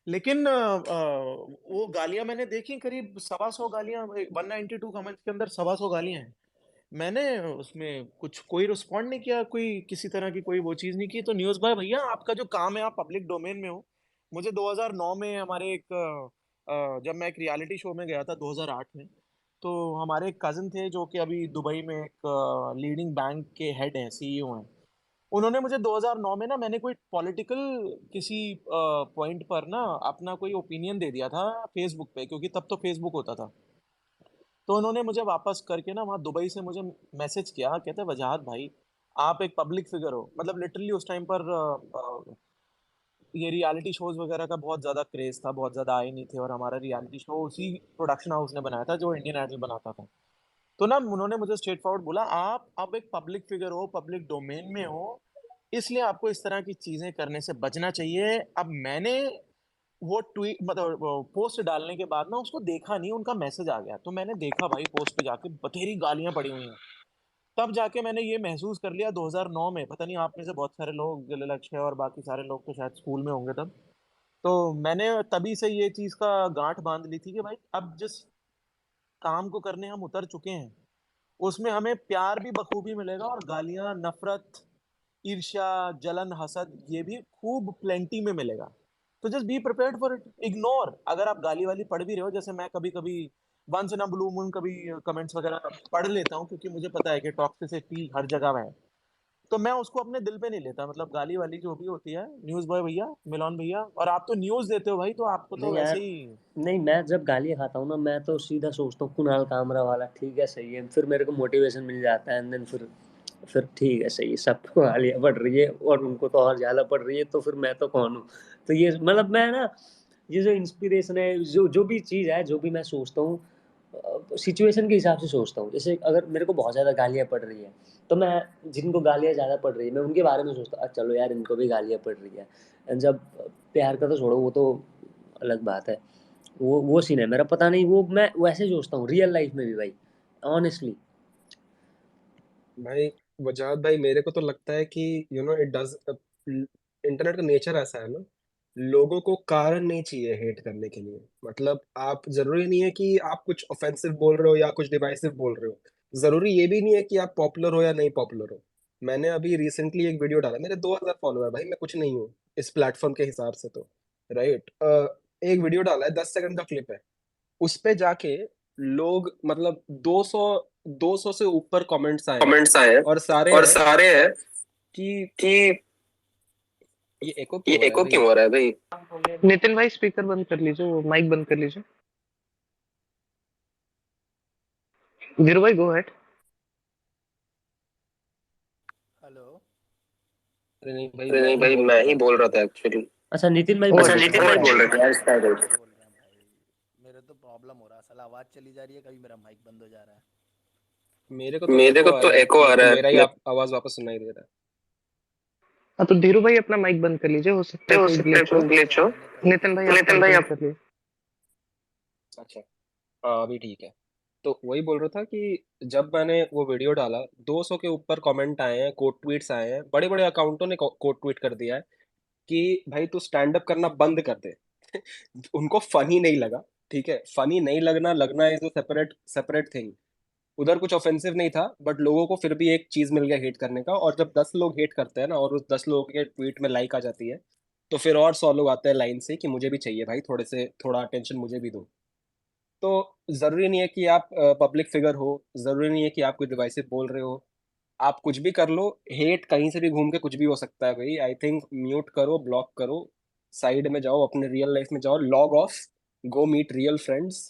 लेकिन वो गालियां मैंने देखी, करीब 125 गालियां, 192 कमेंट्स के अंदर 125 गालियां हैं। मैंने उसमें कुछ कोई रिस्पॉन्ड नहीं किया, कोई किसी तरह की कोई वो चीज़ नहीं की। तो न्यूज़ भाई भैया आपका जो काम है, आप पब्लिक डोमेन में हो। मुझे 2009 में हमारे एक जब मैं एक रियलिटी शो में गया था 2008 में, तो हमारे एक कज़न थे जो कि अभी दुबई में एक लीडिंग बैंक के हेड हैं, सीईओ हैं। उन्होंने मुझे 2009 में ना, मैंने कोई पॉलिटिकल किसी पॉइंट पर ना अपना कोई ओपिनियन दे दिया था फेसबुक पे, क्योंकि तब तो फेसबुक होता था। तो उन्होंने मुझे वापस करके ना वहाँ दुबई से मुझे मैसेज किया, कहते वजाहत भाई आप एक पब्लिक फिगर हो। मतलब लिटरली उस टाइम पर ये रियलिटी शोज वगैरह का बहुत ज़्यादा क्रेज था, बहुत ज़्यादा आए नहीं थे, और हमारा रियलिटी शो उसी प्रोडक्शन हाउस ने बनाया था जो इंडियन आइडल बनाता था। तो ना उन्होंने मुझे स्ट्रेट फॉरवर्ड बोला, आप अब एक पब्लिक फिगर हो, पब्लिक डोमेन में हो, इसलिए आपको इस तरह की चीजें करने से बचना चाहिए। अब मैंने वो ट्वीट मतलब पोस्ट डालने के बाद ना उसको देखा नहीं, उनका मैसेज आ गया, तो मैंने देखा भाई पोस्ट पे जाके बथेरी गालियां पड़ी हुई हैं। तब जाके मैंने ये महसूस कर लिया 2009 में, पता नहीं आप में से बहुत सारे लोग, लक्ष्य और बाकी सारे लोग तो शायद स्कूल में होंगे तब, तो मैंने तभी से ये चीज का गांठ बांध ली थी कि भाई अब जिस काम को करने हम उतर चुके हैं उसमें हमें प्यार भी बखूबी मिलेगा, और गालियां, नफरत, ईर्ष्या, जलन, हसद ये भी खूब प्लेंटी में मिलेगा। तो just be prepared for it. Ignore, अगर आप गाली वाली पढ़ भी रहे हो, जैसे मैं कभी कभी once in a blue moon कभी कमेंट्स वगैरह पढ़ लेता हूँ, क्योंकि मुझे पता है कि टॉक्सिसिटी हर जगह है, तो मैं उसको अपने दिल पे नहीं लेता। मतलब गाली वाली जो भी होती है, न्यूज बॉय भैया, मिलोन भैया, और आप तो न्यूज देते हो भाई, तो आपको तो नहीं वैसे यार, ही नहीं, मैं जब गालियाँ खाता हूँ ना, मैं तो सीधा सोचता हूँ कुणाल कामरा वाला ठीक है, सही है, फिर मेरे को मोटिवेशन मिल जाता है, एंड देन फिर ठीक है, सही है, सबको गालियाँ पड़ रही है और उनको तो और ज़्यादा पड़ रही है, तो फिर मैं तो कौन हूँ। तो ये मतलब मैं ना, ये जो इंस्पिरेशन है, जो जो भी चीज़ है, जो भी मैं सोचता हूँ, सिचुएशन के हिसाब से सोचता हूँ। जैसे अगर मेरे को बहुत ज़्यादा गालियाँ पड़ रही है, तो मैं जिनको गालियाँ ज़्यादा पड़ रही है मैं उनके बारे में सोचता हूँ, चलो यार इनको भी गालियाँ पड़ रही है। एंड जब प्यार का तो छोड़ो, वो तो अलग बात है, वो सीन है मेरा, पता नहीं, वो मैं वैसे सोचता हूँ रियल लाइफ में भी भाई, ऑनेस्टली। भाई वजाहत भाई, मेरे को तो लगता है कि इट डज, इंटरनेट का नेचर ऐसा है ना, लोगों को कारण नहीं चाहिए हेट करने के लिए। मतलब आप, जरूरी नहीं है कि आप कुछ ऑफेंसिव बोल रहे हो या कुछ डिवाइसिव बोल रहे हो, जरूरी ये भी नहीं है कि आप पॉपुलर हो या नहीं पॉपुलर हो। मैंने अभी रिसेंटली एक वीडियो डाला, मेरे 2000 फॉलोअर, भाई मैं कुछ नहीं हूँ इस प्लेटफॉर्म के हिसाब से तो, राइट। एक वीडियो डाला है, 10 सेकंड का क्लिप है, उस पे जाके लोग मतलब 200 से ऊपर कमेंट्स आए हैं, कमेंट्स आए हैं और सारे और हैं सारे हैं कि कि ये एको ये क्यों हो रहा है एको भाई। क्यों हो रहा है भाई। नितिन भाई स्पीकर बंद कर लीजिए, वो माइक बंद कर लीजिए। धीरू भाई गो हेड। हेलो। अरे नहीं भाई, अरे मैं नहीं ही भाई, बोल रहा मैं ही था बोल रहा एक्चुअली। था एक्चुअली। अच्छा, नितिन भाई बोल रहे थे, बोल रहे थे यार, स्टार्ट हो। बोल रहे हैं भाई, मेरे तो प्रॉब्लम हो रहा है, साला आवाज चली जा रही है, कभी मेरा माइक बंद हो जा रहा है। मेरे को तो मेरे एको को आ तो रहा है, एको आ मेरे को रहा है, मेरा ही मेरे आवाज वापस सुनाई दे रहा हाँ, तो धीरू भाई अपना माइक बंद कर लीजिए, हो सकता है हो कोई सकता है ग्लिच हो। कोई ग्लिच हो। नितिन भाई आप नितिन भाई कंटिन्यू आप। करिए। है। अच्छा, हाँ अभी ठीक है। तो वही बोल रहा था कि जब मैंने वो वीडियो डाला, 200 के ऊपर कमेंट आए हैं, कोट ट्वीट्स आए हैं, बड़े बड़े अकाउंटों ने कोट ट्वीट कर दिया है कि भाई तू स्टैंड अप करना बंद कर दे। उनको फनी नहीं लगा, ठीक है, फनी नहीं लगना, लगना इज सेपरेट सेपरेट थिंग। उधर कुछ ऑफेंसिव नहीं था, बट लोगों को फिर भी एक चीज मिल गया हेट करने का, और जब 10 लोग हेट करते हैं ना, और उस 10 लोगों के ट्वीट में लाइक आ जाती है, तो फिर और 100 लोग आते हैं लाइन से कि मुझे भी चाहिए भाई, थोड़ा अटेंशन मुझे भी दो। तो जरूरी नहीं है कि आप पब्लिक फिगर हो, जरूरी नहीं है कि आप कोई डिवाइसिव बोल रहे हो, आप कुछ भी कर लो, हेट कहीं से भी घूम के कुछ भी हो सकता है भाई। आई थिंक म्यूट करो, ब्लॉक करो, साइड में जाओ, अपने रियल लाइफ में जाओ, log off, go meet real friends,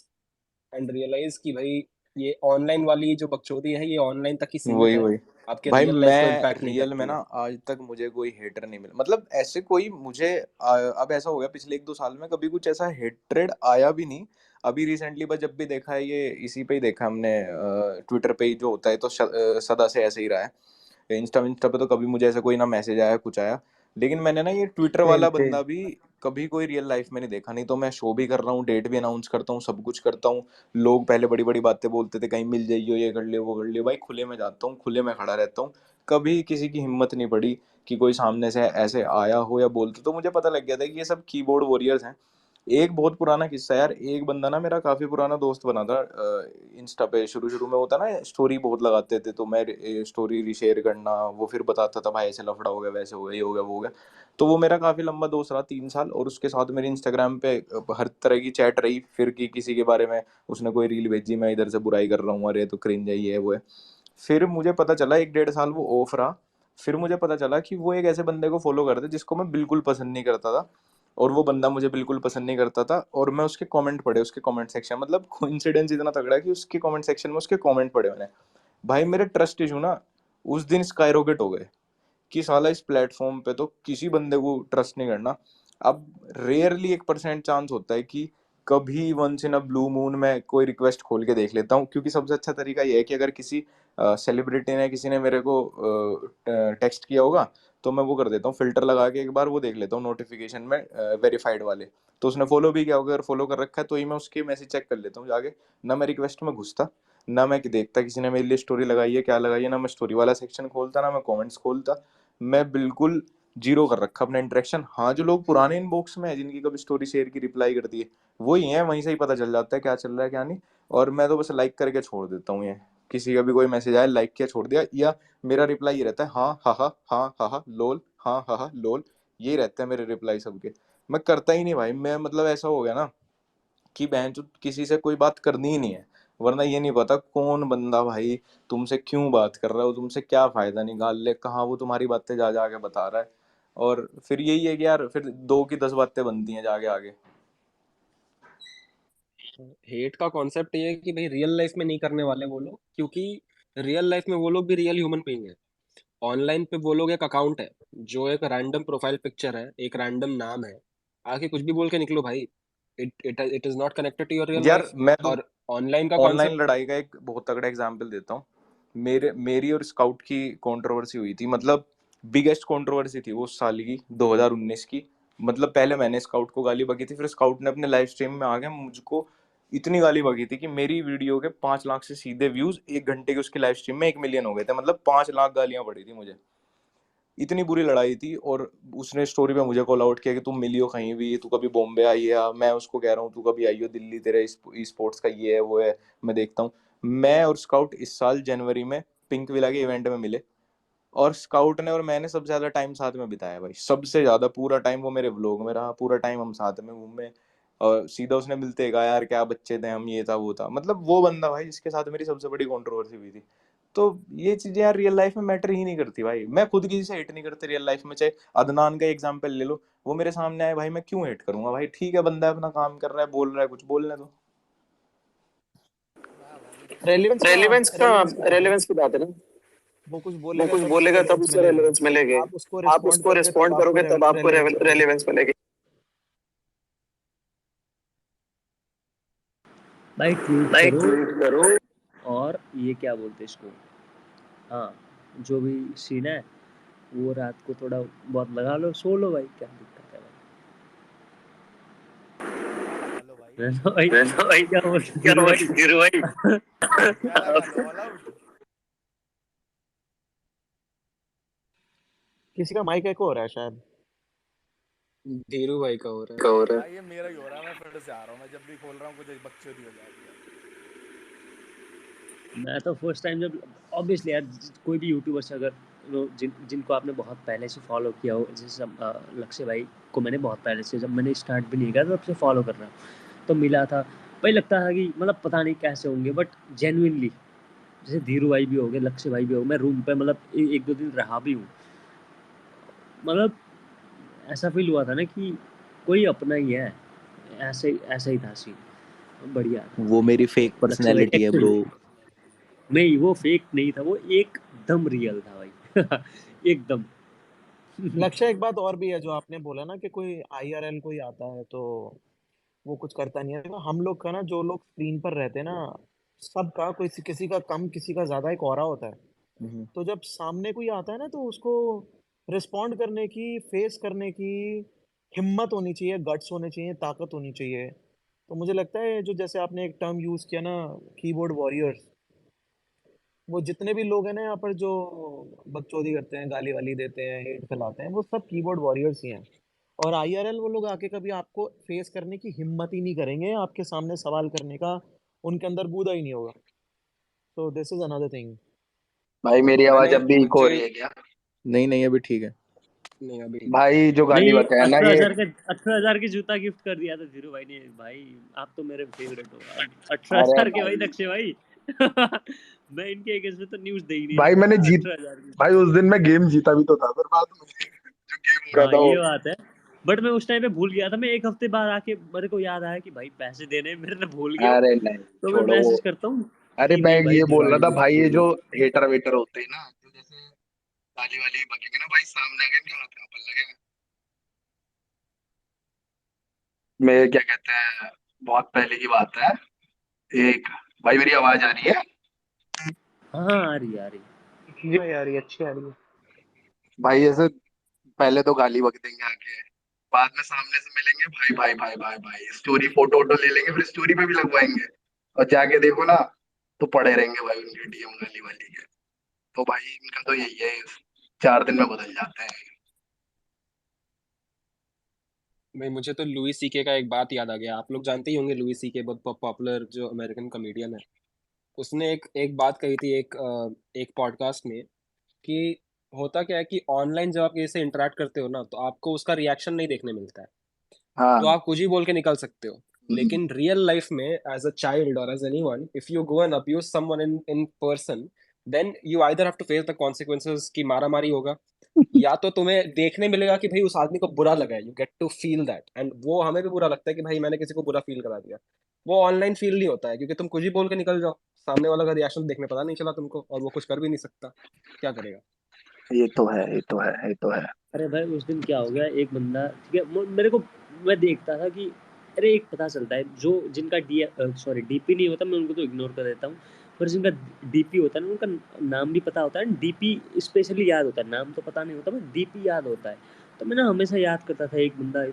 and realise कि भाई ये ऑनलाइन वाली जो बकचोदी है ये ऑनलाइन तक ही सीमित वही है, वही आपके भाई, रियल लाइफ को मैं इम्पैक्ट नहीं रियल में करती ना है। आज तक मुझे कोई हेटर नहीं मिला, मतलब ऐसे कोई मुझे अब ऐसा हो गया पिछले 1-2 साल में कभी कुछ ऐसा हेट्रेड आया भी नहीं। अभी रिसेंटली बस जब भी देखा है ये इसी पे ही देखा हमने, ट्विटर पे ही जो होता है तो सदा से ऐसे ही रहा है। इंस्टा इंस्टा पे तो कभी मुझे ऐसा कोई ना मैसेज आया कुछ आया, लेकिन मैंने ना ये ट्विटर सेम वाला सेम। बंदा भी कभी कोई रियल लाइफ में नहीं देखा। नहीं तो मैं शो भी कर रहा हूँ, डेट भी अनाउंस करता हूँ, सब कुछ करता हूँ। लोग पहले बड़ी बड़ी बातें बोलते थे, कहीं मिल जाइयो, ये कर लियो वो कर लियो, भाई खुले में जाता हूँ, खुले में खड़ा रहता हूँ। कभी किसी की हिम्मत नहीं पड़ी कि कोई सामने से ऐसे आया हो या बोलते, तो मुझे पता लग गया था कि ये सब कीबोर्ड वॉरियर्स हैं। एक बहुत पुराना किस्सा यार, एक बंदा ना मेरा काफी पुराना दोस्त बना था इंस्टा पे, शुरू शुरू में होता ना स्टोरी बहुत लगाते थे, तो मैं स्टोरी रीशेयर करना, वो फिर बताता था भाई ऐसे लफड़ा हो गया, वैसे हो गया, ये हो गया, वो हो गया। तो वो मेरा काफी लंबा दोस्त रहा, 3 साल, और उसके साथ मेरी इंस्टाग्राम पे हर तरह की चैट रही, फिर की किसी के बारे में उसने कोई रील भेजी, मैं इधर से बुराई कर रहा हूँ, अरे तो क्रिंज है, ये है वो है। फिर मुझे पता चला 1-1.5 साल वो ऑफ रहा, फिर मुझे पता चला कि वो एक ऐसे बंदे को फॉलो करता जिसको मैं बिल्कुल पसंद नहीं करता था, और वो बंदा मुझे बिल्कुल पसंद नहीं करता था, और मैं उसके कमेंट पढ़े, उसके कमेंट सेक्शन, मतलब कोइंसिडेंस इतना तगड़ा है कि उसके कमेंट सेक्शन में उसके कमेंट पढ़े मैंने। भाई मेरे ट्रस्ट इशू ना उस दिन स्काईरॉकेट हो गए कि साला इस प्लेटफॉर्म पे तो किसी बंदे को ट्रस्ट नहीं करना। अब रेयरली 1% चांस होता है कि कभी once in a blue moon मैं कोई रिक्वेस्ट खोल के देख लेता हूँ, क्योंकि सबसे अच्छा तरीका ये है कि अगर किसी सेलिब्रिटी ने किसी ने मेरे को टेक्स्ट किया होगा तो मैं वो कर देता हूँ, फिल्टर लगा के एक बार वो देख लेता हूँ नोटिफिकेशन में वेरीफाइड वाले, तो उसने फॉलो भी किया होगा, अगर फॉलो कर रखा है तो ही मैं उसके मैसेज चेक कर लेता हूँ जाके। ना मैं रिक्वेस्ट में घुसता, ना मैं देखता किसी ने मेरे लिए स्टोरी लगाई है क्या लगाई है, ना मैं स्टोरी वाला सेक्शन खोलता, ना मैं कमेंट्स खोलता। मैं बिल्कुल जीरो कर रखा अपना इंटरेक्शन। हाँ, जो लोग पुराने इनबॉक्स में है जिनकी कभी स्टोरी शेयर की रिप्लाई कर दी है वही है, वहीं से ही पता चल जाता है क्या चल रहा है क्या नहीं। और मैं तो बस लाइक करके छोड़ देता हूँ, ये किसी का भी कोई मैसेज आया लाइक किया छोड़ दिया, या मेरा रिप्लाई ये रहता है हाँ हा लोल, हाँ हा लोल, ये रहते हैं मेरे रिप्लाई सबके। मैं करता ही नहीं भाई, मैं मतलब ऐसा हो गया ना कि बहन चो किसी से कोई बात करनी ही नहीं है, वरना ये नहीं पता कौन बंदा भाई तुमसे क्यों बात कर रहा है, वो तुमसे क्या फायदा निकाल ले, कहाँ वो तुम्हारी बातें जा जाके बता रहा है। और फिर यही है कि यार फिर 2 की 10 बातें बनती हैं जाके आगे। हेट का कॉन्सेप्ट ये है कि भाई रियल लाइफ में नहीं करने वाले वो लोग, क्योंकि रियल लाइफ में वो लोग भी रियल ह्यूमन बीइंग है। ऑनलाइन पे वो लोग एक अकाउंट है जो एक रैंडम प्रोफाइल पिक्चर है, एक रैंडम नाम है, आके कुछ भी बोल के निकलो भाई। It is not connected to your real यार लाइफ। मैं तो और ऑनलाइन का ऑनलाइन कॉन्सेप्ट। लड़ाई का एक बहुत तगड़ा एग्जांपल देता हूँ। मेरी और स्काउट की कंट्रोवर्सी हुई थी, मतलब बिगेस्ट कंट्रोवर्सी थी वो उस साल की 2019 की। मतलब पहले मैंने स्काउट को गाली बकी थी, फिर स्काउट ने अपने लाइव स्ट्रीम में आके मुझको इतनी गाली बकी थी कि मेरी वीडियो के 5 लाख से सीधे व्यूज 1 घंटे के उसकी लाइव स्ट्रीम में 1 मिलियन हो गए थे, मतलब 5 लाख गालियां पड़ी थी मुझे। इतनी बुरी लड़ाई थी, और उसने स्टोरी पे मुझे कॉल आउट किया कि तुम मिली हो कहीं भी, तू कभी बॉम्बे आई है, मैं उसको कह रहा हूँ तू कभी आई हो दिल्ली, तेरे ई स्पोर्ट्स का ये है वो है, मैं देखता हूँ। मैं और स्काउट इस साल जनवरी में पिंक विला के इवेंट में मिले, और स्काउट ने और मैंने सबसे ज्यादा टाइम साथ में बिताया भाई, सबसे ज्यादा पूरा टाइम वो मेरे व्लॉग में रहा, पूरा टाइम हम साथ में घूमे। और सीधा उसने मिलते कहा यार क्या बच्चे थे हम, ये था वो था, मतलब वो बंदा भाई जिसके साथ मेरी सबसे बड़ी कंट्रोवर्सी हुई थी। तो ये चीजें यार रियल लाइफ में मैटर ही नहीं करती भाई, मैं खुद किसी से हेट नहीं करते रियल लाइफ में, चाहे अदनान का एग्जांपल ले लो, वो मेरे सामने आए भाई मैं क्यों हेट करूंगा भाई, ठीक है बंदा अपना काम कर रहा है, बोल रहा है कुछ बोलने दो। रेलिवेंस का रेलिवेंस का रेलिवेंस की बात है ना। रेलिवेंस की बात है ना, वो कुछ वो बोलेगा कुछ तब उसको बोलेगा तब रेलिवेंस उससे मिलेगी। रेलेवेंस मिलेगी, आप उसको आप रिस्पॉन्ड उसको करोगे तब रिस्पॉन्ड आपको करोगे तब आपको रेलिवेंस मिलेगी। रेलेवेंस मिलेगी। भाई ट्वीट भाई करो, ट्वीट करो। और ये क्या बोलते हैं इसको, हाँ, जो भी सीन है वो रात को थोड़ा बहुत लगा लो, सो लो भाई, क्या दिक्कत है भाई। वैसा भाई वैसा भाई क्या बोलते क्या धीरू बोल भाई। गिरू भाई। किसी का माइक एको हो रहा है शायद। धीरू भाई का हो रहा है। क्या हो रहा है? भाई ये मेरा ही हो रहा है, मैं फिर से आ रहा हूँ, मैं जब भी खोल रहा हूँ कुछ बकचोदी हो जाती है। मैं तो फर्स्ट टाइम जब, ऑब्वियसली यार, कोई भी यूट्यूबर से अगर जिनको आपने बहुत पहले से फॉलो किया हो, जैसे लक्ष्य भाई को मैंने बहुत पहले से, जब मैंने स्टार्ट भी नहीं किया तब से फॉलो कर रहा हूँ, तो मिला था भाई, लगता था कि मतलब पता नहीं कैसे होंगे, बट जेन्युइनली जैसे धीरू भाई भी हो गए, लक्ष्य भाई भी हो गए, मैं रूम पे मतलब 1-2 दिन रहा भी हूँ, मतलब ऐसा फील हुआ था ना कि कोई अपना ही है, ऐसे ऐसा ही था सीन, बढ़िया था। वो मेरी फेक लक्ष्य भाई पर्सनैलिटी है ब्रो। एक्चुअली नहीं, वो फेक नहीं था, वो एकदम रियल था भाई। एकदम। लक्ष्य एक बात और भी है जो आपने बोला ना कि कोई आईआरएल कोई आता है तो वो कुछ करता नहीं है। देखो हम लोग का ना, जो लोग स्क्रीन पर रहते हैं ना, सबका कोई किसी का कम किसी का ज्यादा एक ऑरा होता है। तो जब सामने कोई आता है ना तो उसको रिस्पॉन्ड करने की, फेस करने की हिम्मत होनी चाहिए, गट्स होने चाहिए, ताकत होनी चाहिए। तो मुझे लगता है जो जैसे आपने एक टर्म यूज किया ना, कीबोर्ड वॉरियर्स, वो जितने भी लोग हैं ना यहाँ पर जो बकचोदी करते हैं, गाली वाली देते हैं, हेट फैलाते हैं, वो सब कीबोर्ड वॉरियर्स ही हैं। और आईआरएल वो लोग आके कभी आपको फेस करने की हिम्मत ही नहीं करेंगे, आपके सामने सवाल करने का उनके अंदर गूदा ही नहीं होगा। तो दिस इज अनदर थिंग। भाई मेरी आवाज मैंने अब भी इको हो मुझे रही है क्या? नहीं नहीं अभी ठीक है। नहीं अभी ठीक है। भाई जो गाली नहीं, बताया ना ये 18,000 का 18,000 की जूता गिफ्ट कर दिया था धीरू भाई ने। भाई आप तो मेरे फेवरेट हो। अरे 18,000 के भाई, भाई लक्ष्य भाई। मैं इनके अगेंस्ट में तो न्यूज दे ही नहीं भाई मैंने सकता। जीत 18,000 की। भाई उस दिन मैं गेम जीता भी तो था, फिर बाद में जो गेम हो रहा हाँ था वो। ये बात है, बट मैं उस टाइम पे भूल गया था। मैं एक हफ्ते बाद आके मेरे को याद आया कि भाई पैसे देने हैं, मेरे ने भूल गया हूँ। अरे नहीं तो मैं छोड़ो वो। मैसेज करता हूँ अरे कि मैं नहीं भाई, ये बोल रहा दिवाली था में भाई, दे ये जो दो। हेटर वेटर होते हैं ना, जो जैसे गाली वाली बकेंगे ना भाई, सामने आके इनके हाथ कांपने लगेगा। मैं क्या कहते हैं, बहुत पहले की बात है। एक भाई, मेरी आवाज आ रही है? हाँ आ रही आ रही। जी भाई, आ रही है, अच्छी आ रही है। भाई ऐसे पहले तो गाली बक देंगे आके, बाद में सामने से मिलेंगे, भाई भाई भाई भाई भाई, स्टोरी फोटो वोटो ले लेंगे, फिर स्टोरी पे भी लगवाएंगे, और जाके देखो ना तो पड़े रहेंगे भाई उनके डीएम गाली वाली के। तो भाई इनका तो यही है, 4 दिन में बदल जाते हैं। भाई मुझे तो लुई सीके का एक बात याद आ गया। आप लोग जानते ही होंगे लुई सीके, बहुत पॉपुलर जो अमेरिकन कॉमेडियन है। उसने एक एक बात कही थी एक पॉडकास्ट में कि होता क्या है कि ऑनलाइन जब आप किसी से इंटरेक्ट करते हो ना, तो आपको उसका रिएक्शन नहीं देखने मिलता है। तो हाँ। आप कुछ ही बोल के निकल सकते हो। लेकिन रियल लाइफ में एज अ चाइल्ड और as anyone, if you go and abuse someone in in person, then you either have to face the consequences की मारा मारी होगा, या तो तुम्हें देखने मिलेगा कि भाई उस आदमी को बुरा लगा है। You get to feel that, and वो हमें भी बुरा लगता है कि भाई मैंने किसी को बुरा फील करा दिया। वो ऑनलाइन फील नहीं होता है, क्योंकि तुम कुछ ही बोल के निकल जाओ, सामने वाला का रिएक्शन देखने पता नहीं चला तुमको, और वो कुछ कर भी नहीं सकता। क्या करेगा? ये तो है, ये तो है, ये तो है। अरे भाई उस दिन क्या हो गया, एक बंदा ठीक है मेरे को, मैं देखता था कि अरे एक पता चलता है जो जिनका डीपी नहीं होता मैं उनको तो इग्नोर कर देता हूँ, पर जिनका डीपी होता है ना उनका नाम भी पता होता है, डीपी स्पेशली याद होता है, नाम तो पता नहीं होता पर डीपी याद होता है। तो मैं ना हमेशा याद करता था एक बंदा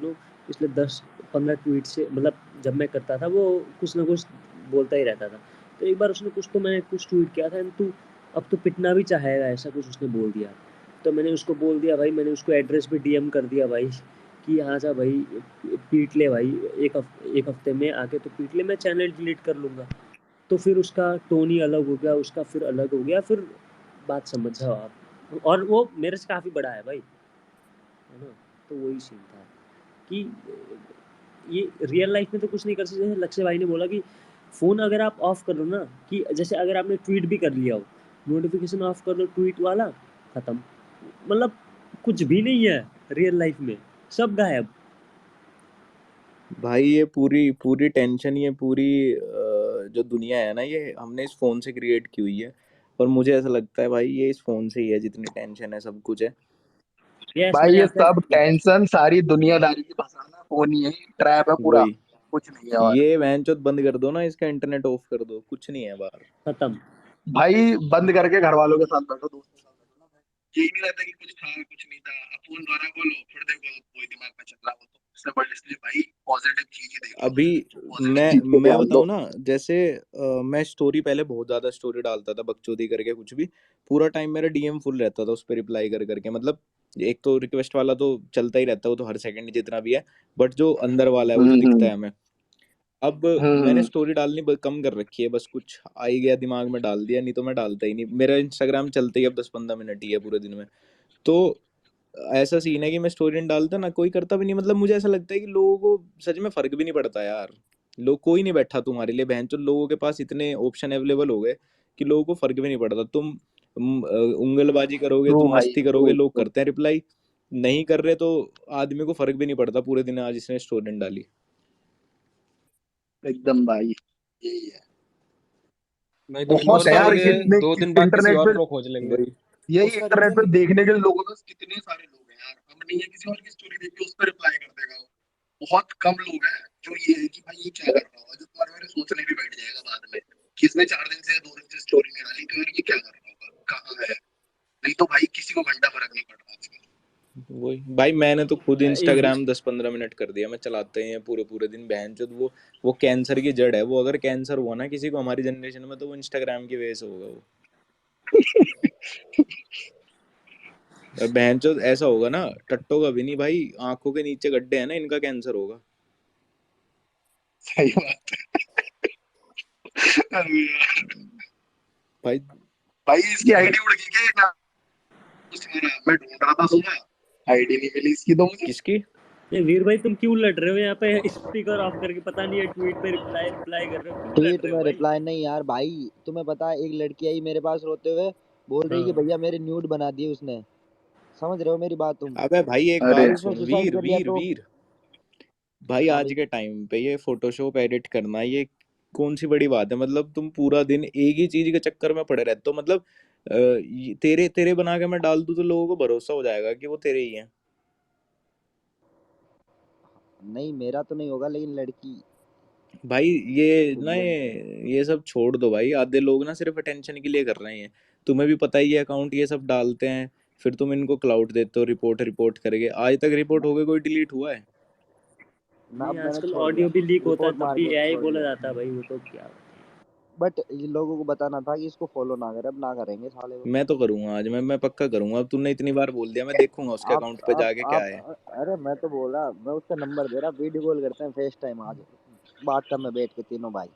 पिछले 10-15 ट्वीट से, मतलब जब मैं करता था वो कुछ ना कुछ बोलता ही रहता था। तो एक बार उसने मैंने कुछ ट्वीट किया था एंड तू अब तो पिटना भी चाहेगा, ऐसा कुछ उसने बोल दिया। तो मैंने उसको बोल दिया भाई, मैंने उसको एड्रेस पे डीएम कर दिया भाई कि यहाँ जा भाई, पीट ले भाई, एक हफ्ते में आके तो पीट ले, मैं चैनल डिलीट कर लूँगा। तो फिर उसका टोन ही अलग हो गया, उसका फिर अलग हो गया, फिर बात समझ जाओ आप, और वो मेरे से काफ़ी बड़ा है भाई, है ना। तो वही सीन था कि ये रियल लाइफ में तो कुछ नहीं कर सकते। जैसे लक्ष्य भाई ने बोला कि फ़ोन अगर आप ऑफ कर लो ना, कि जैसे अगर आपने ट्वीट भी कर लिया हो, नोटिफिकेशन ऑफ कर लो ट्वीट वाला, ख़त्म। मतलब कुछ भी नहीं है रियल लाइफ में, सब गायब। भाई ये पूरी पूरी टेंशन, ये पूरी जो दुनिया है ना, ये हमने इस फोन से क्रिएट की हुई है। और मुझे ऐसा लगता है भाई ये इस फोन से ही है, जितनी टेंशन है सब कुछ है। यस भाई मैंने ये आपका सब टेंशन सारी दुनियादारी की फसाना, फोन ही है, ट्रैप है पूरा, वही, कुछ नहीं है और। ये वैनचोद बंद कर दो ना, इसका इंटरनेट ऑफ कर दो, कुछ नहीं है बाहर। खत्म। भाई बंद करके घर वालों के साथ बैठो, दोस्तों के साथ बैठो ना भाई, यही नहीं रहता कि कुछ था कुछ नहीं था, अब फोन द्वारा बोलो, फिर देखो कोई दिमाग में चल रहा हो तो उससे बड़ी, इसलिए भाई पॉजिटिव चीज ही देख लो, अभी पॉजिटिव मैं चीज पे मैं ध्यान दो। बताऊं ना, जैसे मैं स्टोरी पहले बहुत ज्यादा स्टोरी डालता था, बकचोदी करके कुछ भी, पूरा टाइम मेरा डीएम फुल रहता था उस पर रिप्लाई कर करके। मतलब एक तो रिक्वेस्ट वाला तो चलता ही रहता है, वो तो हर सेकंड जितना भी है, बट जो अंदर वाला है वो जो दिखता हम्म। है हमें। अब मैंने हम्म। स्टोरी डालनी कम कर रखी है, बस कुछ आ ही गया दिमाग में डाल दिया, नहीं तो मैं डालता ही नहीं। मेरा इंस्टाग्राम चलते ही अब 10-15 मिनट ही है पूरे दिन में। तो ऐसा सीन है कि मैं स्टोरी नहीं डालता ना, कोई करता भी नहीं। मतलब मुझे ऐसा लगता है कि लोगों को सच में फर्क भी नहीं पड़ता यार। लोग कोई नहीं बैठा तुम्हारे लिए बहन, लोगों के पास इतने ऑप्शन अवेलेबल हो गए कि लोगों को फर्क भी नहीं पड़ता। तुम उंगलबाजी करोगे, ट्रू तुम भाई, मस्ती ट्रू करोगे, लोग ट्रू। करते हैं रिप्लाई। नहीं कर रहे तो आदमी को फर्क भी नहीं पड़ता पूरे दिन, आज इसने स्टोरी नहीं डाली। एकदम भाई, यही है। भाई तुम बहुत इग्नोर है यार, करोगे, इतने 2 दिन बाद किसी इंटरनेट और पे, को खोज लेंगे। वही, यही उसका इंटरनेट पे रीजन देखने के लिए लोगों में कितने सारे लोग हैं यार, हम नहीं है किसी और की स्टोरी देख के उस पर रिप्लाई कर देगा वो। बहुत कम लोग हैं जो ये है कि भाई ये क्या कर रहा होगा, जो तुम्हारे बारे में सोचने भी बैठ जाएगा बाद में कि इसने 4 दिन से या 2 दिन से स्टोरी नहीं डाली, तो यार ये क्या कर रहा होगा, कहाँ है। नहीं तो भाई किसी को घंटा फर्क नहीं पड़ रहा आजकल। वही भाई, मैंने तो खुद एक इंस्टाग्राम 10-15 मिनट कर दिया। मैं चलाते हैं पूरे पूरे दिन बहन चोद, वो कैंसर की जड़ है। वो अगर कैंसर हुआ ना किसी को हमारी जनरेशन में, तो वो इंस्टाग्राम की वजह से होगा वो। और बहन चोद ऐसा होगा ना, टट्टो का भी नहीं भाई, आंखों के नीचे गड्ढे हैं ना, इनका कैंसर होगा। सही बात है। अरे यार, भाई भाई इसकी आईडी उड़ गई क्या ना, मैं ढूंढ रहा था सुबह, आईडी नहीं मिली इसकी तो मुझे। किसकी? ये वीर भाई तुम क्यों लड़ रहे हो यहाँ पे स्पीकर ऑफ करके, पता नहीं है ट्वीट पे रिप्लाई रिप्लाई कर रहे हो, क्यों लड़ ट्वीट रहे हो में भाई। रिप्लाई नहीं यार भाई, तुम्हें पता है एक लड़की आई मेरे पास रोते हुए, बोल रही कि हाँ भैया मेरे न्यूड बना दिए उसने। समझ रहे हो मेरी बात तुम? अबे भाई एक अरे अगर बात उसने सुन, सुसाइड वीर कर लिया वीर तो? वीर भाई, हाँ आज भाई। के टाइम पे ये फोटोशॉप एडिट करना, ये कौन सी बड़ी बात है? मतलब तुम पूरा दिन एक ही चीज के चक्कर में पड़े रहते हो। मतलब तेरे तेरे बना के मैं डाल दूं तो लोगों को भरोसा हो जाएगा कि वो तेरे ही हैं। नहीं मेरा तो नहीं होगा लेकिन लड़की भाई ये ना इंफ्लुएंसर ये सब छोड़ दो भाई, आधे लोग ना सिर्फ अटेंशन के लिए कर रहे हैं। तुम्हें भी पता ही है, अकाउंट ये सब डालते हैं, फिर तुम इनको क्लाउड देते हो, रिपोर्ट रिपोर्ट करके। आज तक रिपोर्ट हो गए, कोई डिलीट हुआ है? ना नहीं अब मैंने आजकल छोड़ दिया ऑडियो भी लीक होता है रिपोर्ट तब मार भी के एआई छोड़ बोला दिया जाता है भाई, वो तो क्या। बट ये लोगों को बताना था कि इसको फॉलो ना करें अब ना करेंगे साले को मैं तो करूंगा आज, मैं पक्का करूंगा। अब तुमने इतनी बार बोल दिया, मैं देखूंगा उसके आप अकाउंट पे जाके क्या है। अरे मैं तो बोल रहा मैं उसका नंबर दे रहा वीडियो कॉल करते हैं फेस टाइम आज बात करना बैठ के तीनों भाई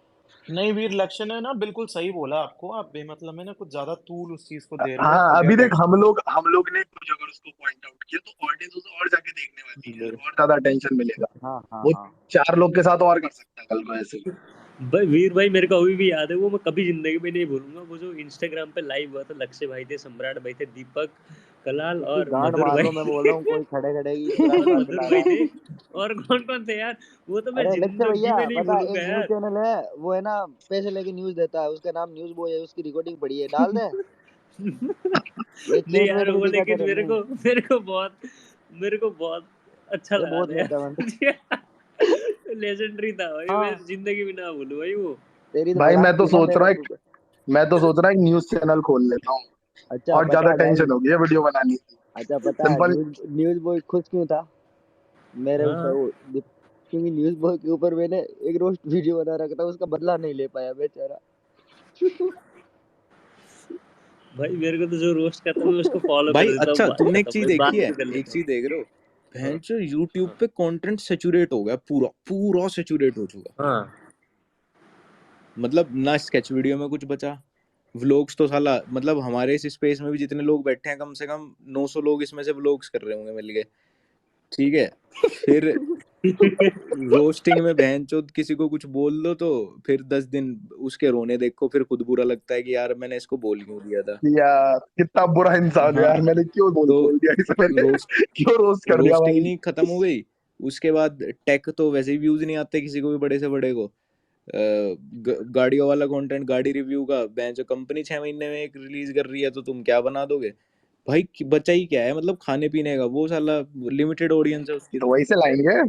नहीं वीर लक्ष्य ने ना बिल्कुल सही बोला आपको, आप बेमतलब में ना कुछ ज्यादा तूल उस चीज को दे रहे हो, हाँ, अभी फॉरगेट देख, इट। हम लोग ने कुछ अगर उसको पॉइंट आउट किया तो ऑडियंस उसे और जाके देखने वाली है, और ज्यादा अटेंशन मिलेगा। हाँ हाँ वो हाँ 4 लोग के साथ और कर सकता है कल को ऐसे। भाई वीर भाई मेरे को अभी भी याद है, वो मैं कभी जिंदगी में नहीं भूलूंगा। वो जो इंस्टाग्राम पे लाइव हुआ था, लक्ष्य भाई थे, सम्राट भाई थे, दीपक कलाल उसकी और गांड मधुर मार भाई लो मैं बोल रहा हूँ कोई खड़े खड़े की पूरा और स्क्वाड मधुर बिठा भाई रहा थे। है और कौन कौन थे यार, वो तो मैं अरे लक्ष्य जिंदगी भैया में नहीं पता भूलूंगा एक न्यूज यार। चैनल है वो है ना पैसे लेके न्यूज देता है उसका नाम न्यूज बॉय है उसकी रिकॉर्डिंग पड़ी है डाल दे ये नहीं चेट यार वेट भी वो, दिखाते लेकिन रहते हैं मेरे को बहुत अच्छा ये लगा बहुत था लेता है यार। लेजेंडरी था भाई, मैं हाँ जिंदगी में ना भूलूं भाई वो। तेरी तो भाई औलाद थी ना मेरे मैं तो सोच रहा एक न्यूज चैनल खोल लेता हूँ, अच्छा और पता ज्यादा है भाई टेंशन होगी है वीडियो बनाने की। अच्छा पता है सिंपल। न्यूज बॉय खुश क्यों था मेरे ऊपर हाँ क्योंकि न्यूज बॉय के ऊपर मैंने एक रोस्ट वीडियो बना रखा था उसका बदला नहीं ले पाया बेचारा भाई मेरे को तो जो रोस्ट करता है मैं उसको फॉलो कर भाई देता हूँ, अच्छा, बात तुमने एक खत्म, चीज मैं देखी बात है, भी कर एक लेता हूँ। चीज देख रहे हो, हाँ भैंचो यूट्यूब हाँ पे कंटेंट सैचुरेट हो गया, पूरा पूरा सैचुरेट हो चुका। हाँ। मतलब ना स्केच वीडियो में कुछ बचा। व्लॉग्स तो साला, मतलब हमारे इस स्पेस में भी जितने लोग बैठे हैं, कम से कम 900 लोग इसमें से व्लॉग्स कर रहे होंगे मिल के। ठीक है। फिर रोस्टिंग में बहनचोद किसी को कुछ बोल दो तो फिर 10 दिन उसके रोने देखो, फिर खुद बुरा लगता है कि यार मैंने इसको बोल क्यों दिया था। यार कितना बुरा इंसान है हाँ, यार, मैंने क्यों तो बोल दिया इसे, मैंने रोस्ट क्यों रोस्ट कर दिया रोस्टिंग भाई। नहीं खत्म हो गई। उसके बाद टेक तो वैसे ही व्यूज नहीं आते किसी को भी, बड़े से बड़े को। गाड़ियों वाला कंटेंट, गाड़ी रिव्यू का, जो कंपनी 6 महीने में एक रिलीज कर रही है, तो तुम क्या बना दोगे भाई? बचा ही क्या है? मतलब खाने पीने का वो साला लिमिटेड ऑडियंस है उसकी तो। दुबई से लाएंगे,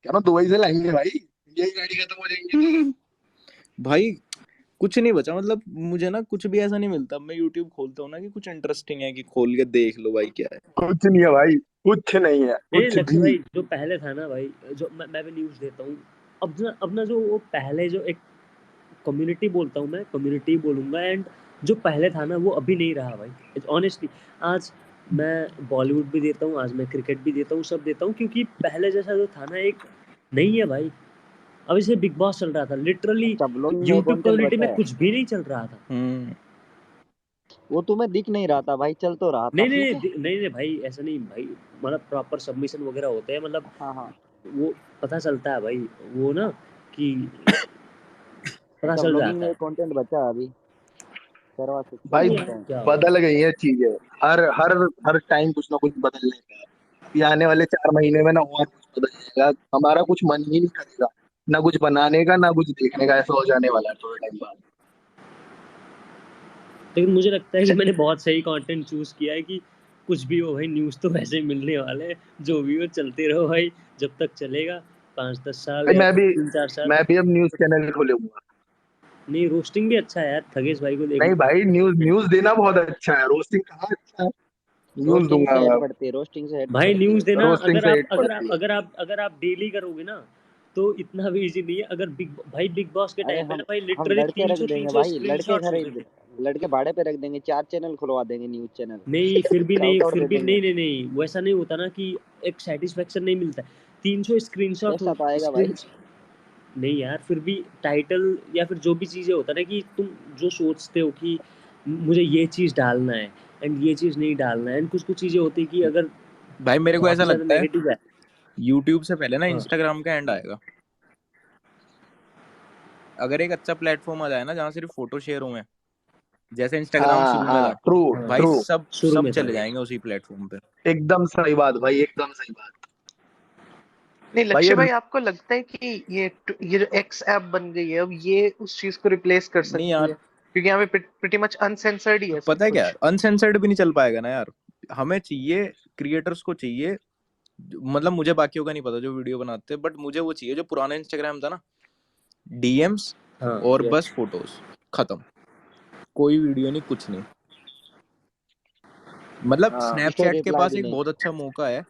क्या ना, दुबई से लाएंगे भाई, यही गाड़ी खत्म हो जाएंगी तो। भाई कुछ नहीं बचा, मतलब मुझे ना कुछ भी ऐसा नहीं मिलता। अब मैं यूट्यूब खोलता हूँ ना कि कुछ इंटरेस्टिंग है, कि खोल के देख लो भाई क्या है। कुछ नहीं है भाई, कुछ नहीं है, नहीं कुछ लक्ष्य भी। भाई, जो पहले था ना भाई, जो मैं भी न्यूज़ देता हूँ। अब ना जो वो पहले जो एक कम्युनिटी बोलता हूँ, मैं कम्युनिटी बोलूँगा, एंड जो पहले था ना वो अभी नहीं रहा भाई, ऑनेस्टली। आज मैं बॉलीवुड भी देता हूँ, आज मैं क्रिकेट भी देता हूँ, सब देता हूँ, क्योंकि पहले जैसा जो था ना एक नहीं है भाई। अब इसे बिग बॉस चल रहा था लिटरली, अच्छा ब्लॉगिंग में यूट्यूब कंटेंट कम्युनिटी बचा में है कुछ भी नहीं चल रहा था। वो तुम्हें दिख नहीं रहा था भाई चल तो रहा था नहीं नहीं ठीक है नहीं नहीं नहीं भाई, ऐसा नहीं भाई, मतलब प्रॉपर सबमिशन वगैरह होते हैं, मतलब हाँ हाँ वो पता चलता है भाई, वो ना कि पता अच्छा चल व्लॉगिंग जाता में है। कंटेंट बचा है अभी करवा सकते भाई नहीं हैं यार स्टार्ट क्या होगा। बदल गई है चीजें, हर हर हर टाइम कुछ ना कुछ बदलने का है। ये आने वाले 4 महीने में ना और कुछ बदल जाएगा, हमारा कुछ मन ही नहीं करेगा, ना कुछ बनाने का ना कुछ देखने का, ऐसा हो जाने वाला है थोड़े टाइम बाद। लेकिन मुझे लगता है कि मैंने बहुत सही कंटेंट चूज किया है, कि कुछ भी हो भाई, न्यूज़ तो वैसे ही मिलने वाले हैं, जो भी हो चलते रहो भाई, जब तक चलेगा 5-10 साल भाई या फिर 3-4 साल। मैं भी अब न्यूज चैनल खोलूंगा। नहीं रोस्टिंग भी अच्छा है यार, थगेश भाई को देख नहीं लो। भाई, न्यूज न्यूज देना बहुत अच्छा है, रोस्टिंग कहाँ अच्छा है। न्यूज रोस्टिंग दूंगा से हेड मैं, पड़ती है रोस्टिंग से हेड भाई पड़ती न्यूज़ है देना, रोस्टिंग अगर से आप हिट पड़ती है। डेली करोगे ना, तो इतना भी इजी नहीं है। अगर बिग बॉस के अरे टाइम पे ना भाई हम लिटरली लड़के रख 300 देंगे 300 भाई लड़के स्क्रीनशॉट्स होते खरीद थे। लड़के भाड़े पे रख देंगे 4 चैनल खुलवा देंगे न्यूज चैनल नहीं फिर भी नहीं, शाउट आउट दे देंगे वैसा नहीं होता ना, कि एक सेटिस्फेक्शन नहीं मिलता। 300 स्क्रीनशॉट पैसा तो आएगा भाई स्क्रीन नहीं यार, फिर भी टाइटल या फिर जो भी चीज़ें होता है ना, कि तुम जो सोचते हो कि मुझे ये चीज़ डालना है एंड ये चीज़ नहीं डालना है, एंड कुछ कुछ चीज़ें होती है कि अगर भाई मेरे को बहुत ऐसा ही ज़्यादा लगता है नेगेटिव है। यूट्यूब से पहले ना हाँ इंस्टाग्राम का एंड आएगा। अगर एक अच्छा प्लेटफॉर्म आ जाए ना जहाँ सिर्फ फोटो शेयर हुए, जैसे इंस्टाग्राम हाँ शुरू में हाँ, था, ट्रू हाँ भाई ट्रू, सब शुरू सब में था चले ये। जाएंगे उसी प्लेटफॉर्म पे। एकदम सही बात भाई, एकदम सही बात। नहीं भाई लक्ष्य भाई, आपको लगता है कि ये जो एक्स ऐप बन गई है अब ये उस चीज को रिप्लेस कर नहीं सकती यार, है? क्योंकि यहाँ पे प्रिटी मच अनसेंसर्ड ही है सब पता है क्या, कुछ। अनसेंसर्ड भी नहीं चल पाएगा ना यार। हमें चाहिए, क्रिएटर्स को चाहिए मतलब मुझे बाकियों का नहीं पता जो वीडियो बनाते, बट मुझे वो चाहिए जो पुराना इंस्टाग्राम था ना, डीएम्स हाँ और yes. बस फोटोज, खत्म, कोई वीडियो नहीं, कुछ नहीं। मतलब स्टोरी स्नैपचैट के रिप्लाई पास भी एक नहीं। बहुत अच्छा मौका है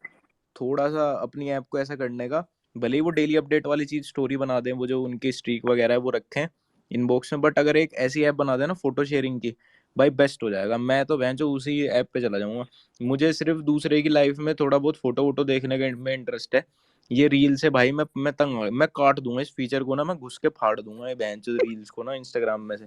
थोड़ा सा अपनी ऐप को ऐसा करने का, भले ही वो डेली अपडेट वाली चीज स्टोरी बना दें, वो जो उनकी स्ट्रीक वगैरह है वो रखें इनबॉक्स में, बट अगर एक ऐसी ऐप बना दें ना फोटो शेयरिंग की, भाई बेस्ट हो जाएगा। मैं तो भैंचो उसी ऐप पे चला जाऊंगा। मुझे सिर्फ दूसरे की लाइफ में थोड़ा बहुत फोटो वोटो देखने के में इंटरेस्ट है। ये रील से भाई मैं तंग, मैं काट दूंगा इस फीचर को ना, मैं घुस के फाड़ दूंगा ये भैंचो रील्स को ना इंस्टाग्राम में से।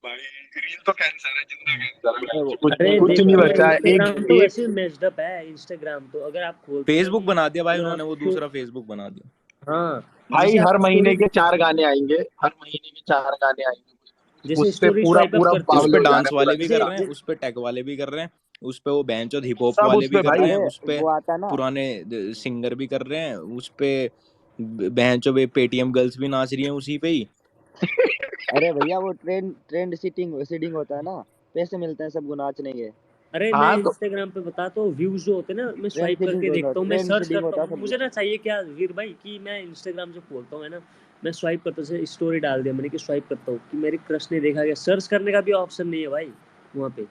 भाई रील तो कैंसर है, जिंदा कैंसर है, अरे वो कुछ अरे कुछ देखो नहीं ना, बचा। इंस्टाग्राम तो एक वैसे मैच्ड अप है। इंस्टाग्राम तो अगर आप खोलते हो फेसबुक कि बना दिया भाई अगर उन्होंने, वो आप दूसरा फेसबुक बना दिया। हाँ भाई जैसे हर आप महीने स्टोरी, के 4 गाने आएंगे, हर महीने के 4 गाने आएंगे, जैसे उससे स्टोरी पूरा स्वाइप अप पूरा करते उस हो, पागल पे हो जाना डांस है पूरा वाले भी कर जैसे रहे हैं, उस पे टेक वाले भी कर रहे हैं, उस पे वो बेंच और हिप हॉप सब वाले उस भी पे कर भाई। रहे हैं, अरे उस पे वो आता ना, पुराने सिंगर भी कर रहे हैं, उस पे बेंचो पे पेटीएम गर्ल्स भी नाच रही हैं उसी पे ही। अरे भैया वो ट्रेंड सीटिंग होता है ना, पैसे मिलते हैं सबको नाचने के। अरे मैं हाँ तो इंस्टाग्राम पे बताता हूँ, व्यूज जो होते हैं ना, मैं ट्रेंड स्वाइप करके सीटिंग देखता हूँ, मैं ट्रेंड सर्च सीटिंग करता होता है हूँ। सब। मुझे ना चाहिए क्या वीर भाई, कि मैं इंस्टाग्राम जो खोलता हूँ है ना, मैं स्वाइप करता हूँ, जैसे स्टोरी डाल दिया मैंने कि स्वाइप करता हूँ कि मेरी क्रश ने देखा गया, सर्च करने का भी ऑप्शन नहीं है भाई वहाँ पे।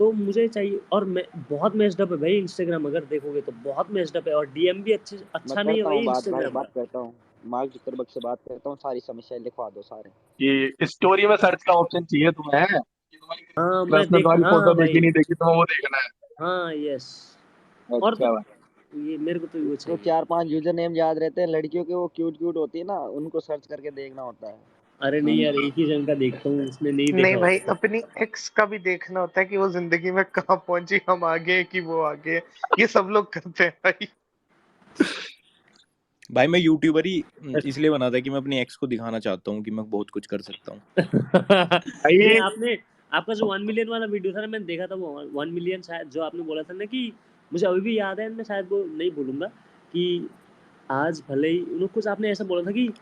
तो मुझे चाहिए, और मैं बहुत मैच्ड अप है भाई इंस्टाग्राम, अगर देखोगे तो बहुत मैच्ड अप है, और डीएम भी मैं अच्छा नहीं है करता भाई हूँ इंस्टाग्राम बात का। करता हूँ, मार्क जुकरबर्ग से बात करता हूँ, सारी समस्याएं लिखवा दो सारे। ये स्टोरी में सर्च का ऑप्शन चाहिए तुम्हें, कि तुम्हारी हाँ क्रश मैं ने देख, तुम्हारी हाँ फोटो हाँ देखी भाई, नहीं देखी, तुम्हें वो देखना है। हाँ यस। और तो अच्छा भाई। ये मेरे को तो वो तो चाहिए। 4-5 यूजर नेम याद रहते हैं लड़कियों के, वो क्यूट होती है ना, उनको सर्च करके देखना होता है। अरे नहीं यार, एक ही जन का देखता हूँ, उसने नहीं नहीं देखा भाई, होगा। अपनी एक्स का भी देखना होता है कि वो जिंदगी में कहाँ पहुंची, हम आगे हैं कि वो आगे है। ये सब लोग करते हैं भाई। भाई मैं यूट्यूबर ही इसलिए बना था कि मैं अपनी एक्स को दिखाना चाहता हूँ कि मैं बहुत कुछ कर सकता हूँ। नहीं, भाई आपने आपका जो 1 मिलियन वाला वीडियो था ना, मैंने देखा था वो 1 मिलियन शायद, जो आपने बोला था ना कि मुझे अभी भी याद है, मैं शायद वो नहीं भूलूंगा कि आज भले ही उन्होंने कुछ आपने ऐसा बोला था कि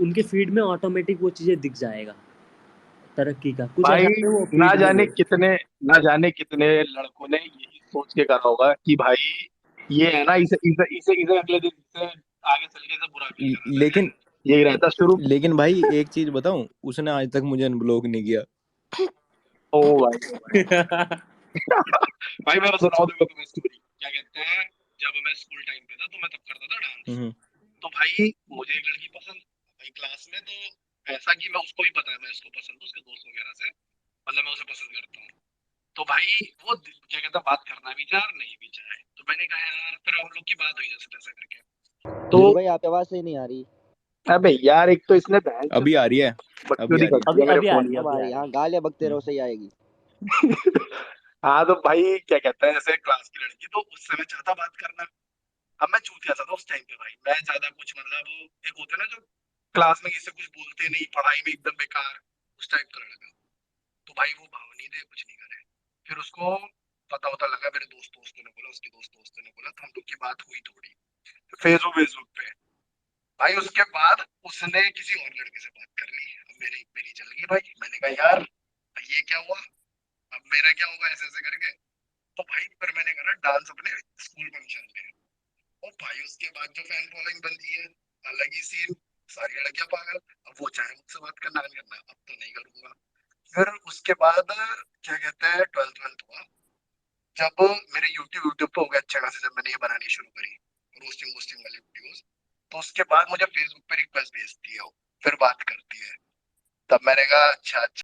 उनके फीड में ऑटोमेटिक वो चीजें दिख जाएगा, तरक्की का कुछ ऐसा भाई आपने वो ना फीड में जाने बोला। कितने ना जाने कितने लड़कों ने यही सोच के करा होगा कि भाई ये है ना, इसे इसे इसे इसे अगले दिन से आगे चल के इसे बुरा फील कराना है, लेकिन यही रहता शुरू। लेकिन भाई एक चीज बताऊं, उसने आज तक मुझे अनब्लॉक नहीं किया। ओ भाई ओ भाई भाई मैं सुनाऊं देखो तुम्हें स्टोरी, क्या कहते हैं, जब मैं स्कूल टाइम पे था तो मैं तब करता था डांस। हम्म। तो भाई मुझे एक लड़की पसंद भाई क्लास में, तो ऐसा कि मैं उसको भी पता है मैं उसको पसंद हूँ, उसके दोस्त वगैरह से, मतलब मैं उसे पसंद करता हूँ। तो भाई वो क्या कहता है, बात करना भी चाहे और नहीं भी चाहे, तो मैंने कहा यार, फिर हम लोग की बात हुई जैसे तैसे करके। तो वीर भाई आपकी आवाज सही नहीं आ रही। अबे यार, एक तो इसने बहन चोद अभी आ रही है, अभी बकचोदी आ रही कर है। दिया मेरे अभी आ फोन रही है, में। अब आ अभी आ रही, रही हाँ गालियां बकते रहो हम्म। सही आएगी। हाँ तो भाई क्या कहता है, जैसे क्लास की लड़की, तो उससे मैं चाहता बात करना। अब मैं चूतिया सा था उस टाइम पे भाई, मैं ज्यादा कुछ मतलब, एक होता है ना जो क्लास में किसी से कुछ बोलते नहीं, पढ़ाई में एकदम बेकार, उस टाइप का लड़का। तो भाई वो भाव नहीं दे, कुछ नहीं करे। फिर उसको पता लगा, मेरे दोस्तों ने बोला, उसके दोस्तों ने बोला, तो हम लोग की बात हुई थोड़ी फेसबुक फेसबुक पे। भाई उसके बाद उसने किसी और लड़के से बात कर ली। अब मेरी मेरी चल गई भाई, मैंने कहा यार ये क्या हुआ, अब मेरा क्या होगा, ऐसे ऐसे करके। तो भाई फिर मैंने कहा डांस अपने स्कूल फंक्शन में। और भाई उसके बाद जो फैन फॉलोइंग बनती है, अलग ही सीन, सारी लड़कियां पागल। अब वो चाहे मुझसे बात करना नहीं करना, अब तो नहीं करूंगा। फिर उसके बाद क्या कहते हैं, 12th हुआ, जब मेरे यूट्यूब पे हो गया अच्छा खासा, जब मैंने ये बनानी शुरू करी रोस्टिंग वोस्टिंग वाली वीडियोस, तो उसके बाद मुझे फेसबुक पे रिक्वेस्ट भेजती है वो, फिर बात करती है। तब मैंने कहा अच्छा अच्छा।